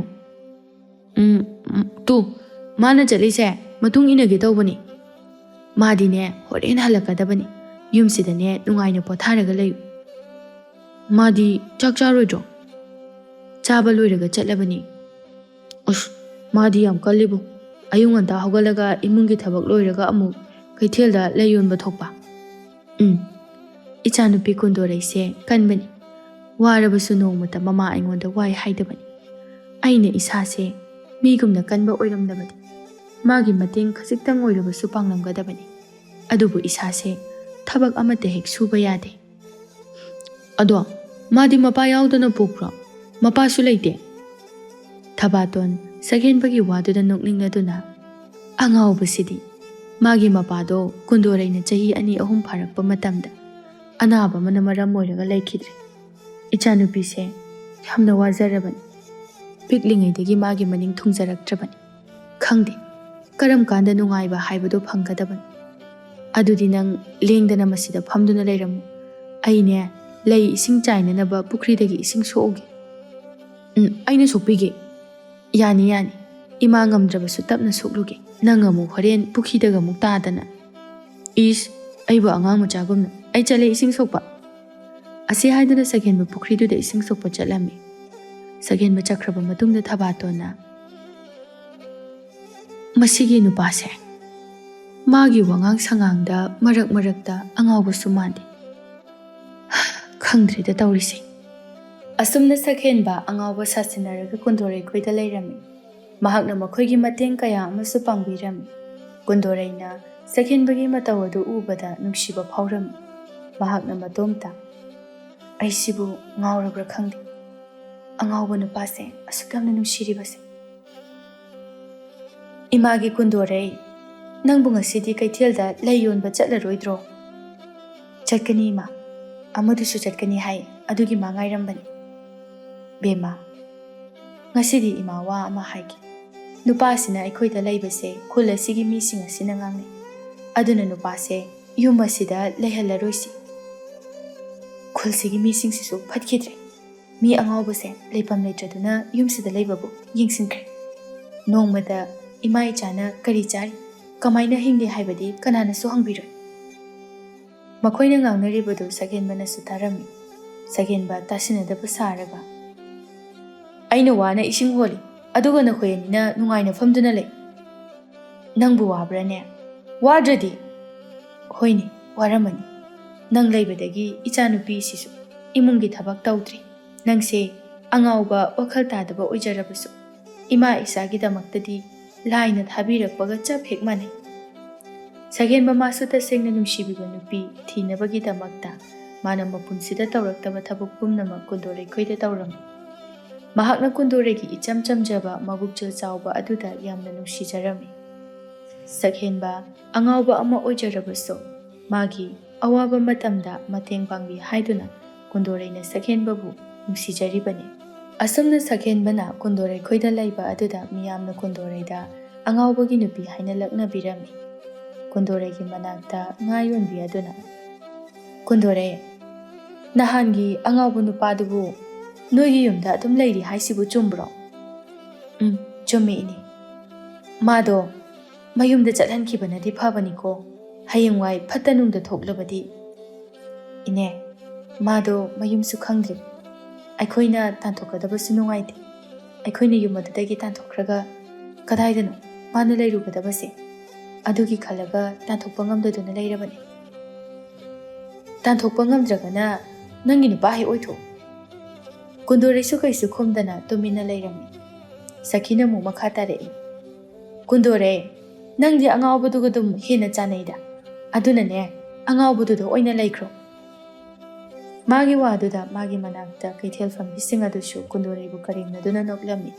"ꯇꯨ, ꯃꯥꯅ ꯆꯠꯂꯤꯁꯦ ꯃꯇꯨꯡ ꯏꯟꯅꯒꯦ ꯇꯧꯕꯅꯤ. ꯃꯥꯗꯤꯅꯦ ꯍꯣꯔꯦꯟ ꯍꯜꯂꯛꯀꯗꯕꯅꯤ. ꯌꯨꯝꯁꯤꯗꯅꯦ ꯅꯨꯡꯉꯥꯏꯅ ꯄꯣꯊꯥꯔꯒ ꯂꯩꯌꯨ." "ꯃꯥꯗꯤ ꯆꯥꯛ ꯆꯥꯔꯣꯏꯗ꯭ꯔꯣ?" "ꯆꯥꯕ ꯂꯣꯏꯔꯒ ꯆꯠꯂꯕꯅꯤ." "ꯑꯁ, ꯃꯥꯗꯤ ꯌꯥꯝ ꯀꯜꯂꯤꯕꯨ. ꯑꯌꯨꯛ ꯉꯟꯇꯥ ꯍꯧꯒꯠꯂꯒ ꯏꯃꯨꯡꯒꯤ ꯊꯕꯛ ꯂꯣꯏꯔꯒ ꯑꯃꯨꯛ ꯀꯩꯊꯦꯜꯗ ꯂꯩ ꯌꯣꯟꯕ ꯊꯣꯛꯄ." "ꯏꯆꯥꯅꯨꯄꯤ ꯀꯨꯟꯗꯣꯔꯩꯁꯦ ꯀꯟꯕꯅꯤ. ꯋꯥꯔꯕꯁꯨ ꯅꯣꯡꯃꯇ ꯃꯃꯥ ꯑꯩꯉꯣꯟꯗ ꯋꯥꯏ ꯍꯥꯏꯗꯕꯅꯤ. ꯑꯩꯅ ꯏꯁꯥꯁꯦ ꯃꯤꯒꯨꯝꯅ ꯀꯟꯕ ꯑꯣꯏꯔꯝꯗꯕꯗꯤ ꯃꯥꯒꯤ ꯃꯇꯦꯡ ꯈꯖꯤꯛꯇꯪ ꯑꯣꯏꯔꯕꯁꯨ ꯄꯥꯡꯂꯝꯒꯗꯕꯅꯤ꯫ ꯑꯗꯨꯕꯨ ꯏꯁꯥꯁꯦ ꯊꯕꯛ ꯑꯃꯠꯇ ꯍꯦꯛ ꯁꯨꯕ ꯌꯥꯗꯦ꯫ ꯑꯗꯣ ꯃꯥꯗꯤ ꯃꯄꯥ ꯌꯥꯎꯗꯅ ꯄꯣꯛꯄ꯭ꯔꯣ? ꯃꯄꯥꯁꯨ ꯂꯩꯇꯦ? ꯊꯕꯥꯇꯣꯟ ꯁꯛꯍꯦꯟꯕꯒꯤ ꯋꯥꯗꯨꯗ ꯅꯣꯛꯅꯤꯡꯂꯗꯨꯅ ꯑꯉꯥꯎꯕꯁꯤꯗꯤ ꯃꯥꯒꯤ ꯃꯄꯥꯗꯣ ꯀꯨꯟꯗꯣꯔꯩꯅ ꯆꯍꯤ 2-3 ꯐꯥꯔꯛꯄ ꯃꯇꯝꯗ ꯑꯅꯥꯕ ꯑꯃꯅ ꯃꯔꯝ ꯑꯣꯏꯔꯒ ꯂꯩꯈꯤꯗ꯭ꯔꯦ꯫ ꯏꯆꯥꯅꯨꯄꯤꯁꯦ ꯌꯥꯝꯅ ꯋꯥꯖꯔꯕꯅꯤ꯫ ꯄꯤꯛꯂꯤꯉꯩꯗꯒꯤ ꯃꯥꯒꯤ ꯃꯅꯤꯡ ꯊꯨꯡꯖꯔꯛꯇ꯭ꯔꯕꯅꯤ꯫ ꯈꯪꯗꯦ ꯀꯔꯝ ꯀꯥꯟꯗ ꯅꯨꯡꯉꯥꯏꯕ ꯍꯥꯏꯕꯗꯣ ꯐꯪꯒꯗꯕꯅꯤ꯫ ꯑꯗꯨꯗꯤ ꯅꯪ ꯂꯦꯡꯗꯅ ꯃꯁꯤꯗ ꯐꯝꯗꯨꯅ ꯂꯩꯔꯝꯃꯨ꯫ ꯑꯩꯅꯦ ꯂꯩ ꯏꯁꯤꯡ ꯆꯥꯏꯅꯅꯕ ꯄꯨꯈ꯭ꯔꯤꯗꯒꯤ ꯏꯁꯤꯡ ꯁꯣꯛꯎꯒꯦ꯫ ꯑꯩꯅ ꯁꯣꯛꯄꯤꯒꯦ꯫ ꯌꯥꯅꯤ ꯌꯥꯅꯤ, ꯏꯃꯥ ꯉꯝꯗ꯭ꯔꯕꯁꯨ ꯇꯞꯅ ꯁꯣꯛꯂꯨꯒꯦ꯫ ꯅꯪ ꯑꯃꯨꯛ ꯍꯣꯔꯦꯟ ꯄꯨꯈ꯭ꯔꯤꯗꯒ ꯑꯃꯨꯛ ꯇꯥꯗꯅ꯫ ꯏꯁ, ꯑꯩꯕꯨ ꯑꯉꯥꯡ ꯃꯆꯥꯒꯨꯝꯅ ꯑꯩ ꯆꯠꯂꯦ ꯏꯁꯤꯡ ꯁꯣꯛꯄ꯫ ꯑꯁꯤ ꯍꯥꯏꯗꯨꯅ ꯁꯛꯍꯦꯟꯕ ꯄꯨꯈ꯭ꯔꯤꯗꯨꯗ ꯏꯁꯤꯡ ꯁꯣꯛꯄ ꯆꯠꯂꯝꯃꯤ꯫ ꯁꯛꯍꯦꯟꯕ ꯆꯠꯈ꯭ꯔꯕ ꯃꯇꯨꯡꯗ ꯊꯕꯥꯇꯣꯟꯅ ꯃꯁꯤꯒꯤ ꯅꯨꯄꯥꯁꯦ ꯃꯥꯒꯤ ꯋꯥꯉꯥꯡ ꯁꯉꯥꯡꯗ ꯃꯔꯛ ꯃꯔꯛꯇ ꯑꯉꯥꯎꯕꯁꯨ ꯃꯥꯟꯗꯦ꯫ ꯈꯪꯗ꯭ꯔꯦꯗ ꯇꯧꯔꯤꯁꯦ꯫ ꯑꯁꯨꯝꯅ ꯁꯛꯍꯦꯟꯕ ꯑꯉꯥꯎꯕ ꯁꯥꯁꯤꯟꯅꯔꯒ ꯀꯨꯟꯗꯣꯔꯩ ꯈꯣꯏꯗ ꯂꯩꯔꯝꯃꯤ꯫ ꯃꯍꯥꯛꯅ ꯃꯈꯣꯏꯒꯤ ꯃꯇꯦꯡ ꯀꯌꯥ ꯑꯃꯁꯨ ꯄꯥꯡꯕꯤꯔꯝꯃꯤ꯫ ꯀꯨꯟꯗꯣꯔꯩꯅ ꯁꯛꯍꯦꯟꯕꯒꯤ ꯃꯇꯧ ꯑꯗꯨ ꯎꯕꯗ ꯅꯨꯡꯁꯤꯕ ꯐꯥꯎꯔꯝꯃꯤ꯫ ꯃꯍꯥꯛꯅ ꯃꯇꯣꯝꯇ ꯑꯩꯁꯤꯕꯨ ꯉꯥꯎꯔꯕ꯭ꯔꯥ ꯈꯪꯗꯦ, ꯑꯉꯥꯎꯕ ꯅꯨꯄꯥꯁꯦ ꯑꯁꯨꯛ ꯌꯥꯝꯅ ꯅꯨꯡꯁꯤꯔꯤꯕꯁꯦ꯫ ꯏꯃꯥꯒꯤ ꯀꯨꯟꯗꯣꯔꯩ, ꯅꯪꯕꯨ ꯉꯁꯤꯗꯤ ꯀꯩꯊꯦꯜꯗ ꯂꯩ ꯌꯣꯟꯕ ꯆꯠꯂꯔꯣꯏꯗ꯭ꯔꯣ? ꯆꯠꯀꯅꯤ ꯏꯃꯥ, ꯑꯃꯗꯨꯁꯨ ꯆꯠꯀꯅꯤ ꯍꯥꯏ, ꯑꯗꯨꯒꯤ ꯃꯥ ꯉꯥꯏꯔꯝꯕꯅꯤ꯫ ꯕꯦꯝꯃ, ꯉꯁꯤꯗꯤ ꯏꯃꯥ ꯋꯥ ꯑꯃ ꯍꯥꯏꯒꯦ꯫ ꯅꯨꯄꯥꯁꯤꯅ ꯑꯩꯈꯣꯏꯗ ꯂꯩꯕꯁꯦ ꯈꯨꯜ ꯑꯁꯤꯒꯤ ꯃꯤꯁꯤꯡ ꯑꯁꯤꯅ ꯉꯥꯡꯅꯩ꯫ ꯑꯗꯨꯅ ꯅꯨꯄꯥꯁꯦ ꯌꯨꯝ ꯑꯁꯤꯗ ꯂꯩꯍꯜꯂꯔꯣꯏꯁꯤ꯫ ꯈꯨꯜꯁꯤꯒꯤ ꯃꯤꯁꯤꯡꯁꯤꯁꯨ ꯐꯠꯈꯤꯗ꯭ꯔꯦ꯫ ꯃꯤ ꯑꯉꯥꯎꯕꯁꯦ ꯂꯩꯐꯝ ꯂꯩꯇ꯭ꯔꯗꯨꯅ ꯌꯨꯝꯁꯤꯗ ꯂꯩꯕꯕꯨ ꯌꯦꯡꯁꯤꯟꯈ꯭ꯔꯦ꯫ ꯅꯣꯡꯃꯗ ꯏꯃꯥ ꯏꯆꯥꯅ ꯀꯔꯤ ꯆꯥꯔꯤ, ꯀꯃꯥꯏꯅ ꯍꯤꯡꯒꯦ ꯍꯥꯏꯕꯗꯤ ꯀꯅꯥꯅꯁꯨ ꯍꯪꯕꯤꯔꯣꯏ꯫ ꯃꯈꯣꯏꯅ ꯉꯥꯡꯅꯔꯤꯕꯗꯨ ꯁꯛꯍꯦꯟꯕꯅꯁꯨ ꯇꯥꯔꯝꯃꯤ꯫ ꯁꯛꯍꯦꯟꯕ ꯇꯥꯁꯤꯟꯅꯗꯕ ꯁꯥꯔꯒ ꯑꯩꯅ ꯋꯥꯅ ꯏꯁꯤꯡ ꯍꯣꯜꯂꯤ, ꯑꯗꯨꯒ ꯅꯈꯣꯏ ꯑꯅꯤꯅ ꯅꯨꯡꯉꯥꯏꯅ ꯐꯝꯗꯨꯅ ꯂꯩ꯫ ꯅꯪꯕꯨ ꯋꯥꯕ꯭ꯔꯥꯅꯦ? ꯋꯥꯗ꯭ꯔꯗꯤ? ꯍꯣꯏꯅꯦ, ꯋꯥꯔꯝꯃꯅꯤ꯫ ꯅꯪ ꯂꯩꯕꯗꯒꯤ ꯏꯆꯥꯅꯨꯄꯤꯁꯤꯁꯨ ꯏꯃꯨꯡꯒꯤ ꯊꯕꯛ ꯇꯧꯗ꯭ꯔꯤ꯫ ꯅꯪꯁꯦ ꯑꯉꯥꯎꯕ ꯋꯥꯈꯜ ꯇꯥꯗꯕ ꯑꯣꯏꯖꯔꯕꯁꯨ ꯏꯃꯥ ꯏꯆꯥꯒꯤꯗꯃꯛꯇꯗꯤ ꯂꯥꯏꯅ ꯊꯥꯕꯤꯔꯛꯄꯒ ꯆꯞ ꯍꯦꯛ ꯃꯥꯟꯅꯩ꯫ ꯁꯛꯍꯦꯟꯕ ꯃꯥꯁꯨ ꯇꯁꯦꯡꯅ ꯅꯨꯡꯁꯤꯕꯤꯕ ꯅꯨꯄꯤ ꯊꯤꯅꯕꯒꯤꯗꯃꯛꯇ ꯃꯥꯅ ꯃꯄꯨꯟꯁꯤꯗ ꯇꯧꯔꯛꯇꯕ ꯊꯕꯛ ꯄꯨꯝꯅꯃꯛ ꯀꯨꯟꯗꯣꯔꯩ ꯈꯣꯏꯗ ꯇꯧꯔꯝꯃꯤ꯫ ꯃꯍꯥꯛꯅ ꯀꯨꯟꯗꯣꯔꯩꯒꯤ ꯏꯆꯝ ꯆꯝꯖꯕ ꯃꯕꯨꯛꯆꯦꯜ ꯆꯥꯎꯕ ꯑꯗꯨꯗ ꯌꯥꯝꯅ ꯅꯨꯡꯁꯤꯖꯔꯝꯃꯤ꯫ ꯁꯛꯍꯦꯟꯕ ꯑꯉꯥꯎꯕ ꯑꯃ ꯑꯣꯏꯖꯔꯕꯁꯨ ꯃꯥꯒꯤ ꯑꯋꯥꯕ ꯃꯇꯝꯗ ꯃꯇꯦꯡ ꯄꯥꯡꯕꯤ ꯍꯥꯏꯗꯨꯅ ꯀꯨꯟꯗꯣꯔꯩꯅ ꯁꯛꯍꯦꯟꯕꯕꯨ ꯅꯨꯡꯁꯤꯖꯔꯤꯕꯅꯤ꯫ ꯑꯁꯨꯝꯅ ꯁꯛꯍꯦꯟꯕꯅ ꯀꯨꯟꯗꯣꯔꯩ ꯈꯣꯏꯗ ꯂꯩꯕ ꯑꯗꯨꯗ ꯃꯤꯌꯥꯝꯅ ꯀꯨꯟꯗꯣꯔꯩꯗ ꯑꯉꯥꯎꯕꯒꯤ ꯅꯨꯄꯤ ꯍꯥꯏꯅ ꯂꯛꯅꯕꯤꯔꯝꯃꯤ꯫ ꯀꯨꯟꯗꯣꯔꯩꯒꯤ ꯃꯅꯥꯛꯇ ꯉꯥ ꯌꯣꯟꯕꯤ ꯑꯗꯨꯅ ꯀꯨꯟꯗꯣꯔꯩ, ꯅꯍꯥꯟꯒꯤ ꯑꯉꯥꯎꯕ ꯅꯨꯄꯥꯗꯨꯕꯨ ꯅꯣꯏꯒꯤ ꯌꯨꯝꯗ ꯑꯗꯨꯝ ꯂꯩꯔꯤ ꯍꯥꯏꯁꯤꯕꯨ ꯆꯨꯝꯕ꯭ꯔꯣ? ꯆꯨꯝꯃꯤ ꯏꯅꯦ꯫ ꯃꯥꯗꯣ ꯃꯌꯨꯝꯗ ꯆꯠꯍꯟꯈꯤꯕꯅꯗꯤ ꯐꯕꯅꯤꯀꯣ, ꯍꯌꯦꯡꯋꯥꯏ ꯐꯠꯇ ꯅꯨꯡꯗ ꯊꯣꯛꯂꯕꯗꯤ꯫ ꯏꯅꯦ, ꯃꯥꯗꯣ ꯃꯌꯨꯝꯁꯨ ꯈꯪꯗ꯭ꯔꯤ꯫ ꯑꯩꯈꯣꯏꯅ ꯇꯥꯟꯊꯣꯛꯀꯗꯕꯁꯨ ꯅꯨꯡꯉꯥꯏꯇꯦ꯫ ꯑꯩꯈꯣꯏꯅ ꯌꯨꯝ ꯑꯗꯨꯗꯒꯤ ꯇꯥꯟꯊꯣꯛꯈ꯭ꯔꯒ ꯀꯗꯥꯏꯗꯅꯣ ꯃꯥꯅ ꯂꯩꯔꯨꯒꯗꯕꯁꯦ, ꯑꯗꯨꯒꯤ ꯈꯜꯂꯒ ꯇꯥꯟꯊꯣꯛꯄ ꯉꯝꯗꯗꯨꯅ ꯂꯩꯔꯕꯅꯤ꯫ ꯇꯥꯟꯊꯣꯛꯄ ꯉꯝꯗ꯭ꯔꯒꯅ ꯅꯪꯒꯤ ꯅꯨꯄꯥ ꯍꯦꯛ ꯑꯣꯏꯊꯣꯛꯎ꯫ ꯀꯨꯟꯗꯣꯔꯩꯁꯨ ꯀꯩꯁꯨ ꯈꯨꯝꯗꯅ ꯇꯨꯃꯤꯟꯅ ꯂꯩꯔꯝꯃꯤ꯫ ꯁꯈꯤꯅ ꯑꯃꯨꯛ ꯃꯈꯥ ꯇꯥꯔꯛꯏ꯫ ꯀꯨꯟꯗꯣꯔꯩ, ꯅꯪꯗꯤ ꯑꯉꯥꯎꯕꯗꯨꯒ ꯑꯗꯨꯝ ꯍꯦꯟꯅ ꯆꯥꯅꯩꯗ, ꯑꯗꯨꯅꯅꯦ ꯑꯉꯥꯎꯕꯗꯨꯗ ꯑꯣꯏꯅ ꯂꯩꯈ꯭ꯔꯣ꯫ ꯃꯥꯒꯤ ꯋꯥꯗꯨꯗ ꯃꯥꯒꯤ ꯃꯅꯥꯛꯇ ꯀꯩꯊꯦꯜ ꯐꯝꯕꯤꯁꯤꯡ ꯑꯗꯨꯁꯨ ꯀꯨꯟꯗꯣꯔꯩꯕꯨ ꯀꯔꯦꯝꯅꯗꯨꯅ ꯅꯣꯛꯂꯝꯃꯤ꯫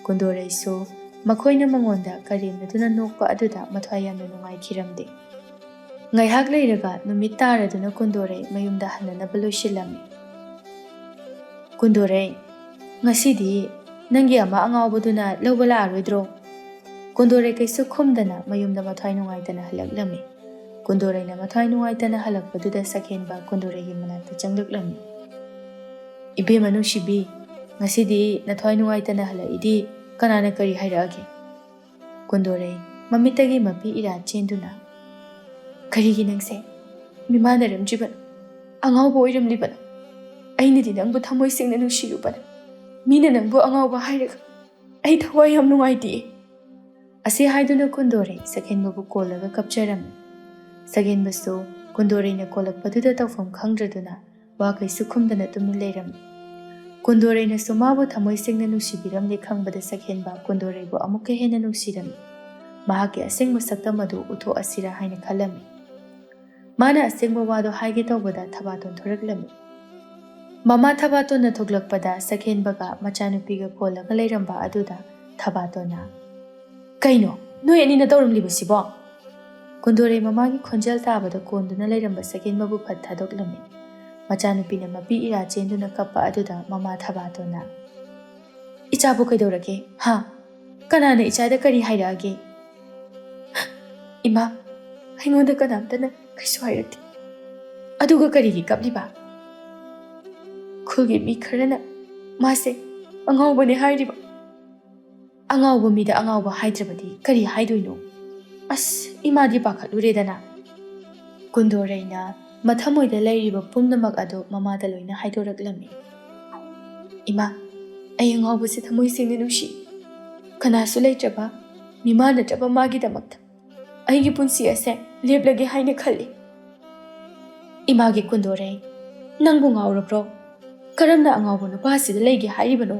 ꯀꯨꯟꯗꯣꯔꯩꯁꯨ ꯃꯈꯣꯏꯅ ꯃꯉꯣꯟꯗ ꯀꯔꯦꯝꯅꯗꯨꯅ ꯅꯣꯛꯄ ꯑꯗꯨꯗ ꯃꯊ꯭ꯋꯥꯏ ꯌꯥꯝꯅ ꯅꯨꯡꯉꯥꯏꯈꯤꯔꯝꯗꯦ꯫ ꯉꯥꯏꯍꯥꯛ ꯂꯩꯔꯒ ꯅꯨꯃꯤꯠ ꯇꯥꯔꯗꯨꯅ ꯀꯨꯟꯗꯣꯔꯩ ꯃꯌꯨꯝꯗ ꯍꯟꯅꯅꯕ ꯂꯣꯏꯁꯤꯜꯂꯝꯃꯤ꯫ ꯀꯨꯟꯗꯣꯔꯩ, ꯉꯁꯤꯗꯤ ꯅꯪꯒꯤ ꯑꯃ ꯑꯉꯥꯎꯕꯗꯨꯅ ꯂꯧꯕ ꯂꯥꯛꯑꯔꯣꯏꯗ꯭ꯔꯣ? ꯀꯨꯟꯗꯣꯔꯩ ꯀꯩꯁꯨ ꯈꯨꯝꯗꯅ ꯃꯌꯨꯝꯗ ꯃꯊ꯭ꯋꯥꯏ ꯅꯨꯡꯉꯥꯏꯇꯅ ꯍꯜꯂꯛꯂꯝꯃꯤ꯫ ꯀꯨꯟꯗꯣꯔꯩꯅ ꯃꯊ꯭ꯋꯥꯏ ꯅꯨꯡꯉꯥꯏꯇꯅ ꯍꯜꯂꯛꯄꯗꯨꯗ ꯁꯛꯍꯦꯟꯕ ꯀꯨꯟꯗꯣꯔꯩꯒꯤ ꯃꯅꯥꯛꯇ ꯆꯪꯂꯛꯂꯝꯃꯤ꯫ ꯏꯕꯦꯝꯃ ꯅꯨꯡꯁꯤꯕꯤ, ꯉꯁꯤꯗꯤ ꯅꯊ꯭ꯋꯥꯏ ꯅꯨꯡꯉꯥꯏꯇꯅ ꯍꯜꯂꯛꯏꯗꯤ ꯀꯅꯥꯅ ꯀꯔꯤ ꯍꯥꯏꯔꯛꯑꯒꯦ? ꯀꯨꯟꯗꯣꯔꯩ ꯃꯃꯤꯠꯇꯒꯤ ꯃꯄꯤ ꯏꯔꯥ ꯆꯦꯟꯗꯨꯅ ꯀꯔꯤꯒꯤ ꯅꯪꯁꯦ ꯃꯤꯃꯥꯟꯅꯔꯝꯗ꯭ꯔꯤꯕꯅꯣ? ꯑꯉꯥꯎꯕ ꯑꯣꯏꯔꯝꯂꯤꯕꯅꯣ? ꯑꯩꯅꯗꯤ ꯅꯪꯕꯨ ꯊꯃꯣꯏ ꯁꯦꯡꯅ ꯅꯨꯡꯁꯤꯔꯨꯕꯅ ꯃꯤꯅ ꯅꯪꯕꯨ ꯑꯉꯥꯎꯕ ꯍꯥꯏꯔꯒ ꯑꯩ ꯊꯋꯥꯏ ꯌꯥꯝ ꯅꯨꯡꯉꯥꯏꯇꯦ꯫ ꯑꯁꯤ ꯍꯥꯏꯗꯨꯅ ꯀꯨꯟꯗꯣꯔꯩ ꯁꯛꯍꯦꯟꯕꯕꯨ ꯀꯣꯜꯂꯒ ꯀꯞꯆꯔꯝꯃꯤ꯫ ꯁꯛꯍꯦꯟꯕꯁꯨ ꯀꯨꯟꯗꯣꯔꯩꯅ ꯀꯣꯜꯂꯛꯄꯗꯨꯗ ꯇꯧꯐꯝ ꯈꯪꯗ꯭ꯔꯗꯨꯅ ꯋꯥ ꯀꯩꯁꯨ ꯈꯨꯝꯗꯅ ꯇꯨꯃꯤꯟ ꯂꯩꯔꯝꯃꯤ꯫ ꯀꯨꯟꯗꯣꯔꯩꯅꯁꯨ ꯃꯥꯕꯨ ꯊꯃꯣꯏ ꯁꯦꯡꯅ ꯅꯨꯡꯁꯤꯕꯤꯔꯝꯂꯦ ꯈꯪꯕꯗ ꯁꯛꯍꯦꯟꯕ ꯀꯨꯟꯗꯣꯔꯩꯕꯨ ꯑꯃꯨꯛꯀ ꯍꯦꯟꯅ ꯅꯨꯡꯁꯤꯔꯝꯃꯤ꯫ ꯃꯍꯥꯛꯀꯤ ꯑꯁꯦꯡꯕ ꯁꯛꯇꯝ ꯑꯗꯨ ꯎꯠꯊꯣꯛꯑꯁꯤꯔꯥ ꯍꯥꯏꯅ ꯈꯜꯂꯝꯃꯤ꯫ ꯃꯥꯅ ꯑꯁꯦꯡꯕ ꯋꯥꯗꯣ ꯍꯥꯏꯒꯦ ꯇꯧꯕꯗ ꯊꯕꯥꯇꯣꯟ ꯊꯣꯔꯛꯂꯝꯃꯤ꯫ ꯃꯃꯥ ꯊꯕꯥꯇꯣꯟꯅ ꯊꯣꯛꯂꯛꯄꯗ ꯁꯛꯍꯦꯟꯕꯒ ꯃꯆꯥꯅꯨꯄꯤꯒ ꯀꯣꯜꯂꯒ ꯂꯩꯔꯝꯕ ꯑꯗꯨꯗ ꯊꯕꯥꯇꯣꯟꯅ "ꯀꯩꯅꯣ ꯅꯣꯏ ꯑꯅꯤꯅ ꯇꯧꯔꯝꯂꯤꯕꯁꯤꯕꯣ?" ꯀꯨꯟꯗꯣꯔꯩ ꯃꯃꯥꯒꯤ ꯈꯣꯟꯖꯦꯜ ꯇꯥꯕꯗ ꯀꯣꯟꯗꯨꯅ ꯂꯩꯔꯝꯕ ꯁꯛꯍꯦꯟꯕꯕꯨ ꯐꯠ ꯊꯥꯗꯣꯛꯂꯝꯃꯤ꯫ ꯃꯆꯥꯅꯨꯄꯤꯅ ꯃꯄꯤ ꯏꯔꯥ ꯆꯦꯟꯗꯨꯅ ꯀꯞꯄ ꯑꯗꯨꯗ ꯃꯃꯥ ꯊꯕꯥꯇꯣꯟꯅ "ꯏꯆꯥꯕꯨ ꯀꯩꯗꯧꯔꯒꯦ? ꯍꯥ? ꯀꯅꯥꯅ ꯏꯆꯥꯗ ꯀꯔꯤ ꯍꯥꯏꯔꯛꯑꯒꯦ?" "ꯏꯃꯥ, ꯑꯩꯉꯣꯟꯗ ꯀꯅꯥꯝꯇꯅ ꯀꯩꯁꯨ ꯍꯥꯏꯔꯛꯇꯦ꯫ ꯑꯗꯨꯒ ꯀꯔꯤꯒꯤ ꯀꯞꯂꯤꯕ?" "ꯈꯨꯜꯒꯤ ꯃꯤ ꯈꯔꯅ ꯃꯥꯁꯦ ꯑꯉꯥꯎꯕꯅꯦ ꯍꯥꯏꯔꯤꯕ." "ꯑꯉꯥꯎꯕ ꯃꯤꯗ ꯑꯉꯥꯎꯕ ꯍꯥꯏꯗ꯭ꯔꯕꯗꯤ ꯀꯔꯤ ꯍꯥꯏꯗꯣꯏꯅꯣ? ꯑꯁ, ꯏꯃꯥꯗꯤ ꯄꯥꯈꯠꯂꯨꯔꯦꯗꯅ." ꯀꯨꯟꯗꯣꯔꯩꯅ ꯃꯊꯃꯣꯏꯗ ꯂꯩꯔꯤꯕ ꯄꯨꯝꯅꯃꯛ ꯑꯗꯨ ꯃꯃꯥꯗ ꯂꯣꯏꯅ ꯍꯥꯏꯗꯣꯔꯛꯂꯝꯃꯤ꯫ "ꯏꯃꯥ, ꯑꯩ ꯑꯉꯥꯎꯕꯁꯦ ꯊꯃꯣꯏ ꯁꯦꯡꯅ ꯅꯨꯡꯁꯤ꯫ ꯀꯅꯥꯁꯨ ꯂꯩꯇ꯭ꯔꯕ ꯃꯤꯃꯥꯟꯅꯗ꯭ꯔꯕ ꯃꯥꯒꯤꯗꯃꯛꯇ ꯑꯩꯒꯤ ꯄꯨꯟꯁꯤ ꯑꯁꯦ ꯂꯦꯞꯂꯒꯦ ꯍꯥꯏꯅ ꯈꯜꯂꯤ." "ꯏꯃꯥꯒꯤ ꯀꯨꯟꯗꯣꯔꯩ, ꯅꯪꯕꯨ ꯉꯥꯎꯔꯕ꯭ꯔꯣ? ꯀꯔꯝꯅ ꯑꯉꯥꯎꯕ ꯅꯨꯄꯥꯁꯤꯗ ꯂꯩꯒꯦ ꯍꯥꯏꯔꯤꯕꯅꯣ?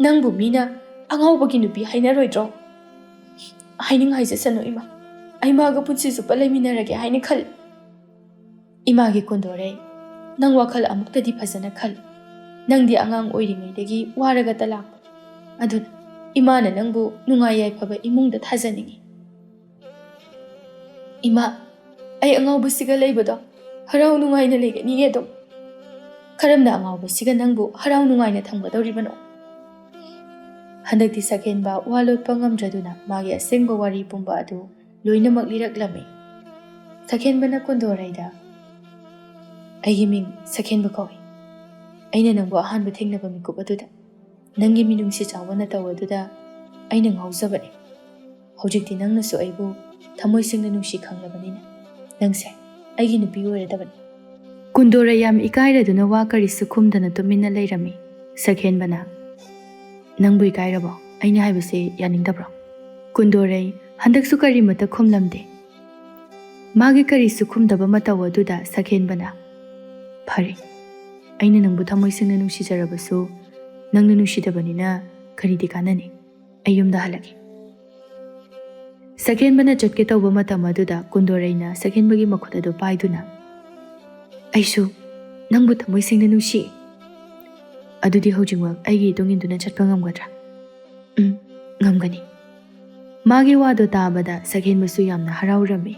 ꯅꯪꯕꯨ ꯃꯤꯅ ꯑꯉꯥꯎꯕꯒꯤ ꯅꯨꯄꯤ ꯍꯥꯏꯅꯔꯣꯏꯗ꯭ꯔꯣ?" "ꯍꯥꯏꯅꯤꯡ ꯍꯥꯏꯖꯁꯅꯨ ꯏꯃꯥ, ꯑꯩ ꯃꯥꯒ ꯄꯨꯟꯁꯤ ꯆꯨꯞꯄ ꯂꯩꯃꯤꯟꯅꯔꯒꯦ ꯍꯥꯏꯅ ꯈꯜꯂꯤ." "ꯏꯃꯥꯒꯤ ꯀꯨꯟꯗꯣꯔꯩ, ꯅꯪ ꯋꯥꯈꯜ ꯑꯃꯨꯛꯇꯗꯤ ꯐꯖꯅ ꯈꯜꯂꯨ꯫ ꯅꯪꯗꯤ ꯑꯉꯥꯡ ꯑꯣꯏꯔꯤꯉꯩꯗꯒꯤ ꯋꯥꯔꯒꯇ ꯂꯥꯛꯄ, ꯑꯗꯨꯅ ꯏꯃꯥꯅ ꯅꯪꯕꯨ ꯅꯨꯡꯉꯥꯏ ꯌꯥꯏꯐꯕ ꯏꯃꯨꯡꯗ ꯊꯥꯖꯅꯤꯡꯉꯤ." "ꯏꯃꯥ, ꯑꯩ ꯑꯉꯥꯎꯕꯁꯤꯒ ꯂꯩꯕꯗꯣ ꯍꯔꯥꯎ ꯅꯨꯡꯉꯥꯏꯅ ꯂꯩꯒꯅꯤꯌꯦ ꯑꯗꯨꯝ꯫ ꯀꯔꯝꯅ ꯑꯉꯥꯎꯕꯁꯤꯒ ꯅꯪꯕు ꯍꯔꯥꯎ ꯅꯨꯡꯉꯥꯏꯅ ꯊꯝꯒꯗꯧꯔꯤꯕꯅꯣ?" ꯍꯟꯗꯛꯇꯤ ꯁꯛꯍꯦꯟꯕ ꯋꯥ ꯂꯣꯠꯄ ꯉꯝꯗ꯭ꯔꯗꯨꯅ ꯃꯥꯒꯤ ꯑꯁꯦꯡꯕ ꯋꯥꯔꯤ ꯄꯨꯝꯕ ꯑꯗꯨ ꯂꯣꯏꯅꯃꯛ ꯂꯤꯔꯛꯂꯝꯃꯤ꯫ ꯁꯛꯍꯦꯟꯕꯅ ꯀꯨꯟꯗꯣꯔꯩꯗ "ꯑꯩꯒꯤ ꯃꯤꯡ ꯁꯛꯍꯦꯟꯕ ꯀꯧꯏ꯫ ꯑꯩꯅ ꯅꯪꯕꯨ ꯑꯍꯥꯟꯕ ꯊꯦꯡꯅꯕ ꯃꯤꯀꯨꯞ ꯑꯗꯨꯗ ꯅꯪꯒꯤ ꯃꯤꯅꯨꯡꯁꯤ ꯆꯥꯎꯕ ꯅꯇꯧ ꯑꯗꯨꯗ ꯑꯩꯅ ꯉꯥꯎꯖꯕꯅꯤ꯫ ꯍꯧꯖꯤꯛꯇꯤ ꯅꯪꯅꯁꯨ ꯑꯩꯕꯨ ꯊꯃꯣꯏ ꯁꯦꯡꯅ ꯅꯨꯡꯁꯤ ꯈꯪꯂꯕꯅꯤꯅ ꯅꯪꯁꯦ ꯑꯩꯒꯤ ꯅꯨꯄꯤ ꯑꯣꯏꯔꯗꯕꯅꯤ." ꯀꯨꯟꯗꯣꯔꯩ ꯌꯥꯝ ꯏꯀꯥꯏꯔꯗꯨꯅ ꯋꯥ ꯀꯔꯤꯁꯨ ꯈꯨꯝꯗꯅ ꯇꯨꯃꯤꯟꯅ ꯂꯩꯔꯝꯃꯤ꯫ ꯁꯛꯍꯦꯟꯕꯅ "ꯅꯪꯕꯨ ꯏꯀꯥꯏꯔꯕꯣ? ꯑꯩꯅ ꯍꯥꯏꯕꯁꯦ ꯌꯥꯅꯤꯡꯗꯕ꯭ꯔꯣ?" ꯀꯨꯟꯗꯣꯔꯩ ꯍꯟꯗꯛꯁꯨ ꯀꯔꯤꯃꯠꯇ ꯈꯨꯝꯂꯝꯗꯦ꯫ ꯃꯥꯒꯤ ꯀꯔꯤꯁꯨ ꯈꯨꯝꯗꯕ ꯃꯇꯧ ꯑꯗꯨꯗ ꯁꯛꯍꯦꯟꯕꯅ "ꯐꯔꯦ, ꯑꯩꯅ ꯅꯪꯕꯨ ꯊꯃꯣꯏ ꯁꯦꯡꯅ ꯅꯨꯡꯁꯤꯖꯔꯕꯁꯨ ꯅꯪꯅ ꯅꯨꯡꯁꯤꯗꯕꯅꯤꯅ ꯀꯔꯤꯗꯤ ꯀꯥꯟꯅꯅꯤ? ꯑꯩ ꯌꯨꯝꯗ ꯍꯜꯂꯒꯦ." ꯁꯛꯍꯦꯟꯕꯅ ꯆꯠꯀꯦ ꯇꯧꯕ ꯃꯇꯝ ꯑꯗꯨꯗ ꯀꯨꯟꯗꯣꯔꯩꯅ ꯁꯛꯍꯦꯟꯕꯒꯤ ꯃꯈꯨꯠ ꯑꯗꯨ ꯄꯥꯏꯗꯨꯅ "ꯑꯩꯁꯨ ꯅꯪꯕꯨ ꯊꯃꯣꯏ ꯁꯦꯡꯅ ꯅꯨꯡꯁꯤ꯫ ꯑꯗꯨꯗꯤ ꯍꯧꯖꯤꯛꯃꯛ ꯑꯩꯒꯤ ꯏꯇꯨꯡ ꯏꯟꯗꯨꯅ ꯆꯠꯄ ꯉꯝꯒꯗ꯭ꯔꯥ?" "ꯉꯝꯒꯅꯤ." ꯃꯥꯒꯤ ꯋꯥꯗꯣ ꯇꯥꯕꯗ ꯁꯛꯍꯦꯟꯕꯁꯨ ꯌꯥꯝꯅ ꯍꯔꯥꯎꯔꯝꯃꯤ꯫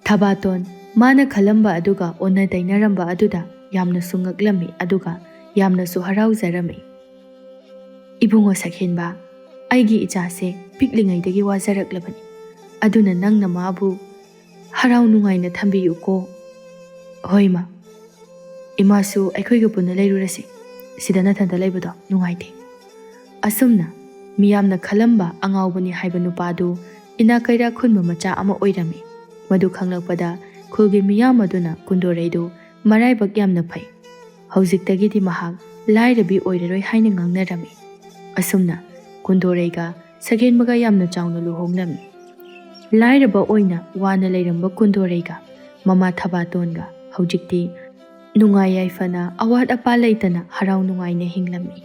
ꯊꯕꯥꯇꯣꯟ ꯃꯥꯅ ꯈꯜꯂꯝꯕ ꯑꯗꯨꯒ ꯑꯣꯟꯅ ꯇꯩꯅꯔꯝꯕ ꯑꯗꯨꯗ ꯌꯥꯝꯅꯁꯨ ꯉꯛꯂꯝꯃꯤ ꯑꯗꯨꯒ ꯌꯥꯝꯅꯁꯨ ꯍꯔꯥꯎꯖꯔꯝꯃꯤ꯫ "ꯏꯕꯨꯡꯉꯣ ꯁꯛꯍꯦꯟꯕ, ꯑꯩꯒꯤ ꯏꯆꯥꯁꯦ ꯄꯤꯛꯂꯤꯉꯩꯗꯒꯤ ꯋꯥꯖꯔꯛꯂꯕꯅꯤ, ꯑꯗꯨꯅ ꯅꯪꯅ ꯃꯥꯕꯨ ꯍꯔꯥꯎ ꯅꯨꯡꯉꯥꯏꯅ ꯊꯝꯕꯤꯌꯨꯀꯣ." "ꯍꯣꯏ ꯏꯃꯥ, ꯏꯃꯥꯁꯨ ꯑꯩꯈꯣꯏꯒ ꯄꯨꯟꯅ ꯂꯩꯔꯨꯔꯁꯤ. ꯁꯤꯗ ꯅꯊꯟꯇ ꯂꯩꯕꯗꯣ ꯅꯨꯡꯉꯥꯏꯇꯦ." ꯑꯁꯨꯝꯅ ꯃꯤꯌꯥꯝꯅ ꯈꯜꯂꯝꯕ ꯑꯉꯥꯎꯕꯅꯤ ꯍꯥꯏꯕ ꯅꯨꯄꯥꯗꯨ ꯏꯅꯥꯛ ꯀꯩꯔꯥꯛ ꯈꯨꯟꯕ ꯃꯆꯥ ꯑꯃ ꯑꯣꯏꯔꯝꯃꯤ꯫ ꯃꯗꯨ ꯈꯪꯂꯛꯄꯗ ꯈꯨꯜꯒꯤ ꯃꯤꯌꯥꯝ ꯑꯗꯨꯅ ꯀꯨꯟꯗꯣꯔꯩꯗꯨ ꯃꯔꯥꯏꯕꯛ ꯌꯥꯝꯅ ꯐꯩ, ꯍꯧꯖꯤꯛꯇꯒꯤꯗꯤ ꯃꯍꯥꯛ ꯂꯥꯏꯔꯕꯤ ꯑꯣꯏꯔꯔꯣꯏ ꯍꯥꯏꯅ ꯉꯥꯡꯅꯔꯝꯃꯤ꯫ ꯑꯁꯨꯝꯅ ꯀꯨꯟꯗꯣꯔꯩꯒ ꯁꯛꯍꯦꯟꯕꯒ ꯌꯥꯝꯅ ꯆꯥꯎꯅ ꯂꯨꯍꯣꯡꯂꯝꯃꯤ꯫ ꯂꯥꯏꯔꯕ ꯑꯣꯏꯅ ꯋꯥꯅ ꯂꯩꯔꯝꯕ ꯀꯨꯟꯗꯣꯔꯩꯒ ꯃꯃꯥ ꯊꯕꯥꯇꯣꯟꯒ ꯍꯧꯖꯤꯛꯇꯤ ꯅꯨꯡꯉꯥꯏ ꯌꯥꯏꯐꯅ ꯑꯋꯥꯠ ꯑꯄꯥ ꯂꯩꯇꯅ ꯍꯔꯥꯎ ꯅꯨꯡꯉꯥꯏꯅ ꯍꯤꯡꯂꯝꯃꯤ꯫